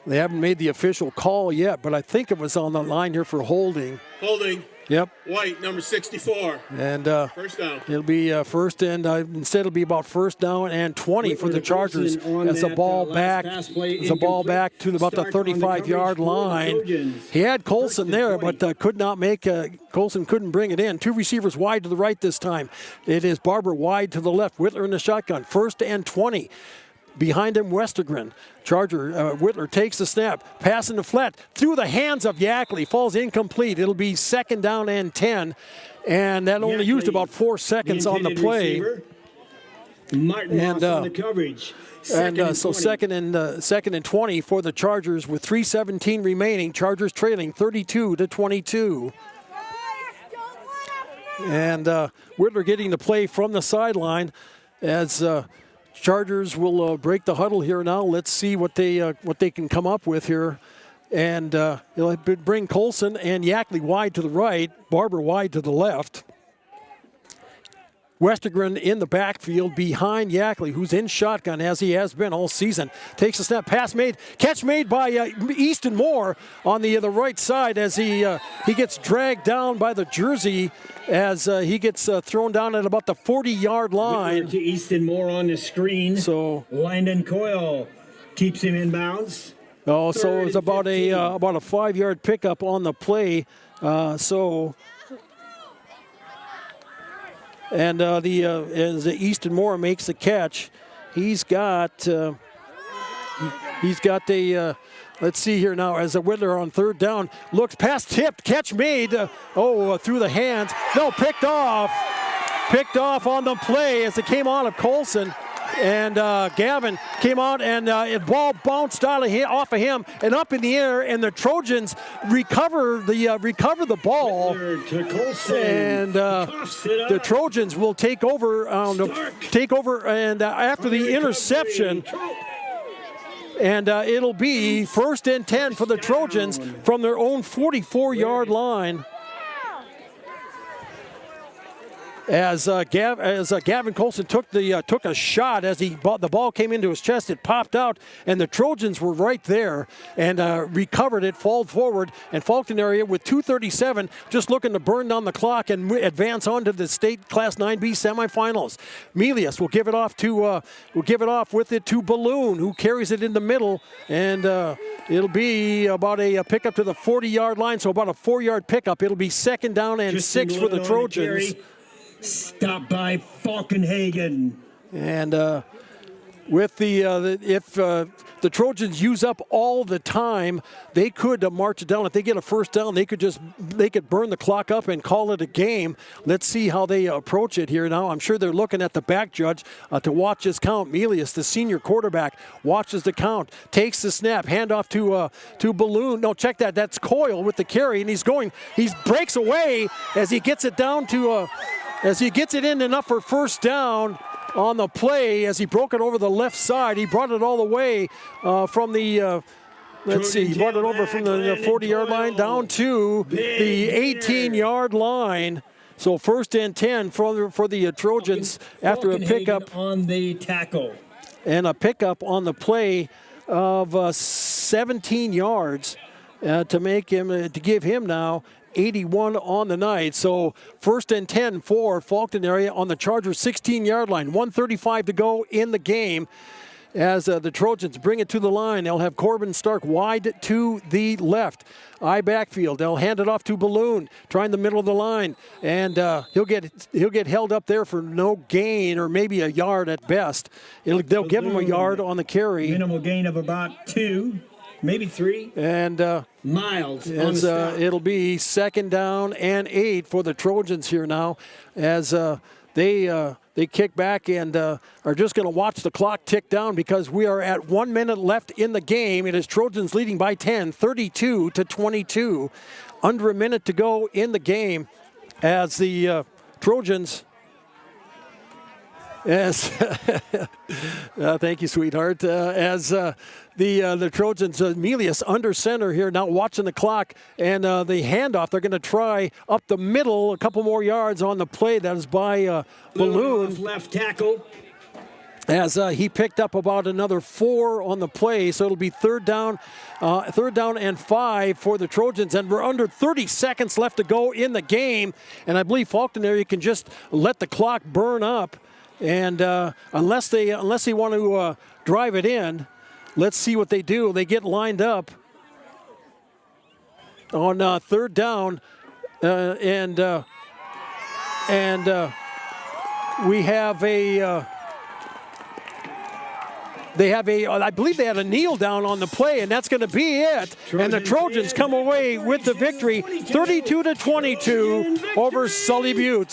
haven't made the official call yet, but I think it was on the line here for holding. Holding. Yep. White, number 64. And first down. It'll be first and instead it'll be about 1st down and 20 for the Chargers as the ball back. The ball back to about the 35-yard line. He had Colson there, but could not make. Colson couldn't bring it in. 2 receivers wide to the right this time. It is Barber wide to the left. Whitler in the shotgun. 1st and 20. Behind him, Westergren. Whitler takes the snap, pass in the flat, through the hands of Yackley, falls incomplete. It'll be 2nd down and 10, and that only used about 4 seconds on the play. Martin on the coverage. So second and 20 for the Chargers with 3:17 remaining. Chargers trailing 32-22. And Whitler getting the play from the sideline as Chargers will break the huddle here now. Let's see what they can come up with here. And he'll bring Colson and Yackley wide to the right, Barber wide to the left. Westergren in the backfield behind Yackley, who's in shotgun as he has been all season. Takes a snap, pass made, catch made by Easton Moore on the right side as he gets dragged down by the jersey as he gets thrown down at about the 40-yard line. To Easton Moore on the screen. So Lyndon Coyle keeps him in bounds. Oh, so it's about a 5-yard pickup on the play. And as Easton Moore makes the catch, he's got let's see here now as a Whitler on 3rd down looks pass tipped, catch made, through the hands, picked off on the play as it came out of Colson. And Gavin came out, and the ball bounced off of him and up in the air, and the Trojans recover the ball, and the Trojans will take over. And after the interception. And it'll be 1st and 10 for the Trojans from their own 44-yard line. As Gavin Colson took a shot as the ball came into his chest, it popped out, and the Trojans were right there and recovered it, falled forward, and Faulkton area with 2:37, just looking to burn down the clock and advance on to the state Class 9B semifinals. Melius will give it off to Balloon, who carries it in the middle, and it'll be about a pickup to the 40-yard line, so about a 4-yard pickup. It'll be 2nd down and 6 for the Trojans. Stopped by Falkenhagen. And if the Trojans use up all the time, they could march it down. If they get a first down, they could burn the clock up and call it a game. Let's see how they approach it here now. I'm sure they're looking at the back judge to watch his count. Melius, the senior quarterback, watches the count, takes the snap, handoff to Balloon. No, check that. That's Coyle with the carry, and he breaks away as he gets it down to as he gets it in enough for first down on the play. As he broke it over the left side, he brought it all the way from the he brought it over from the 40-yard line down to the 18-yard line. So 1st and 10 for the Trojans after a pickup on the tackle and a pickup on the play of 17 yards. to give him now 81 on the night. So 1st and 10 for Faulkton area on the Chargers 16-yard line. 1:35 to go in the game. As the Trojans bring it to the line, they'll have Corbin Stark wide to the left. I backfield. They'll hand it off to Balloon, trying the middle of the line, and he'll get held up there for no gain or maybe a yard at best. They'll give him a yard on the carry. Minimal gain of about 2, maybe 3. And Miles on the stop. it'll be 2nd down and 8 for the Trojans here now, as they kick back and are just going to watch the clock tick down because we are at 1 minute left in the game. It is Trojans leading by 10, 32-22. Under a minute to go in the game as the Trojans. Thank you, sweetheart. As the Trojans, Milius under center here, now watching the clock and the handoff. They're going to try up the middle, a couple more yards on the play. That is by Balloon. Left tackle. As he picked up about another 4 on the play, so it'll be 3rd down and 5 for the Trojans, and we're under 30 seconds left to go in the game. And I believe Faulkton area can just let the clock burn up. And unless they want to drive it in, let's see what they do. They get lined up on 3rd down, and we have a. I believe they had a kneel down on the play, and that's going to be it. And the Trojans come away with the victory, 32-22 over Sully Buttes.